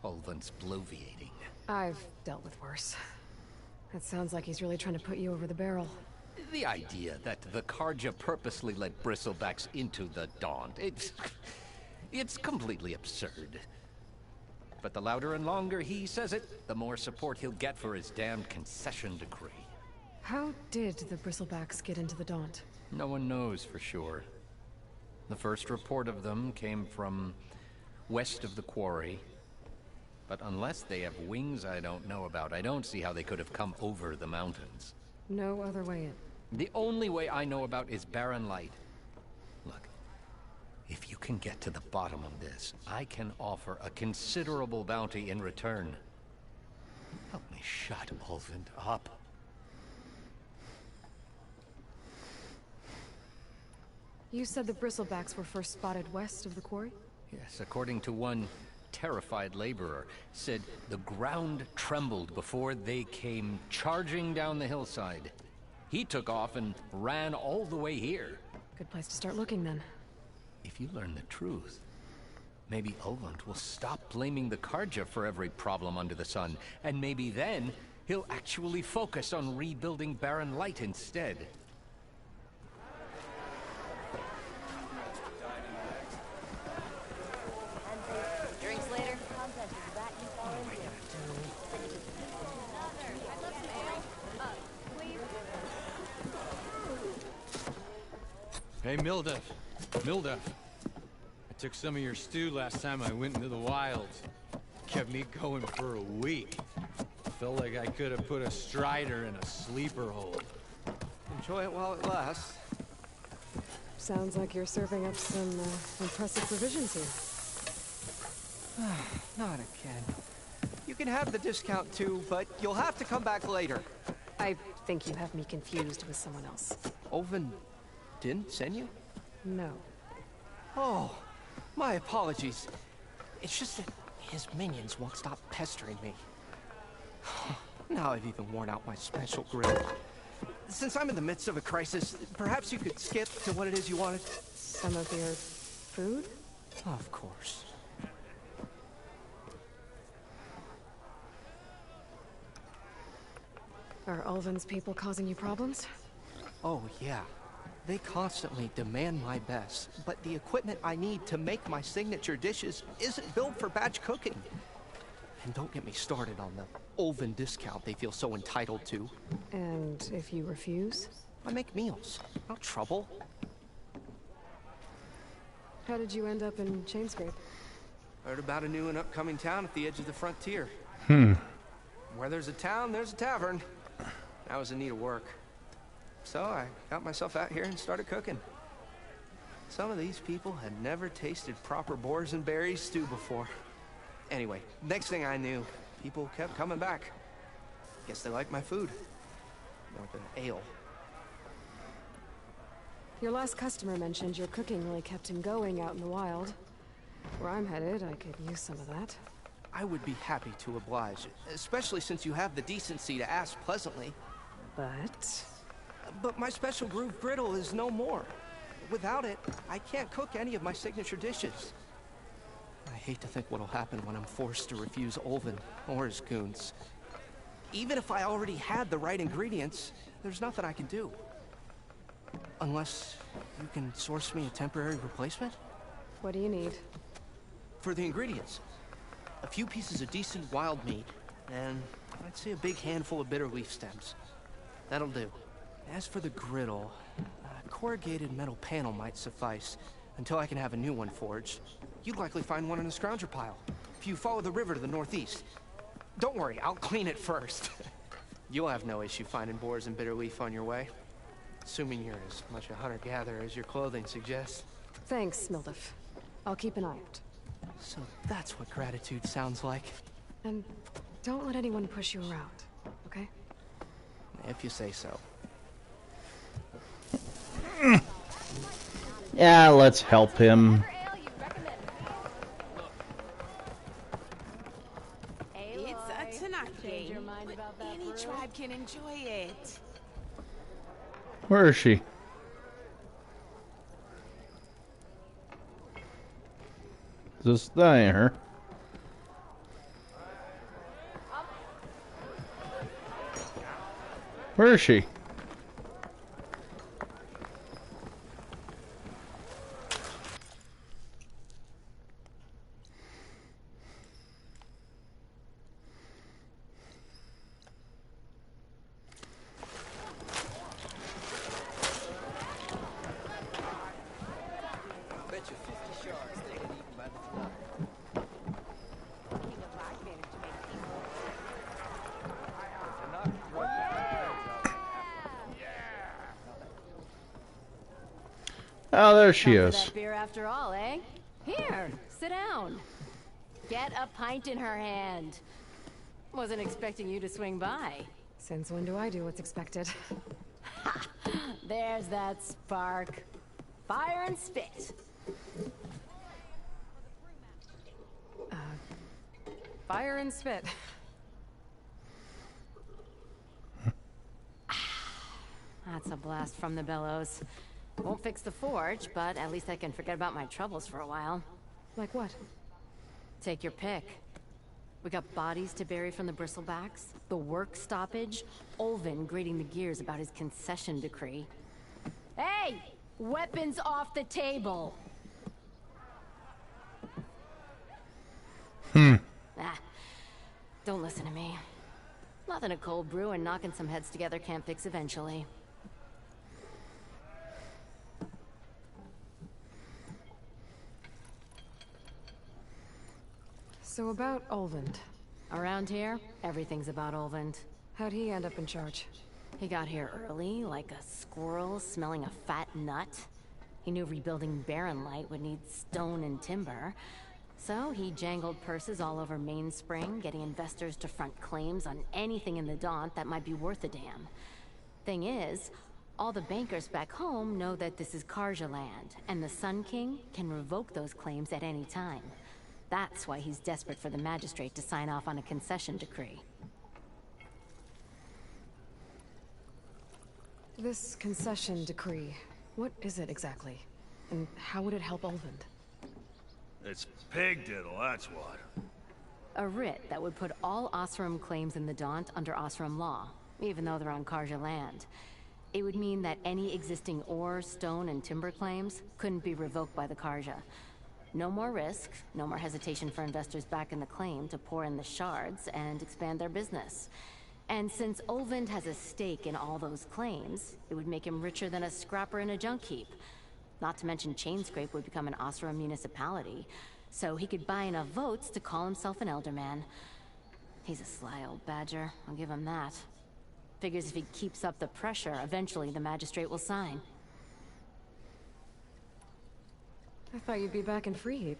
Ulvund's bloviating. I've dealt with worse. It sounds like he's really trying to put you over the barrel. The idea that the Carja purposely let bristlebacks into the Daunt, it's completely absurd. But the louder and longer he says it, the more support he'll get for his damned concession decree. How did the bristlebacks get into the Daunt? No one knows for sure. The first report of them came from west of the quarry. But unless they have wings I don't know about, I don't see how they could have come over the mountains. No other way in. The only way I know about is Barren Light. Look, if you can get to the bottom of this, I can offer a considerable bounty in return. Help me shut Ulvund up. You said the bristlebacks were first spotted west of the quarry? Yes, according to one terrified laborer, said the ground trembled before they came charging down the hillside. He took off and ran all the way here. Good place to start looking then. If you learn the truth, maybe Ulvund will stop blaming the Carja for every problem under the sun, and maybe then he'll actually focus on rebuilding Barren Light instead. Drinks later? Hey, Mildev. Milda, I took some of your stew last time I went into the wilds. Kept me going for a week. Felt like I could have put a strider in a sleeper hold. Enjoy it while it lasts. Sounds like you're serving up some impressive provisions here. Not again. You can have the discount too, but you'll have to come back later. I think you have me confused with someone else. Olvin didn't send you? No. Oh, my apologies. It's just that his minions won't stop pestering me. Now I've even worn out my special grill. Since I'm in the midst of a crisis, perhaps you could skip to what it is you wanted? Some of your food? Of course. Are Ulvin's people causing you problems? Oh, yeah. They constantly demand my best, but the equipment I need to make my signature dishes isn't built for batch cooking. And don't get me started on the Ulvin discount they feel so entitled to. And if you refuse? I make meals, no trouble. How did you end up in Chainscrape? Heard about a new and upcoming town at the edge of the frontier. Where there's a town, there's a tavern. I was in need of work. So I got myself out here and started cooking. Some of these people had never tasted proper boars and berries stew before. Anyway, next thing I knew, people kept coming back. Guess they liked my food. More than ale. Your last customer mentioned your cooking really kept him going out in the wild. Where I'm headed, I could use some of that. I would be happy to oblige, especially since you have the decency to ask pleasantly. But my special groove griddle is no more. Without it, I can't cook any of my signature dishes. I hate to think what'll happen when I'm forced to refuse Olvin or his goons. Even if I already had the right ingredients, there's nothing I can do. Unless you can source me a temporary replacement? What do you need? For the ingredients, a few pieces of decent wild meat, and I'd say a big handful of bitter leaf stems. That'll do. As for the griddle, a corrugated metal panel might suffice until I can have a new one forged. You'd likely find one in a scrounger pile, if you follow the river to the northeast. Don't worry, I'll clean it first. You'll have no issue finding boars and bitter leaf on your way. Assuming you're as much a hunter-gatherer as your clothing suggests. Thanks, Mildif. I'll keep an eye out. So that's what gratitude sounds like. And don't let anyone push you around, okay? If you say so. Yeah, let's help him. It's a Tanaki. Any tribe can enjoy it. Where is she? Is this her? Where is she? Oh, there she is. That beer after all, eh? Here, sit down. Get a pint in her hand. Wasn't expecting you to swing by. Since when do I do what's expected? There's that spark. Fire and spit. Fire and spit. That's a blast from the bellows. Won't fix the forge, but at least I can forget about my troubles for a while. Like what? Take your pick. We got bodies to bury from the bristlebacks, the work stoppage, Olvin grating the gears about his concession decree. Hey! Weapons off the table! Don't listen to me. Nothing a cold brew and knocking some heads together can't fix eventually. So about Olvend. Around here, everything's about Olvend. How'd he end up in charge? He got here early, like a squirrel smelling a fat nut. He knew rebuilding Barren Light would need stone and timber. So he jangled purses all over Mainspring, getting investors to front claims on anything in the Daunt that might be worth a damn. Thing is, all the bankers back home know that this is Carja land, and the Sun King can revoke those claims at any time. That's why he's desperate for the magistrate to sign off on a concession decree. This concession decree, what is it exactly? And how would it help Olvend? It's pig diddle, that's what. A writ that would put all Osram claims in the Daunt under Osram law, even though they're on Carja land. It would mean that any existing ore, stone, and timber claims couldn't be revoked by the Carja. No more risk, no more hesitation for investors back in the claim to pour in the shards and expand their business. And since Olvend has a stake in all those claims, it would make him richer than a scrapper in a junk heap. Not to mention Chainscrape would become an Osram municipality, so he could buy enough votes to call himself an Elderman. He's a sly old badger, I'll give him that. Figures if he keeps up the pressure, eventually the magistrate will sign. I thought you'd be back in Freeheap.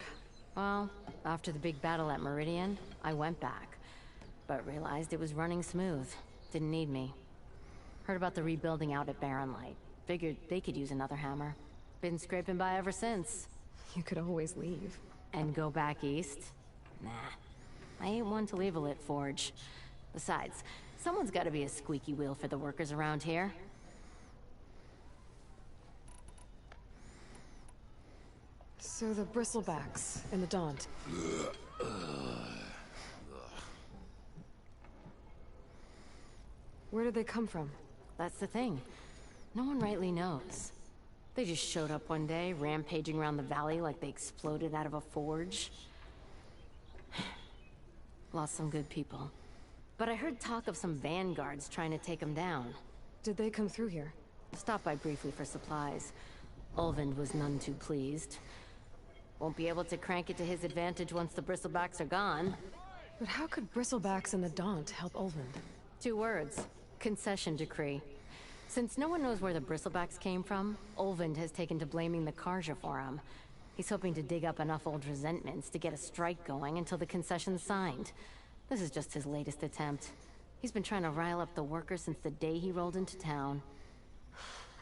Well, after the big battle at Meridian, I went back. But realized it was running smooth. Didn't need me. Heard about the rebuilding out at Barren Light. Figured they could use another hammer. Been scraping by ever since. You could always leave. And go back east? Nah. I ain't one to leave a lit forge. Besides, someone's gotta be a squeaky wheel for the workers around here. So the Bristlebacks in the Daunt. Where did they come from? That's the thing. No one rightly knows. They just showed up one day, rampaging around the valley like they exploded out of a forge. Lost some good people. But I heard talk of some vanguards trying to take them down. Did they come through here? Stopped by briefly for supplies. Olvend was none too pleased. Won't be able to crank it to his advantage once the Bristlebacks are gone. But how could Bristlebacks in the Daunt help Olvend? 2 words. Concession decree. Since no one knows where the Bristlebacks came from, Olvend has taken to blaming the Carja for them. He's hoping to dig up enough old resentments to get a strike going until the concession's signed. This is just his latest attempt. He's been trying to rile up the workers since the day he rolled into town.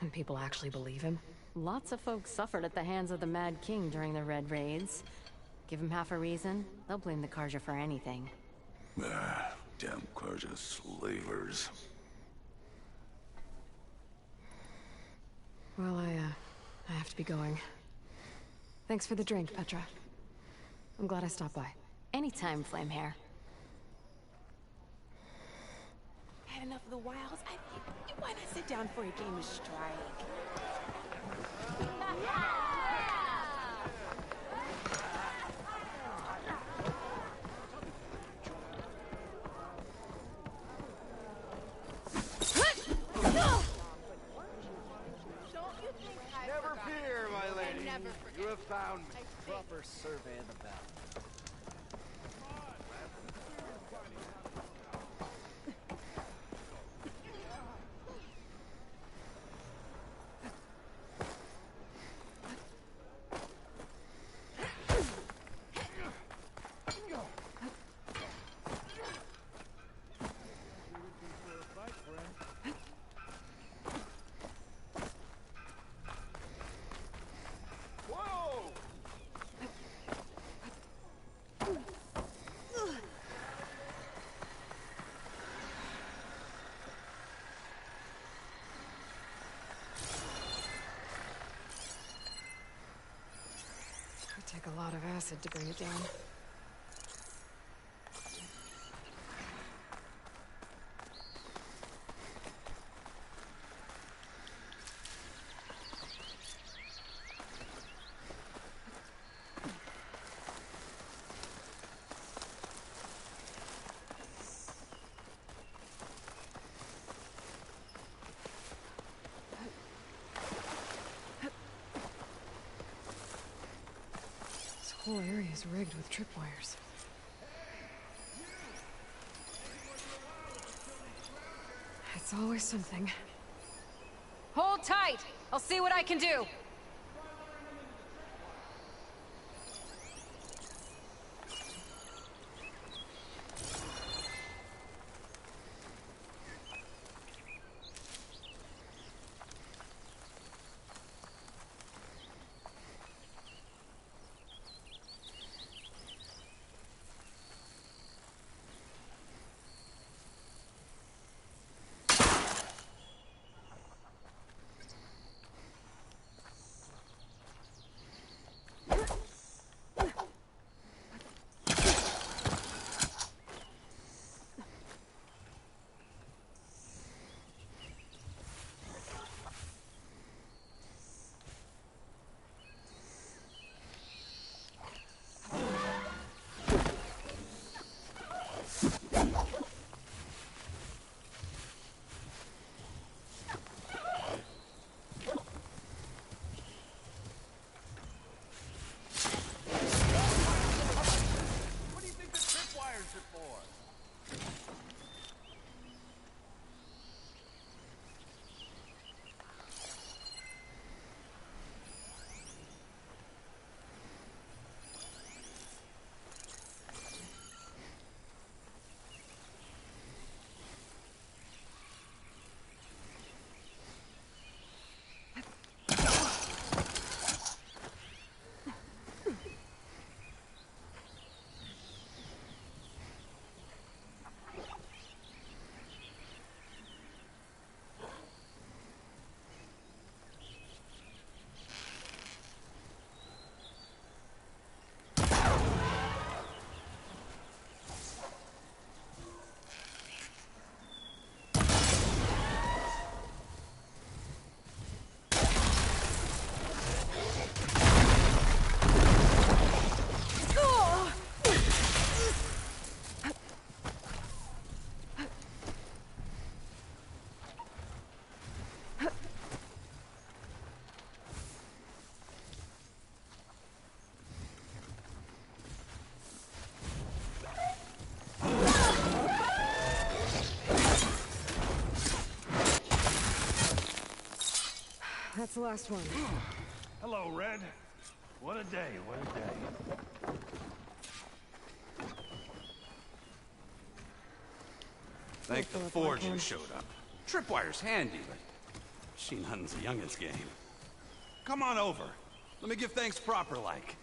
And people actually believe him? Lots of folks suffered at the hands of the Mad King during the Red Raids. Give him half a reason, they'll blame the Carja for anything. Damn Carja slavers. Well, I have to be going. Thanks for the drink, Petra. I'm glad I stopped by. Anytime, Flamehair. Had enough of the wilds? Why not sit down for a game of Strike? Never fear, my lady. You have found me. Proper survey of the battle. Take a lot of acid to bring it down. This whole area is rigged with tripwires. There's always something. Hold tight! I'll see what I can do! That's the last one. Hello, Red. What a day, what a day. Thank the Forge you showed up. Tripwire's handy, but machine hunting's a youngin's game. Come on over. Let me give thanks proper like.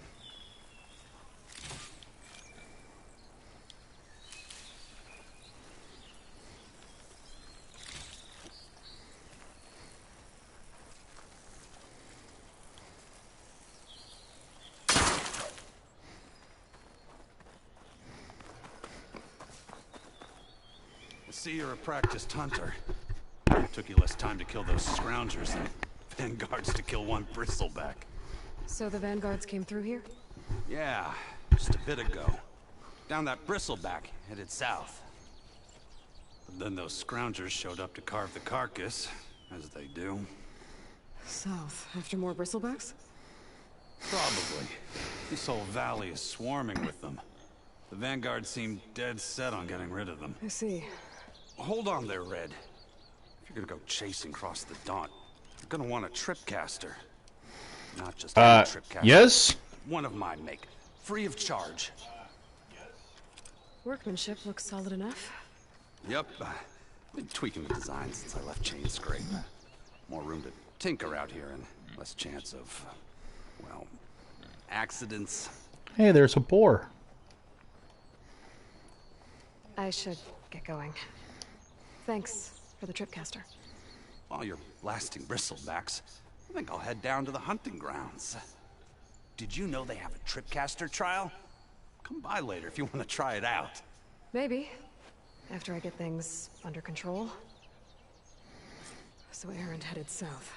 I see you're a practiced hunter. It took you less time to kill those scroungers than Vanguards to kill one bristleback. So the Vanguards came through here? Yeah, just a bit ago. Down that bristleback, headed south. But then those scroungers showed up to carve the carcass, as they do. South, after more bristlebacks? Probably. This whole valley is swarming with them. The Vanguard seemed dead set on getting rid of them. I see. Hold on there, Red. If you're gonna go chasing across the Daunt, you're gonna want a tripcaster. Not just any tripcaster. Yes? One of my make. Free of charge. Workmanship looks solid enough. Yep. Been tweaking the design since I left Chainscrape. More room to tinker out here and less chance of, well, accidents. Hey, there's a boar. I should get going. Thanks for the tripcaster. While you're blasting bristlebacks, I think I'll head down to the hunting grounds. Did you know they have a tripcaster trial? Come by later if you want to try it out. Maybe. After I get things under control. So Erend headed south.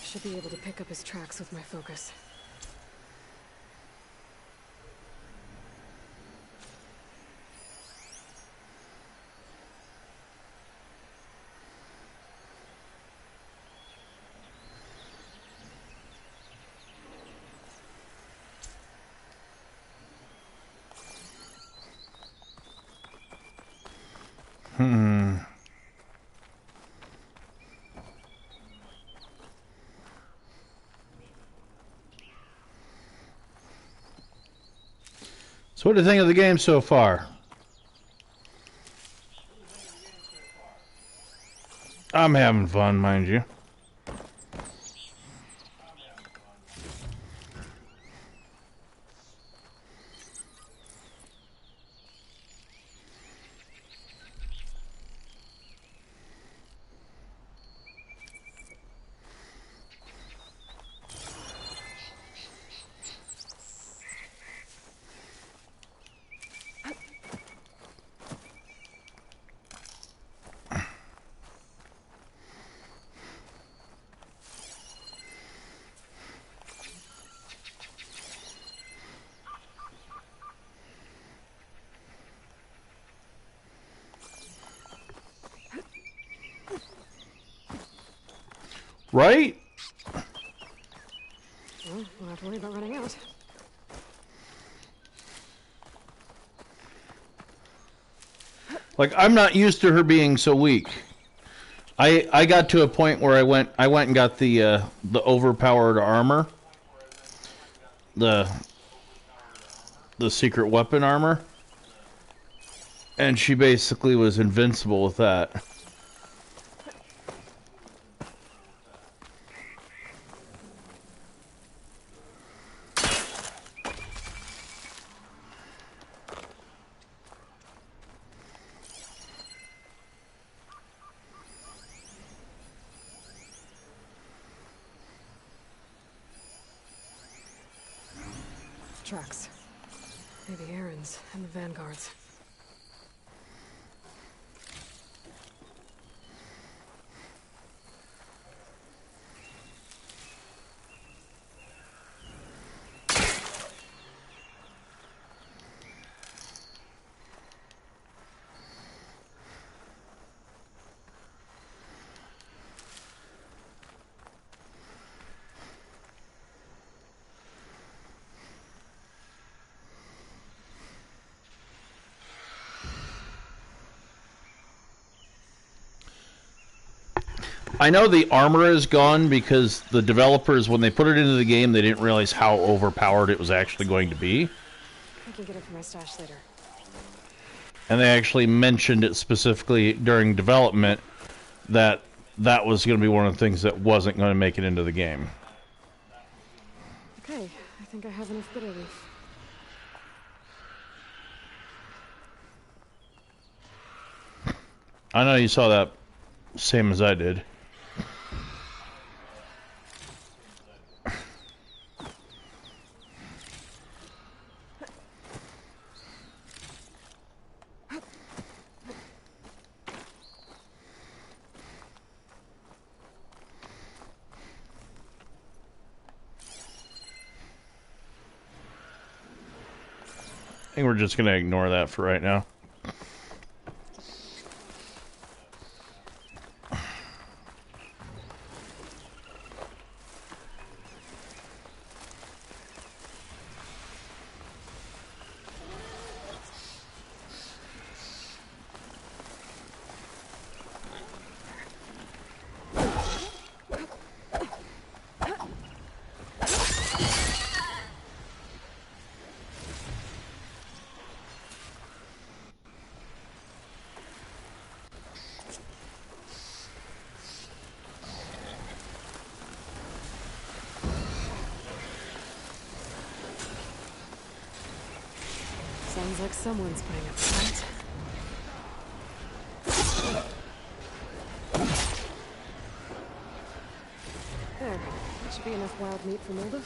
Should be able to pick up his tracks with my focus. So what do you think of the game so far? I'm having fun, mind you. Right? Well, we'll have to worry about running out. Like, I'm not used to her being so weak. I got to a point where I went and got the overpowered armor. The secret weapon armor. And she basically was invincible with that. Tracks. Maybe Aaron's and the Vanguards. I know the armor is gone because the developers, when they put it into the game, they didn't realize how overpowered it was actually going to be. I can get it from my stash later. And they actually mentioned it specifically during development that that was going to be one of the things that wasn't going to make it into the game. Okay, I think I have enough bitter leaf. I know you saw that same as I did. I think we're just going to ignore that for right now. Sounds like someone's putting up a fight. There. That should be enough wild meat for Moldov.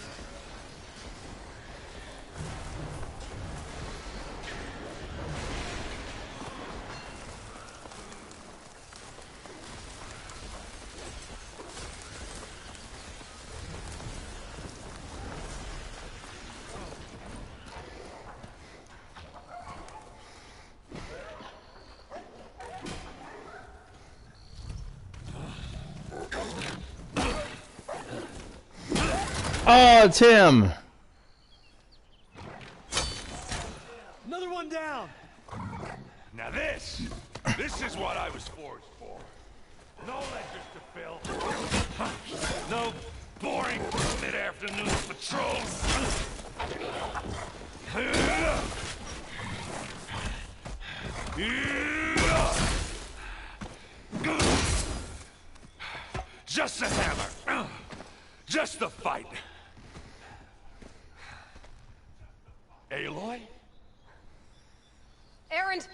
Oh, it's him! Another one down! Now this is what I was forged for. No ledgers to fill. No boring mid-afternoon patrols. Just the hammer. Just the fight. Aloy? Erend!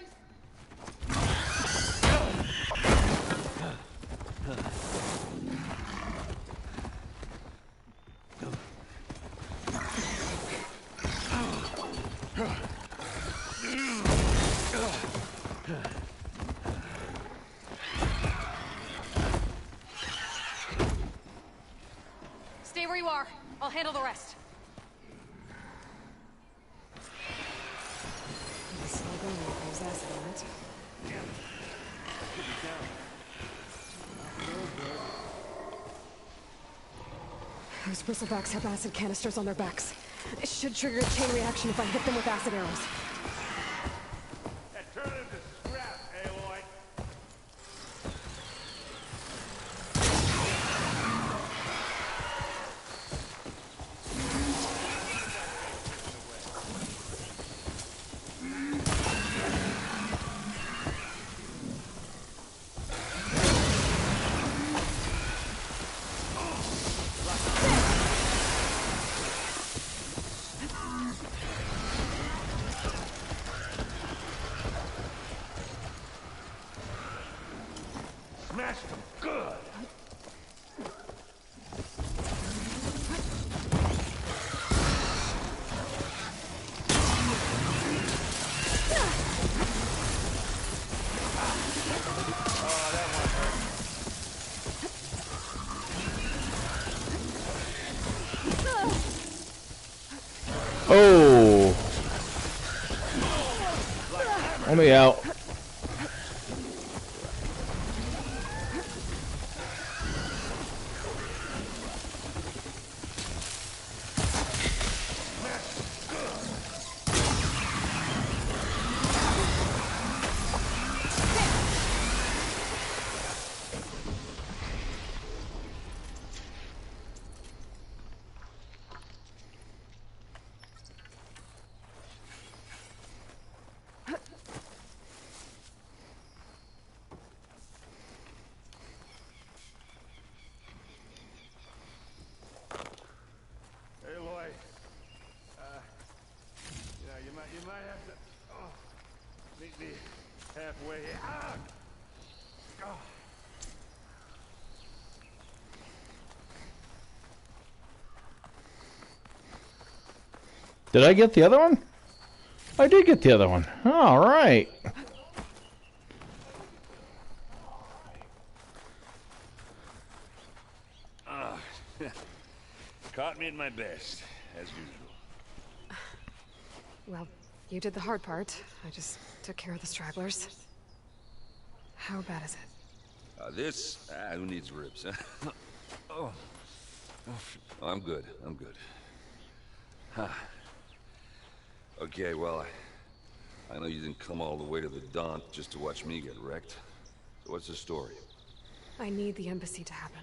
Stay where you are. I'll handle the rest. There's acid on it. Those bristlebacks have acid canisters on their backs. It should trigger a chain reaction if I hit them with acid arrows. Turn into scrap, Aloy. Smashed them good. Oh! Let me out. Aloy, you might have to meet me halfway. Did I get the other one? I did get the other one. All right. Caught me at my best, as usual. Well, you did the hard part. I just took care of the stragglers. How bad is it? Who needs ribs? Oh. I'm good. I'm good. Huh. Okay, well, I know you didn't come all the way to the Daunt just to watch me get wrecked. So what's the story? I need the embassy to happen,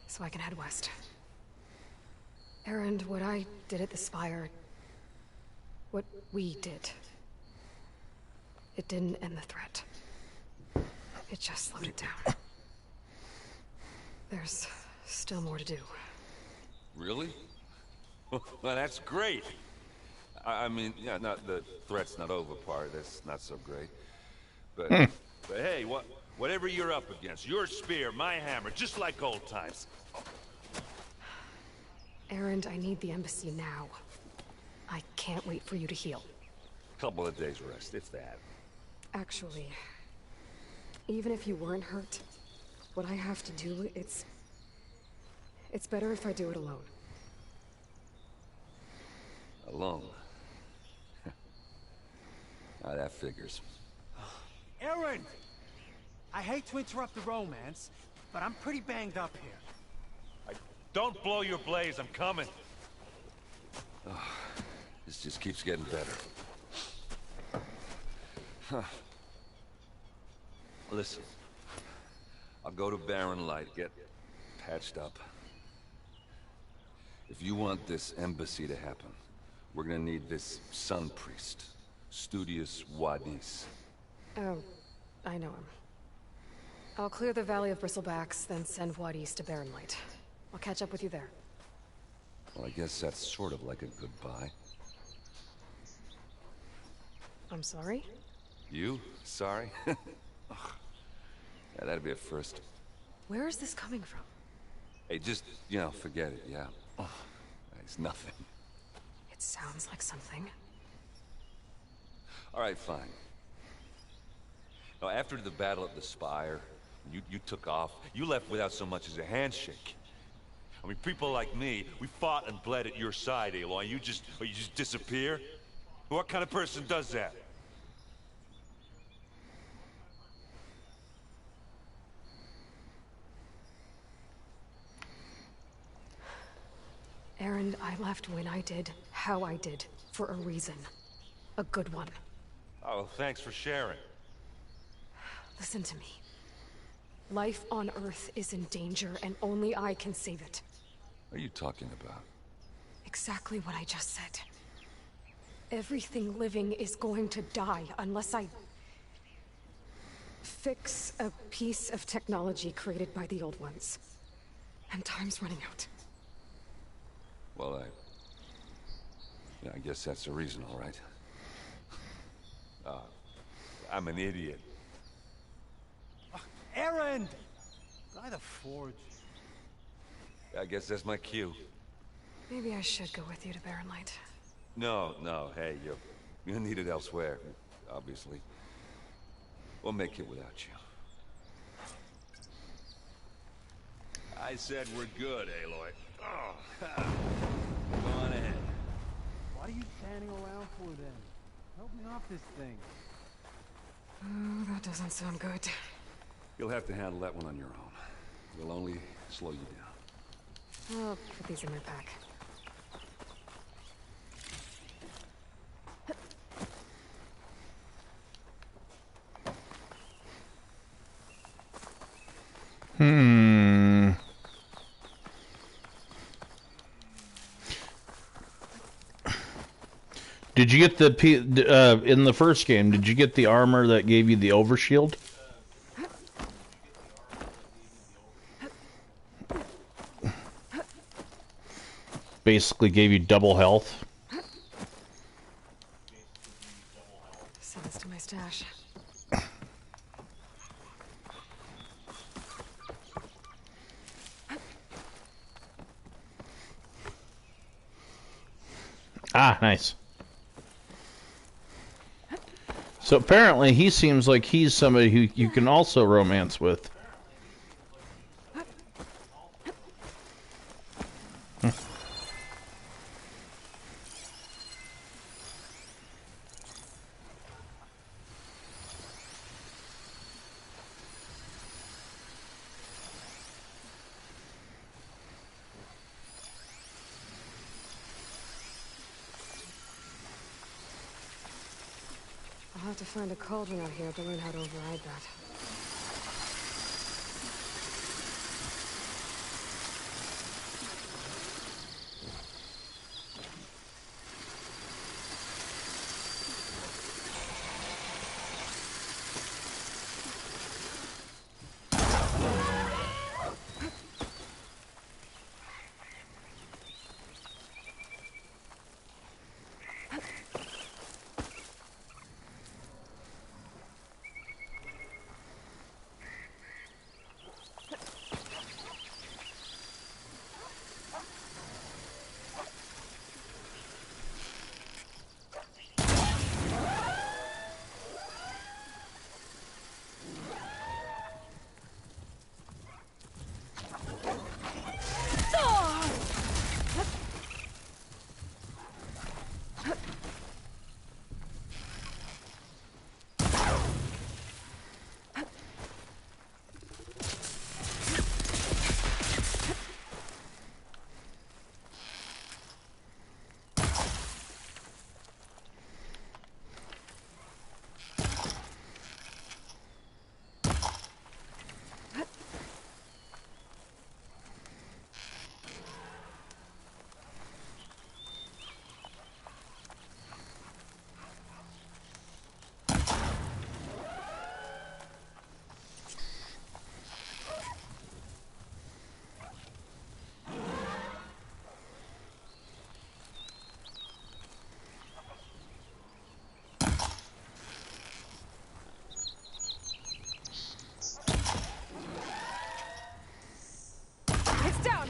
so I can head west. Erend, what I did at the Spire... what we did... it didn't end the threat. It just slowed it down. There's still more to do. Really? Well, that's great. I mean, yeah, not the threat's not over part. That's not so great. But, but hey, whatever you're up against, your spear, my hammer, just like old times. Erend, I need the embassy now. I can't wait for you to heal. Couple of days rest, if that. Actually, even if you weren't hurt, what I have to do, it's better if I do it alone. Alone? That figures. Erend! I hate to interrupt the romance, but I'm pretty banged up here. Don't blow your blaze, I'm coming. This just keeps getting better. Huh. Listen, I'll go to Barren Light, get patched up. If you want this embassy to happen, we're gonna need this Sun Priest, Studius Wadis. Oh, I know him. I'll clear the Valley of Bristlebacks, then send Watt east to Barren Light. I'll catch up with you there. Well, I guess that's sort of like a goodbye. I'm sorry? You? Sorry? Ugh. Yeah, that'd be a first. Where is this coming from? Hey, just, forget it, yeah. Ugh. It's nothing. It sounds like something. All right, fine. Now, after the battle at the Spire, you took off. You left without so much as a handshake. I mean, people like me, we fought and bled at your side, Aloy. You just disappear? What kind of person does that? Erend, I left when I did, how I did, for a reason. A good one. Oh, thanks for sharing. Listen to me. Life on Earth is in danger, and only I can save it. What are you talking about? Exactly what I just said. Everything living is going to die unless I fix a piece of technology created by the Old Ones. And time's running out. Well, I guess that's the reason, all right. I'm an idiot. Erend! By the Forge. I guess that's my cue. Maybe I should go with you to Barren Light. No, hey, you're needed elsewhere, obviously. We'll make it without you. I said we're good, Aloy. Oh, go on ahead. What are you standing around for then? Help me off this thing. Oh, that doesn't sound good. You'll have to handle that one on your own. We'll only slow you down. I'll put these in my pack. Did you get the in the first game? Did you get the armor that gave you the overshield? Basically, gave you double health. Send this to my stash. Ah, nice. So apparently he seems like he's somebody who you can also romance with. I'll have to find a cauldron out here to learn how to override that. down!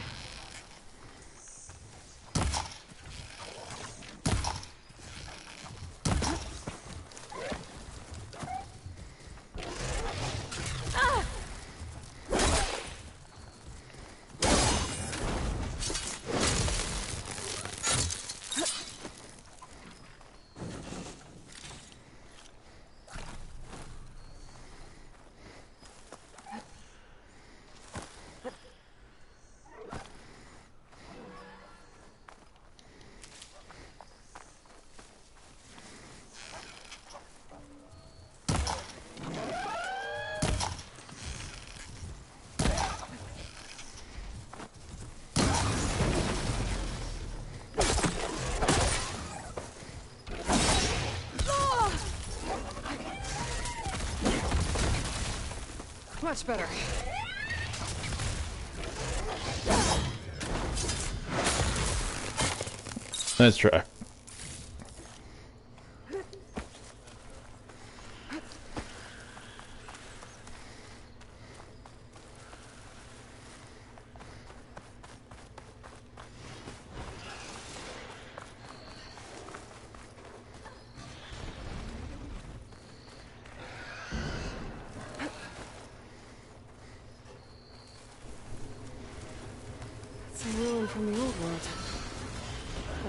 Much better. Let's try. Some ruin from the old world.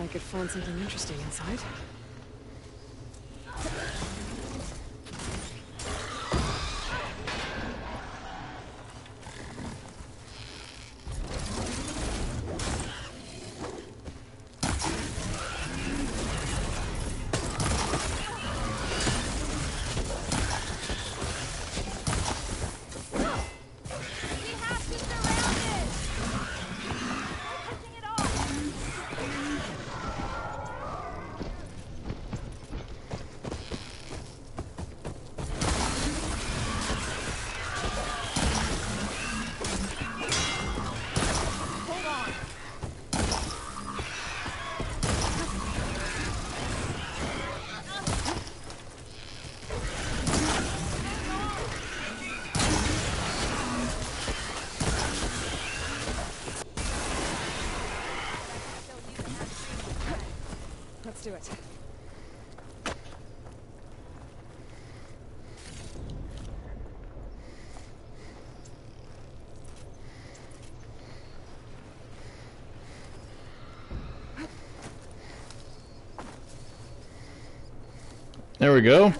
I could find something interesting inside. Let's do it. There we go.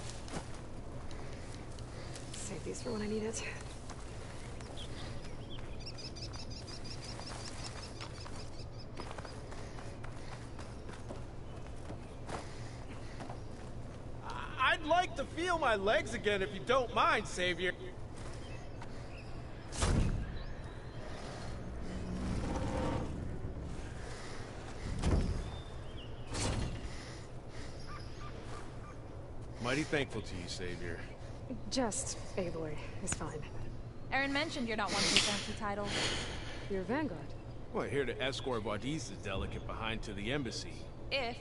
Save these for when I need it. I'd like to feel my legs again if you don't mind, Savior. Mighty thankful to you, Savior. Just Aloy is fine. Aaron mentioned you're not one for fancy titles. You're Vanguard. Well, here to escort Wadiz's delegate behind to the embassy. If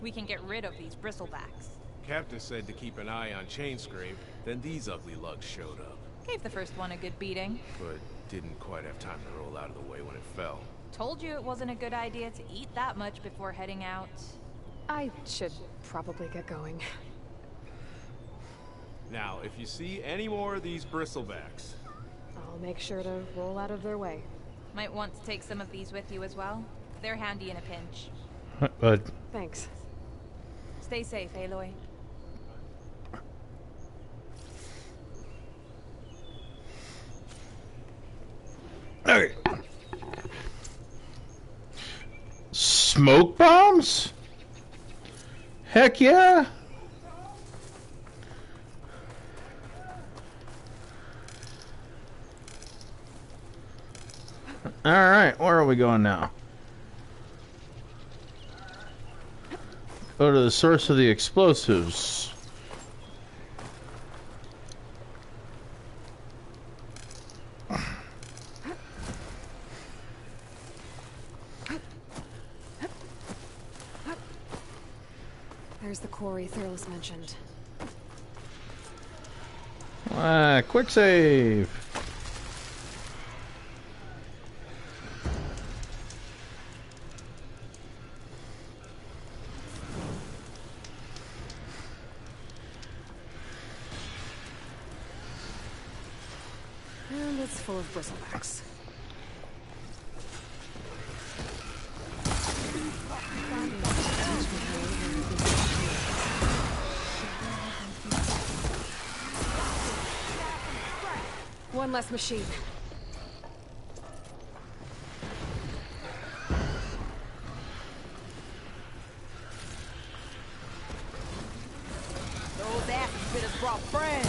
we can get rid of these bristlebacks. Captain said to keep an eye on Chainscrape, then these ugly lugs showed up. Gave the first one a good beating. But didn't quite have time to roll out of the way when it fell. Told you it wasn't a good idea to eat that much before heading out. I should probably get going. Now, if you see any more of these bristlebacks... I'll make sure to roll out of their way. Might want to take some of these with you as well. They're handy in a pinch. But thanks. Stay safe, Aloy. Okay. Smoke bombs? Heck yeah! Alright, where are we going now? Go to the source of the explosives. There's the quarry Thurles mentioned. Quick save. full of bristlebacks. One less machine. Those asses been brought friends.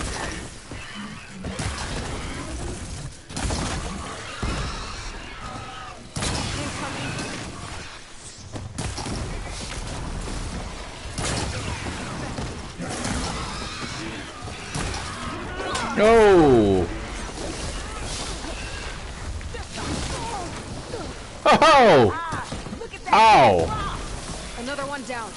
No! Oh! Ow! Another one down.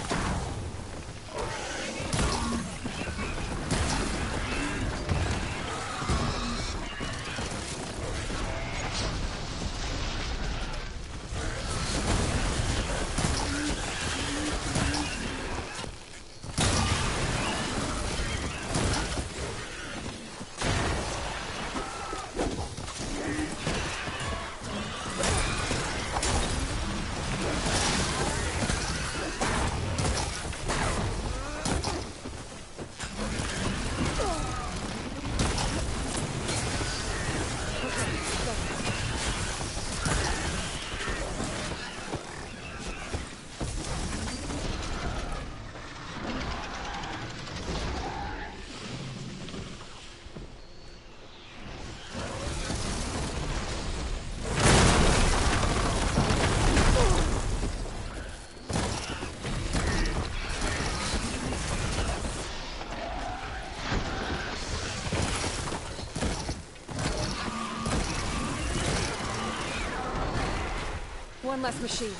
One less machine.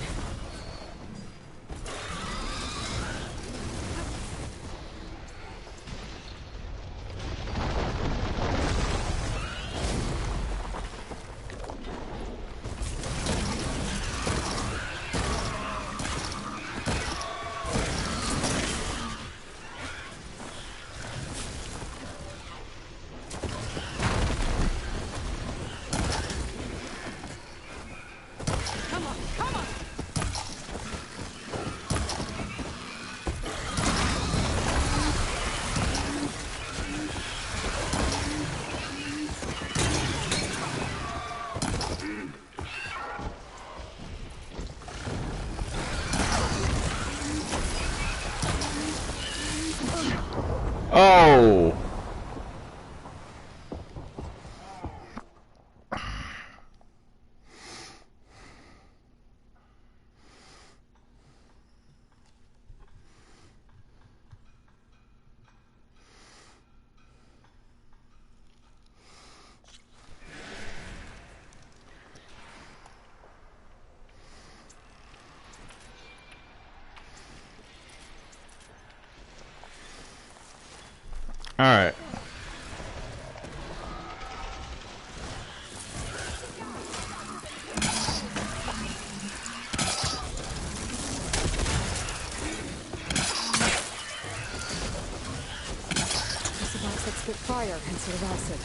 Oh! All right. It's a box that spit fire instead of acid.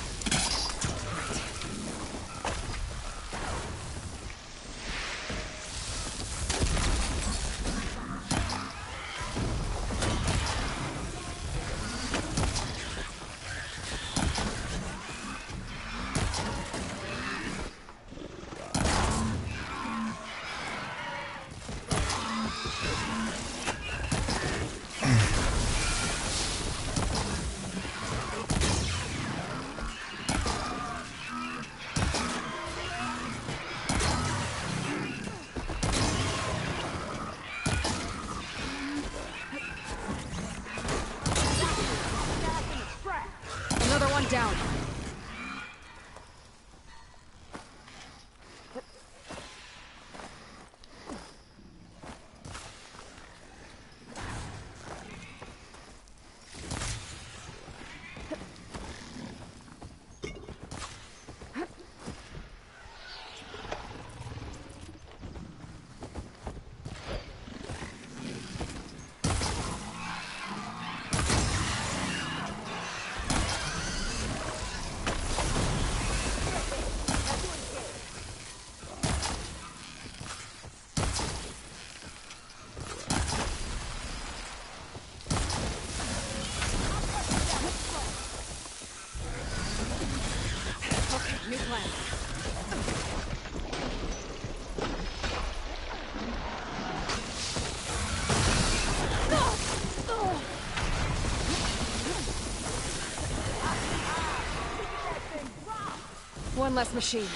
less machine.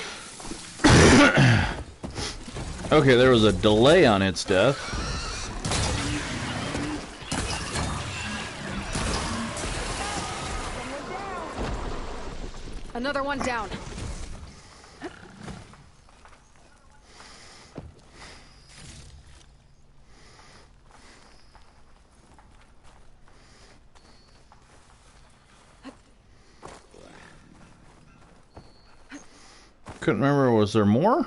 Okay, there was a delay on its death. Another one down. Couldn't remember, was there more?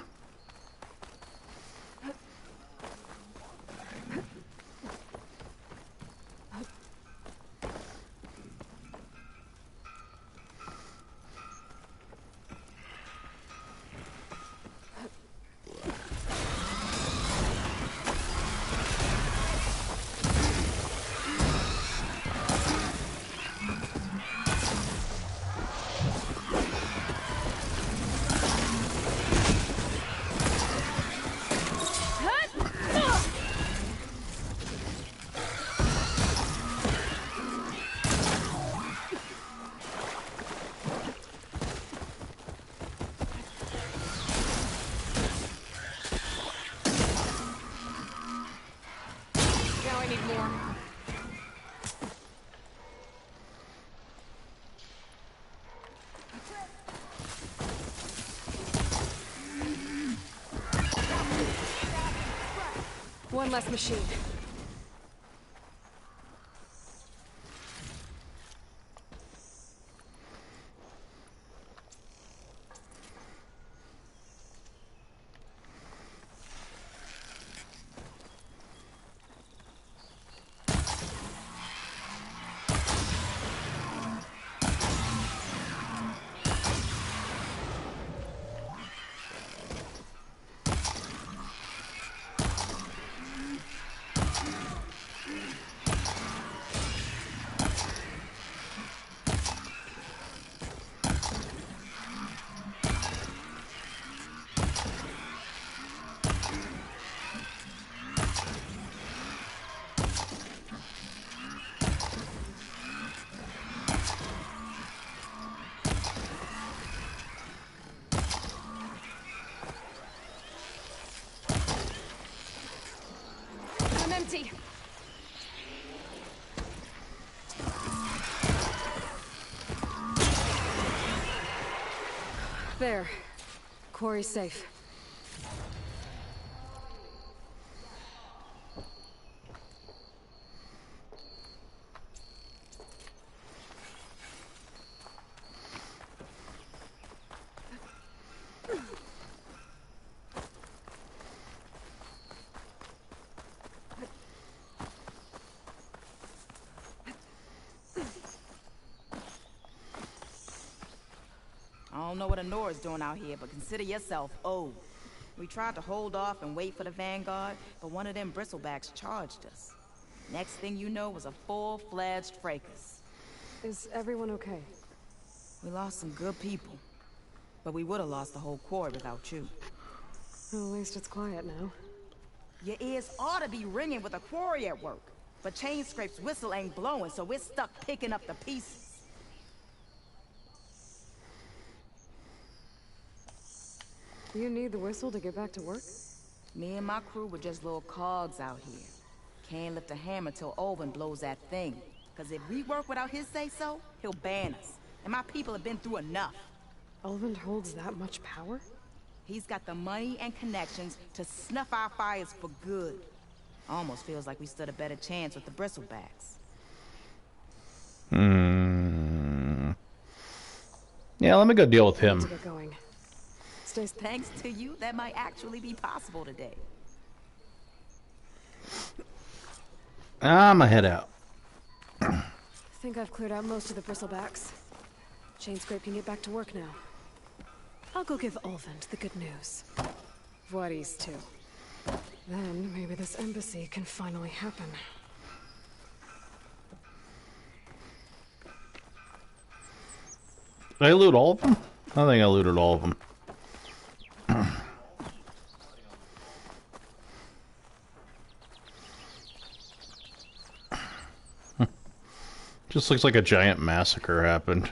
One less machine. Empty. There. Quarry's safe. I don't know what Anora's doing out here, but consider yourself old. We tried to hold off and wait for the Vanguard, but one of them bristlebacks charged us. Next thing you know was a full-fledged fracas. Is everyone okay? We lost some good people, but we would have lost the whole quarry without you. Well, at least it's quiet now. Your ears ought to be ringing with a quarry at work, but Chainscrape's whistle ain't blowing, so we're stuck picking up the pieces. You need the whistle to get back to work? Me and my crew were just little cogs out here. Can't lift a hammer till Olvin blows that thing. Cause if we work without his say-so, he'll ban us. And my people have been through enough. Olvin holds that much power? He's got the money and connections to snuff our fires for good. Almost feels like we stood a better chance with the bristlebacks. Yeah, let me go deal with him. Need to get going. Thanks to you, that might actually be possible today. I'ma head out. I think I've cleared out most of the bristlebacks. Chainscrape can get back to work now. I'll go give Olvend the good news. Voorhees too. Then maybe this embassy can finally happen. Did I loot all of them? I think I looted all of them. Just looks like a giant massacre happened.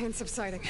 pain subsiding.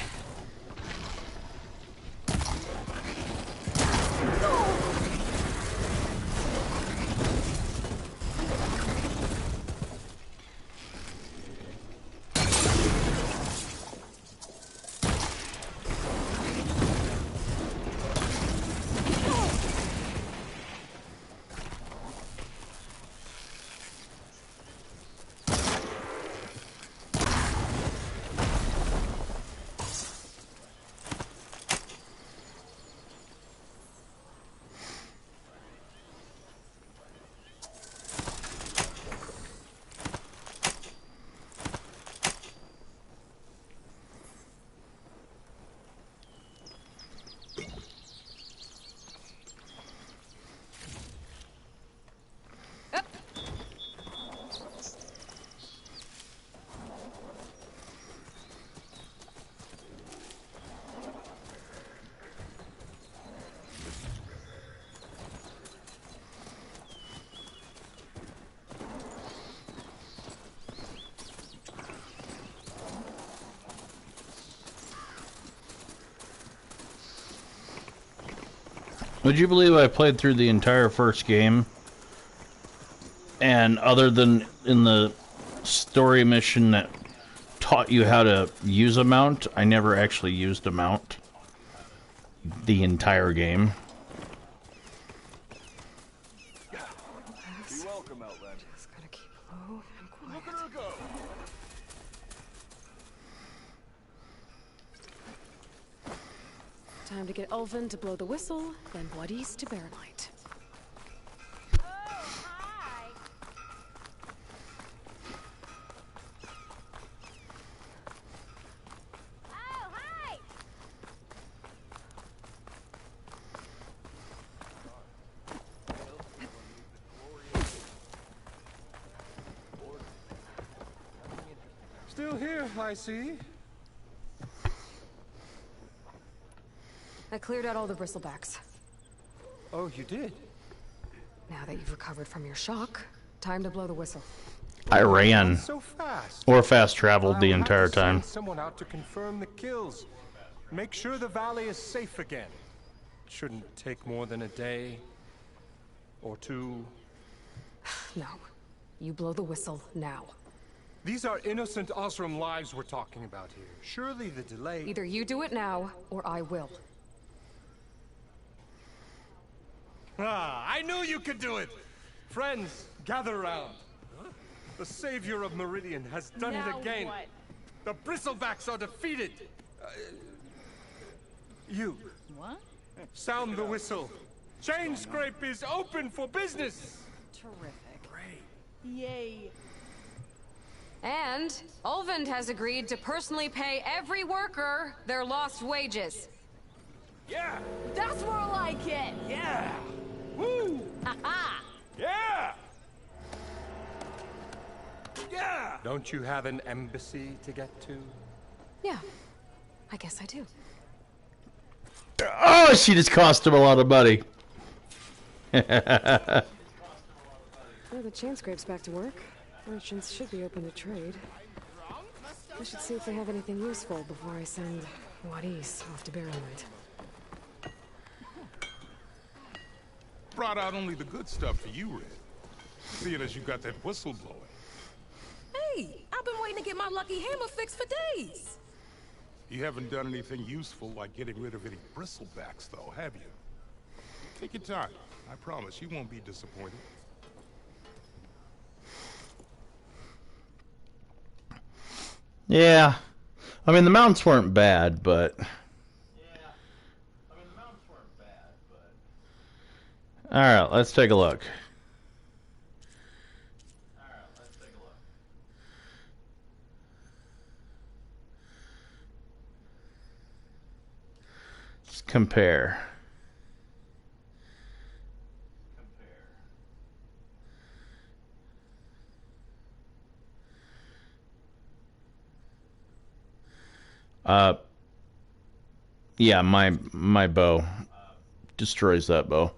Would you believe I played through the entire first game? And other than in the story mission that taught you how to use a mount, I never actually used a mount the entire game. Be welcome, Outlander. Just gotta keep low and quiet. Look at her go. Time to get Ulvin to blow the whistle, then Bloodies to Barrelite. Still here, I see. I cleared out all the bristlebacks. Oh, you did? Now that you've recovered from your shock, time to blow the whistle. I ran. So fast. Or fast traveled the entire time. Send someone out to confirm the kills. Make sure the valley is safe again. Shouldn't take more than a day or two. No. You blow the whistle now. These are innocent Osram lives we're talking about here. Surely the delay... Either you do it now, or I will. Ah, I knew you could do it! Friends, gather around. The savior of Meridian has done it again. What? The Bristlebacks are defeated. You. What? Sound the whistle. Chainscrape is open for business. Terrific. Great. Yay. And Ulvin has agreed to personally pay every worker their lost wages. Yeah! That's more like it! Yeah! Woo! Ha-ha! Yeah! Yeah! Don't you have an embassy to get to? Yeah, I guess I do. Oh, she just cost him a lot of money. Well, the Chainscrape's back to work. Merchants should be open to trade. I should see if they have anything useful before I send Wadis off to Barrelite. Brought out only the good stuff for you, Red. Seeing as you got that whistle blowing. Hey, I've been waiting to get my lucky hammer fixed for days. You haven't done anything useful like getting rid of any bristlebacks, though, have you? Take your time. I promise you won't be disappointed. Yeah. I mean, the mounts weren't bad, but... Alright, let's take a look. Let's compare. Yeah, my bow destroys that bow.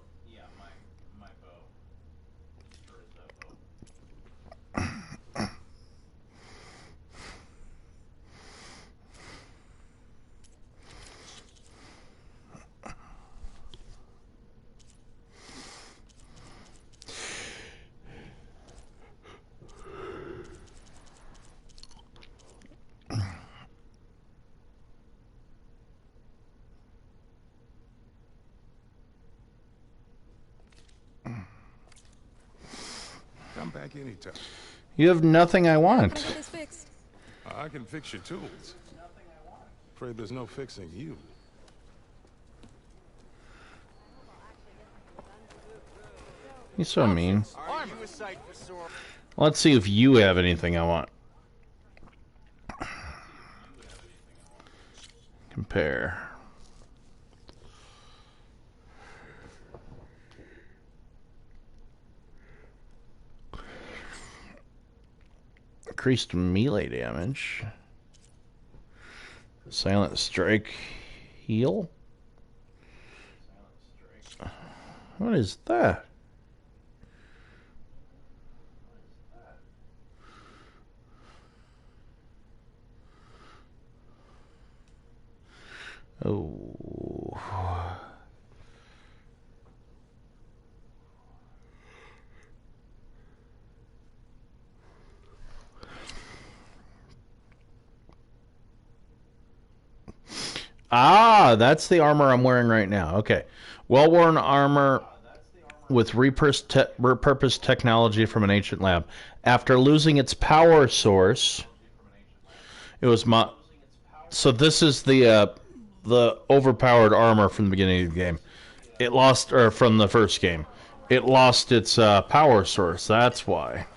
back anytime. You have nothing I Can I want. get this fixed? I can fix your tools. Afraid there's no fixing you. You're so mean. Let's see if you have anything I want. Compare. Increased melee damage. Silent strike heal. What is that? Oh. Ah, that's the armor I'm wearing right now. Okay. Well-worn armor with repurposed technology from an ancient lab. After losing its power source, it was so this is the overpowered armor from the beginning of the game. It lost, or from the first game. It lost its power source. That's why.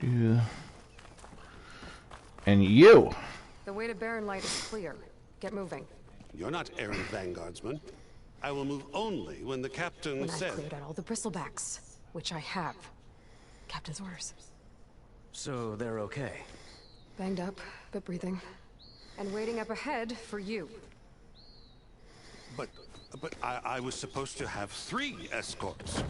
Yeah. And you. The way to Barren Light is clear. Get moving. You're not errant vanguardsman. I will move only when the captain When says. I've cleared out all the bristlebacks, which I have. Captain's orders. So they're okay. Banged up, but breathing. And waiting up ahead for you. But I was supposed to have 3 escorts.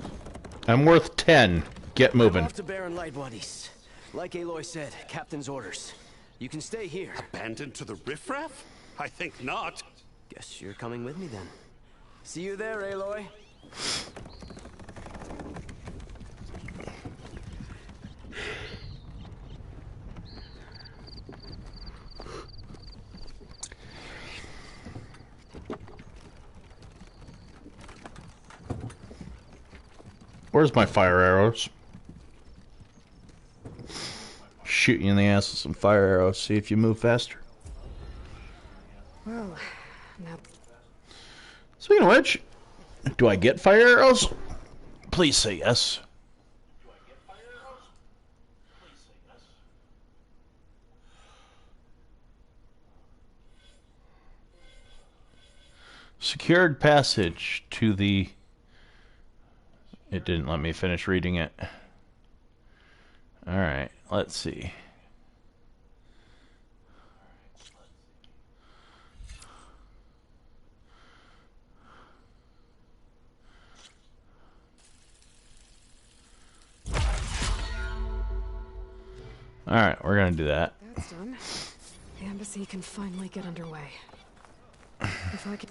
I'm worth 10. Get moving. I'm off to Barren Light, buddies. Like Aloy said, captain's orders. You can stay here. Abandoned to the riffraff? I think not. Guess you're coming with me then. See you there, Aloy. Where's my fire arrows? Shoot you in the ass with some fire arrows. See if you move faster. Well, now... Speaking of which, do I get fire arrows? Please say yes. Secured passage to the... It didn't let me finish reading it. Alright, let's see. Alright, we're gonna do that. That's done. The embassy can finally get underway. If I can...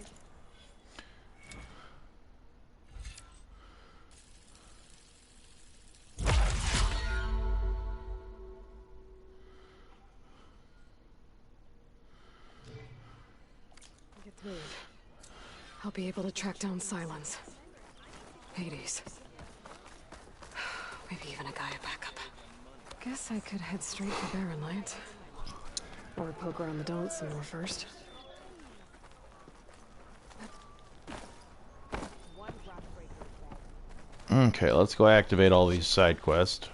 get through it, I'll be able to track down Silence. Hades. Maybe even a Gaia backup. Guess I could head straight for Barren Light. Or poke around the Daunt some more first. Okay, let's go activate all these side quests.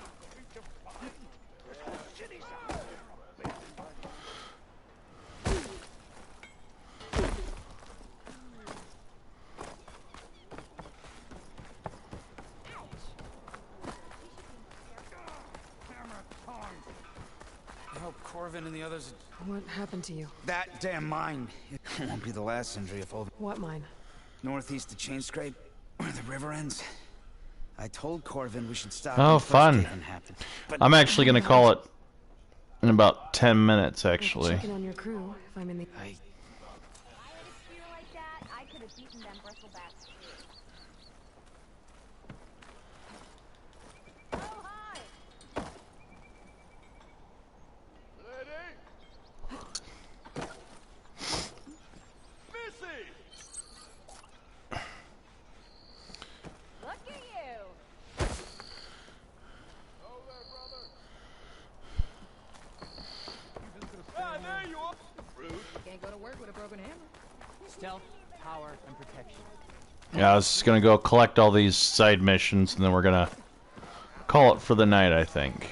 I hope Corvin and the others... What happened to you? That damn mine. It won't be the last injury if all... What mine? Northeast of Chainscrape, where the river ends. I told Corvin we should stop. Oh, when fun. First Haven happened, but I'm actually going to call it in about 10 minutes, actually. Checking on your crew if I'm in the... broken hammer. Stealth, power, and protection. Yeah, I was just gonna go collect all these side missions, and then we're gonna call it for the night, I think.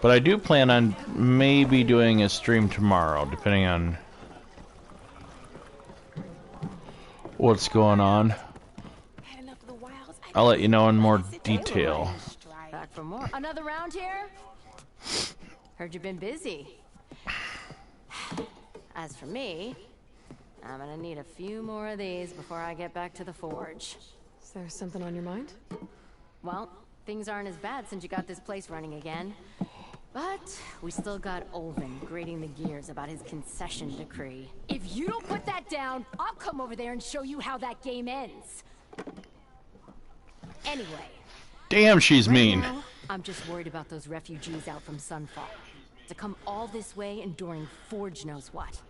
But I do plan on maybe doing a stream tomorrow, depending on what's going on. I'll let you know in more detail. Back for more. Another round here? Heard you've been busy. As for me, I'm gonna need a few more of these before I get back to the forge. Is there something on your mind? Well, things aren't as bad since you got this place running again. But we still got Olvin grating the gears about his concession decree. If you don't put that down, I'll come over there and show you how that game ends. Anyway. Damn, she's mean. Now, I'm just worried about those refugees out from Sunfall. To come all this way enduring Forge knows what.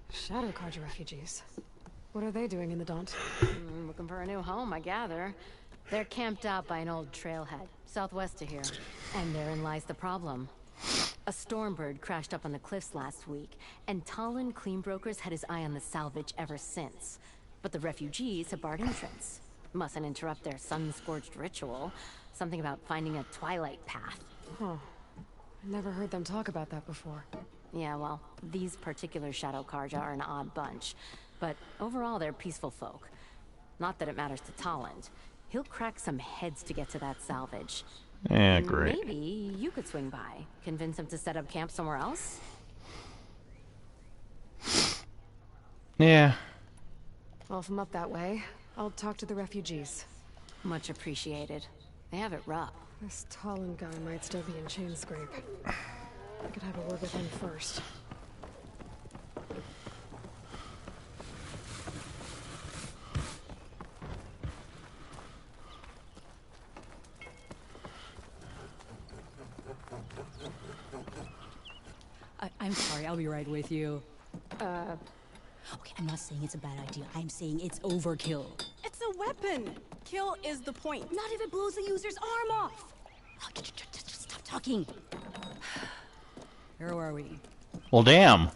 Shadow Carja refugees. What are they doing in the Daunt? Looking for a new home, I gather. They're camped out by an old trailhead, southwest of here. And therein lies the problem. A Stormbird crashed up on the cliffs last week, and Talon Cleanbrokers had his eye on the salvage ever since. But the refugees have barred entrance. Mustn't interrupt their sun-scorched ritual. Something about finding a twilight path. Huh. Never heard them talk about that before. Yeah, well, these particular Shadow Carja are an odd bunch. But overall, they're peaceful folk. Not that it matters to Talon. He'll crack some heads to get to that salvage. Yeah, great. Maybe you could swing by. Convince him to set up camp somewhere else? Yeah. Well, if I'm up that way, I'll talk to the refugees. Much appreciated. They have it rough. This Talon guy might still be in Chainscrape. I could have a word with him first. I'm sorry, I'll be right with you. Okay, I'm not saying it's a bad idea. I'm saying it's overkill. It's a weapon. Kill is the point. Not if it blows the user's arm off. Oh, just stop talking. Where are we? Well, damn.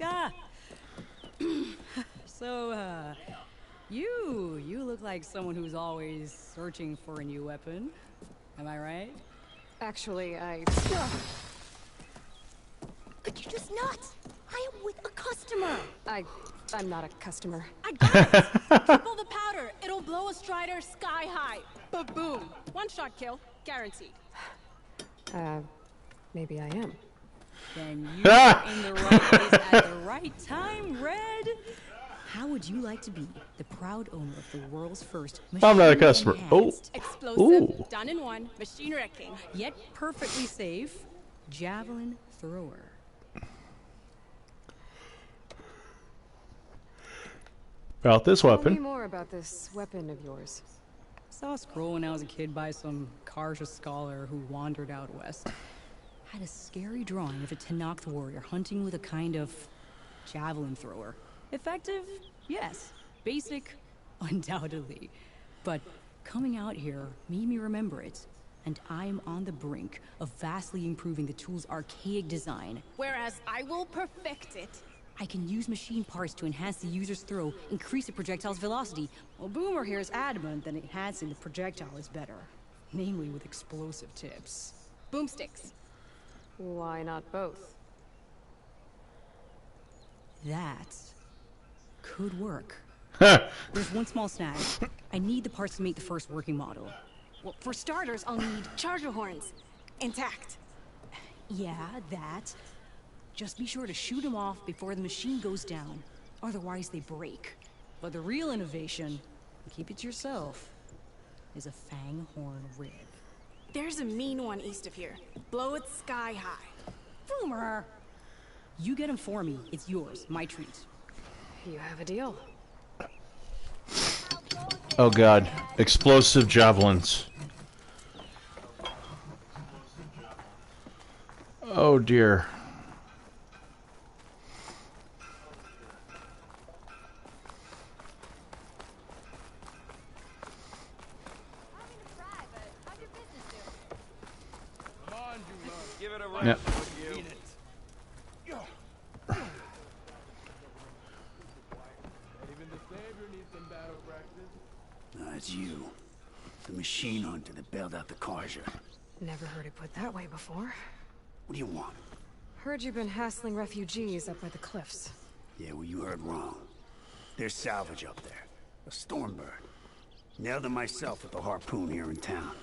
So, you look like someone who's always searching for a new weapon. Am I right? Actually, Could you just not? I am with a customer. I'm not a customer. I got it. Triple the powder. It'll blow a Strider sky high. Ba-boom. One shot kill. Guaranteed. Maybe I am. Then you're in the right place at the right time, Red. How would you like to be the proud owner of the world's first I'm not a customer. Oh. Explosive, Ooh. done in one, machine wrecking. Yet perfectly safe, javelin thrower. About this Tell weapon. me more about this weapon of yours. Saw a scroll when I was a kid by some Karja scholar who wandered out west. Had a scary drawing of a Tenakth warrior hunting with a kind of javelin thrower. Effective? Yes. Basic? Undoubtedly. But coming out here made me remember it. And I'm on the brink of vastly improving the tool's archaic design. Whereas I will perfect it. I can use machine parts to enhance the user's throw, increase the projectile's velocity. Well, Boomer here is adamant that enhancing the projectile is better. Namely with explosive tips. Boomsticks. Why not both? That could work. There's one small snag. I need the parts to make the first working model. Well, for starters, I'll need charger horns. Intact. Yeah, that. Just be sure to shoot them off before the machine goes down. Otherwise they break. But the real innovation, keep it to yourself, is a fang horn rib. There's a mean one east of here. Blow it sky high. Boomer! You get him for me. It's yours. My treat. You have a deal. Oh god. Explosive javelins. Oh dear. Give it a rest. Yep. It's you. The machine hunter that bailed out the Carja. Never heard it put that way before. What do you want? Heard you've been hassling refugees up by the cliffs. Yeah, well, you heard wrong. There's salvage up there. A Stormbird. Nailed it myself with the harpoon here in town.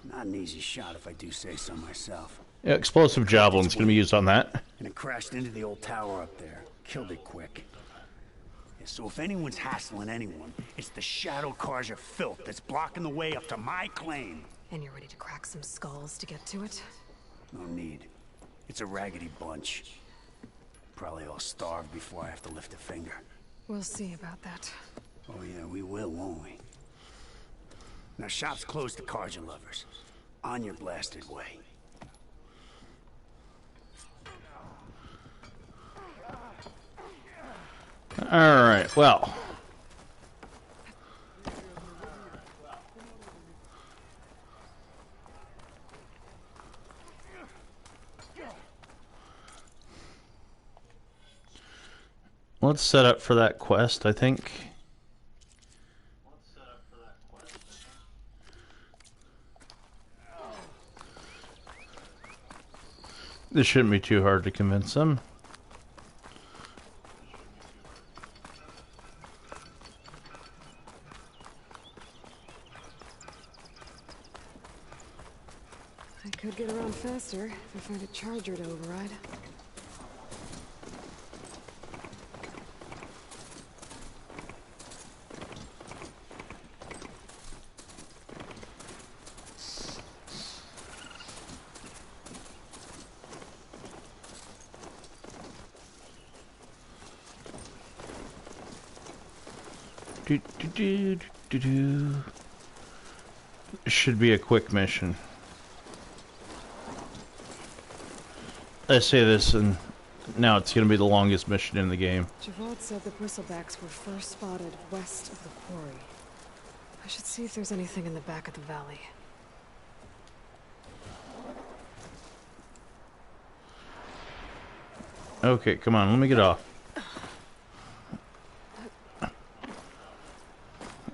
Not an easy shot if I do say so myself. Yeah, explosive javelin's gonna be used on that. And it crashed into the old tower up there. Killed it quick. Yeah, so if anyone's hassling anyone, it's the Shadow Carja filth that's blocking the way up to my claim. And you're ready to crack some skulls to get to it? No need. It's a raggedy bunch. Probably all starved before I have to lift a finger. We'll see about that. Oh yeah, we will, won't we? Now shop's closed to Carja lovers. On your blasted way. Alright, well. Let's set up for that quest, I think. This shouldn't be too hard to convince them. I could get around faster if I find a charger to override. It should be a quick mission. I say this, and now it's going to be the longest mission in the game. Javad said the bristlebacks were first spotted west of the quarry. I should see if there's anything in the back of the valley. Okay, come on, let me get off.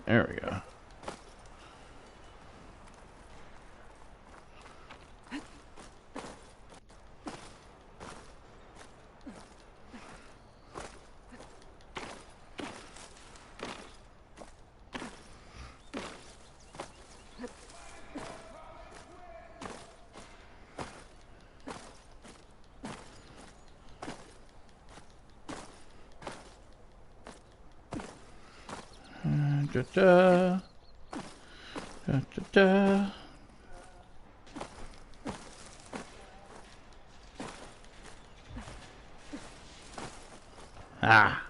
There we go. Da, da, da. Ah.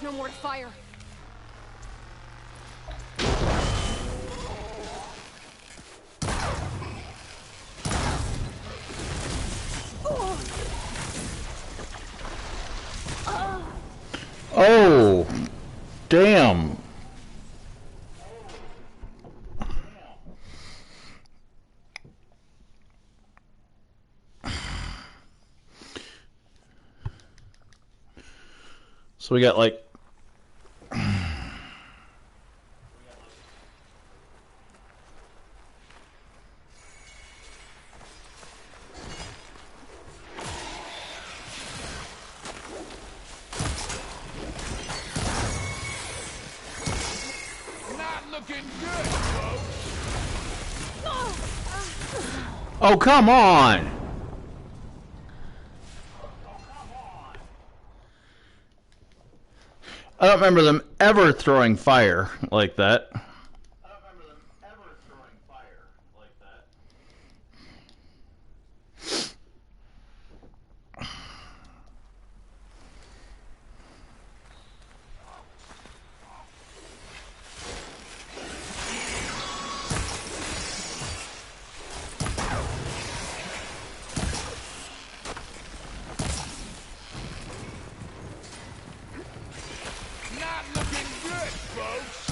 No more to fire. Oh, damn. So we got like Oh, come on! I don't remember them ever throwing fire like that. Not looking good, folks.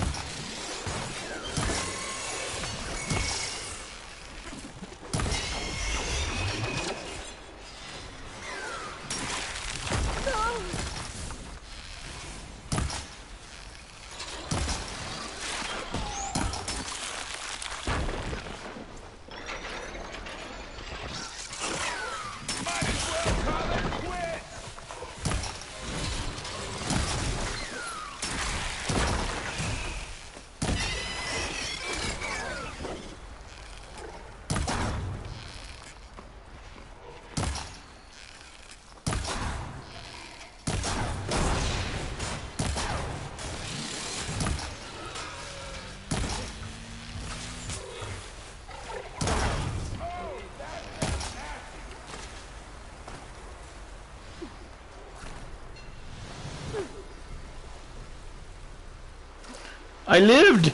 I lived!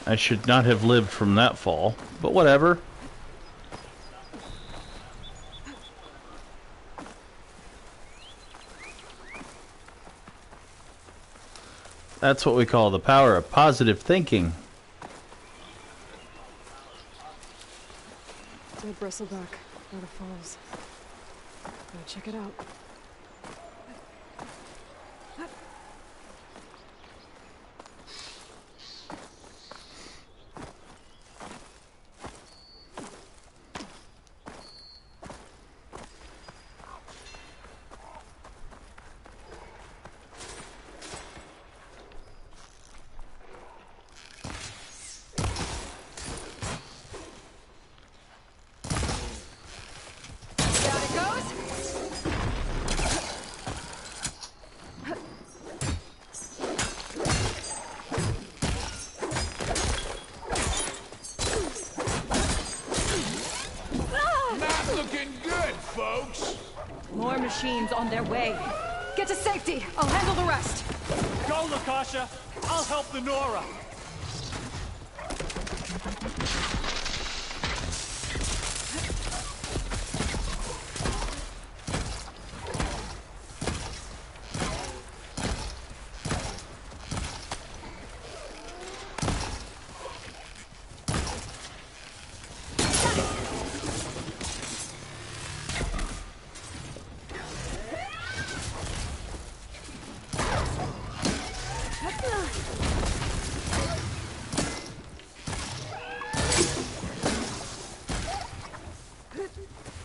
I should not have lived from that fall, but whatever. That's what we call the power of positive thinking. Dead bristleback, by the falls. Gotta check it out. Not looking good, folks. More machines on their way. Get to safety. I'll handle the rest. Go, Lakasha. I'll help the Nora.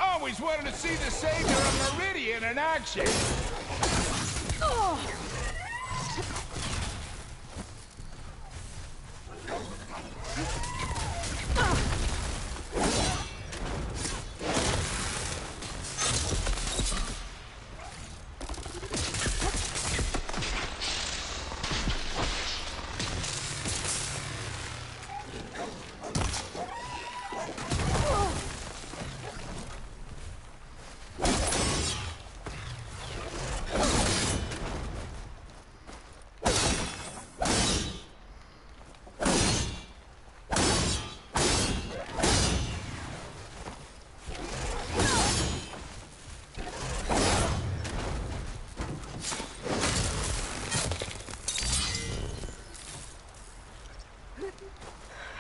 Always wanted to see the Savior of Meridian in action.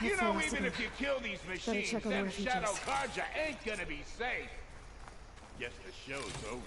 You know, even if you kill these machines, them Shadow Carja ain't gonna be safe. Guess the show's over.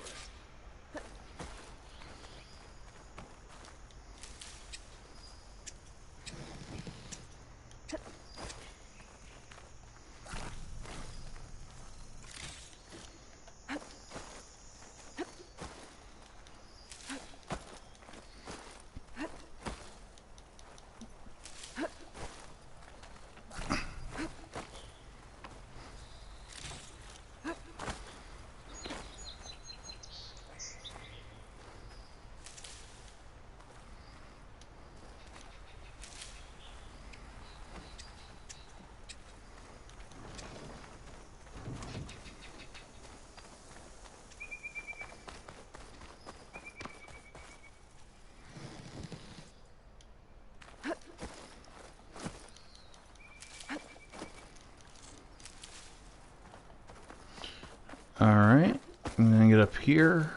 Alright. I'm gonna get up here.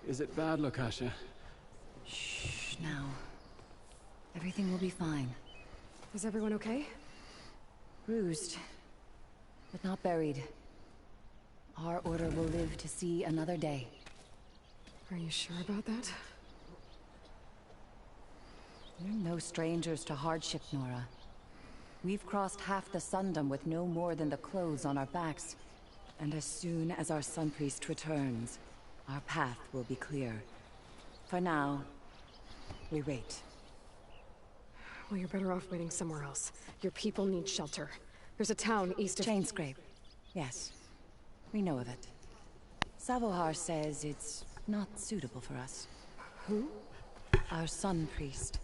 Is it bad, Lokasha? Shh, now. Everything will be fine. Is everyone okay? Bruised, but not buried. Our order will live to see another day. Are you sure about that? We're no strangers to hardship, Nora. We've crossed half the Sundom with no more than the clothes on our backs. And as soon as our Sun Priest returns, our path will be clear. For now, we wait. Well, you're better off waiting somewhere else. Your people need shelter. There's a town east of... Chainscrape. Yes. We know of it. Savohar says it's not suitable for us. Who? Our Sun Priest.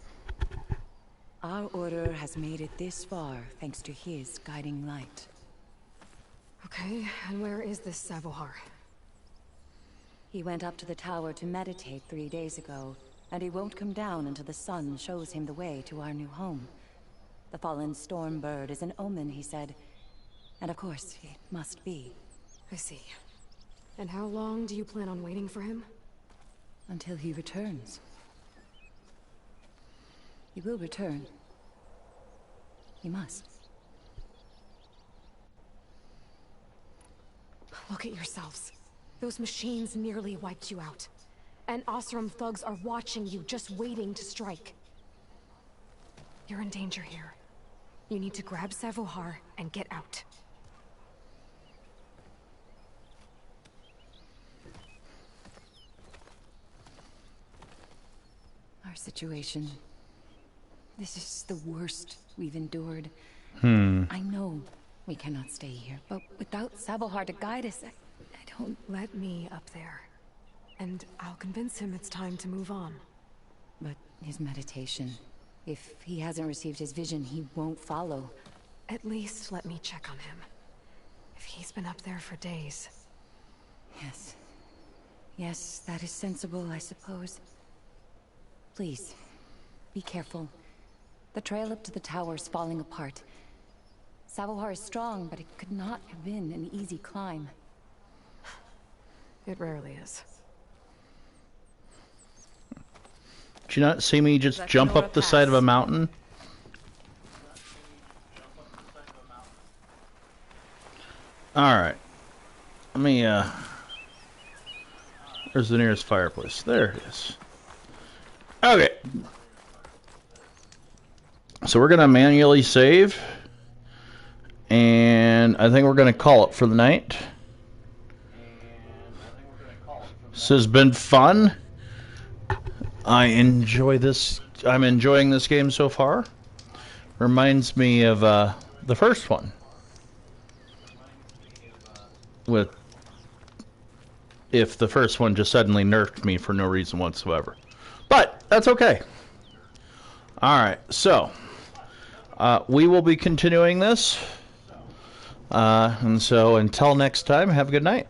Our order has made it this far thanks to his guiding light. Okay, and where is this Savohar? He went up to the tower to meditate 3 days ago, and he won't come down until the sun shows him the way to our new home. The fallen storm bird is an omen, he said. And of course, it must be. I see. And how long do you plan on waiting for him? Until he returns. He will return. He must. Look at yourselves. Those machines nearly wiped you out. And Oseram thugs are watching you, just waiting to strike. You're in danger here. You need to grab Savohar and get out. Our situation... This is the worst we've endured. I know we cannot stay here, but without Savohar to guide us, I don't... Let me up there. And I'll convince him it's time to move on. But his meditation... If he hasn't received his vision, he won't follow. At least let me check on him. If he's been up there for days. Yes. Yes, that is sensible, I suppose. Please, be careful. The trail up to the tower is falling apart. Savohar is strong, but it could not have been an easy climb. It rarely is. Did you not see me just jump up the side of a mountain? Alright. Let me, Where's the nearest fireplace? There it is. Okay. So we're gonna manually save. And I think we're gonna call it for the night. This has been fun. I enjoy this. I'm enjoying this game so far. Reminds me of the first one. With if the first one just suddenly nerfed me for no reason whatsoever. But that's okay. Alright, so we will be continuing this. And so until next time, have a good night.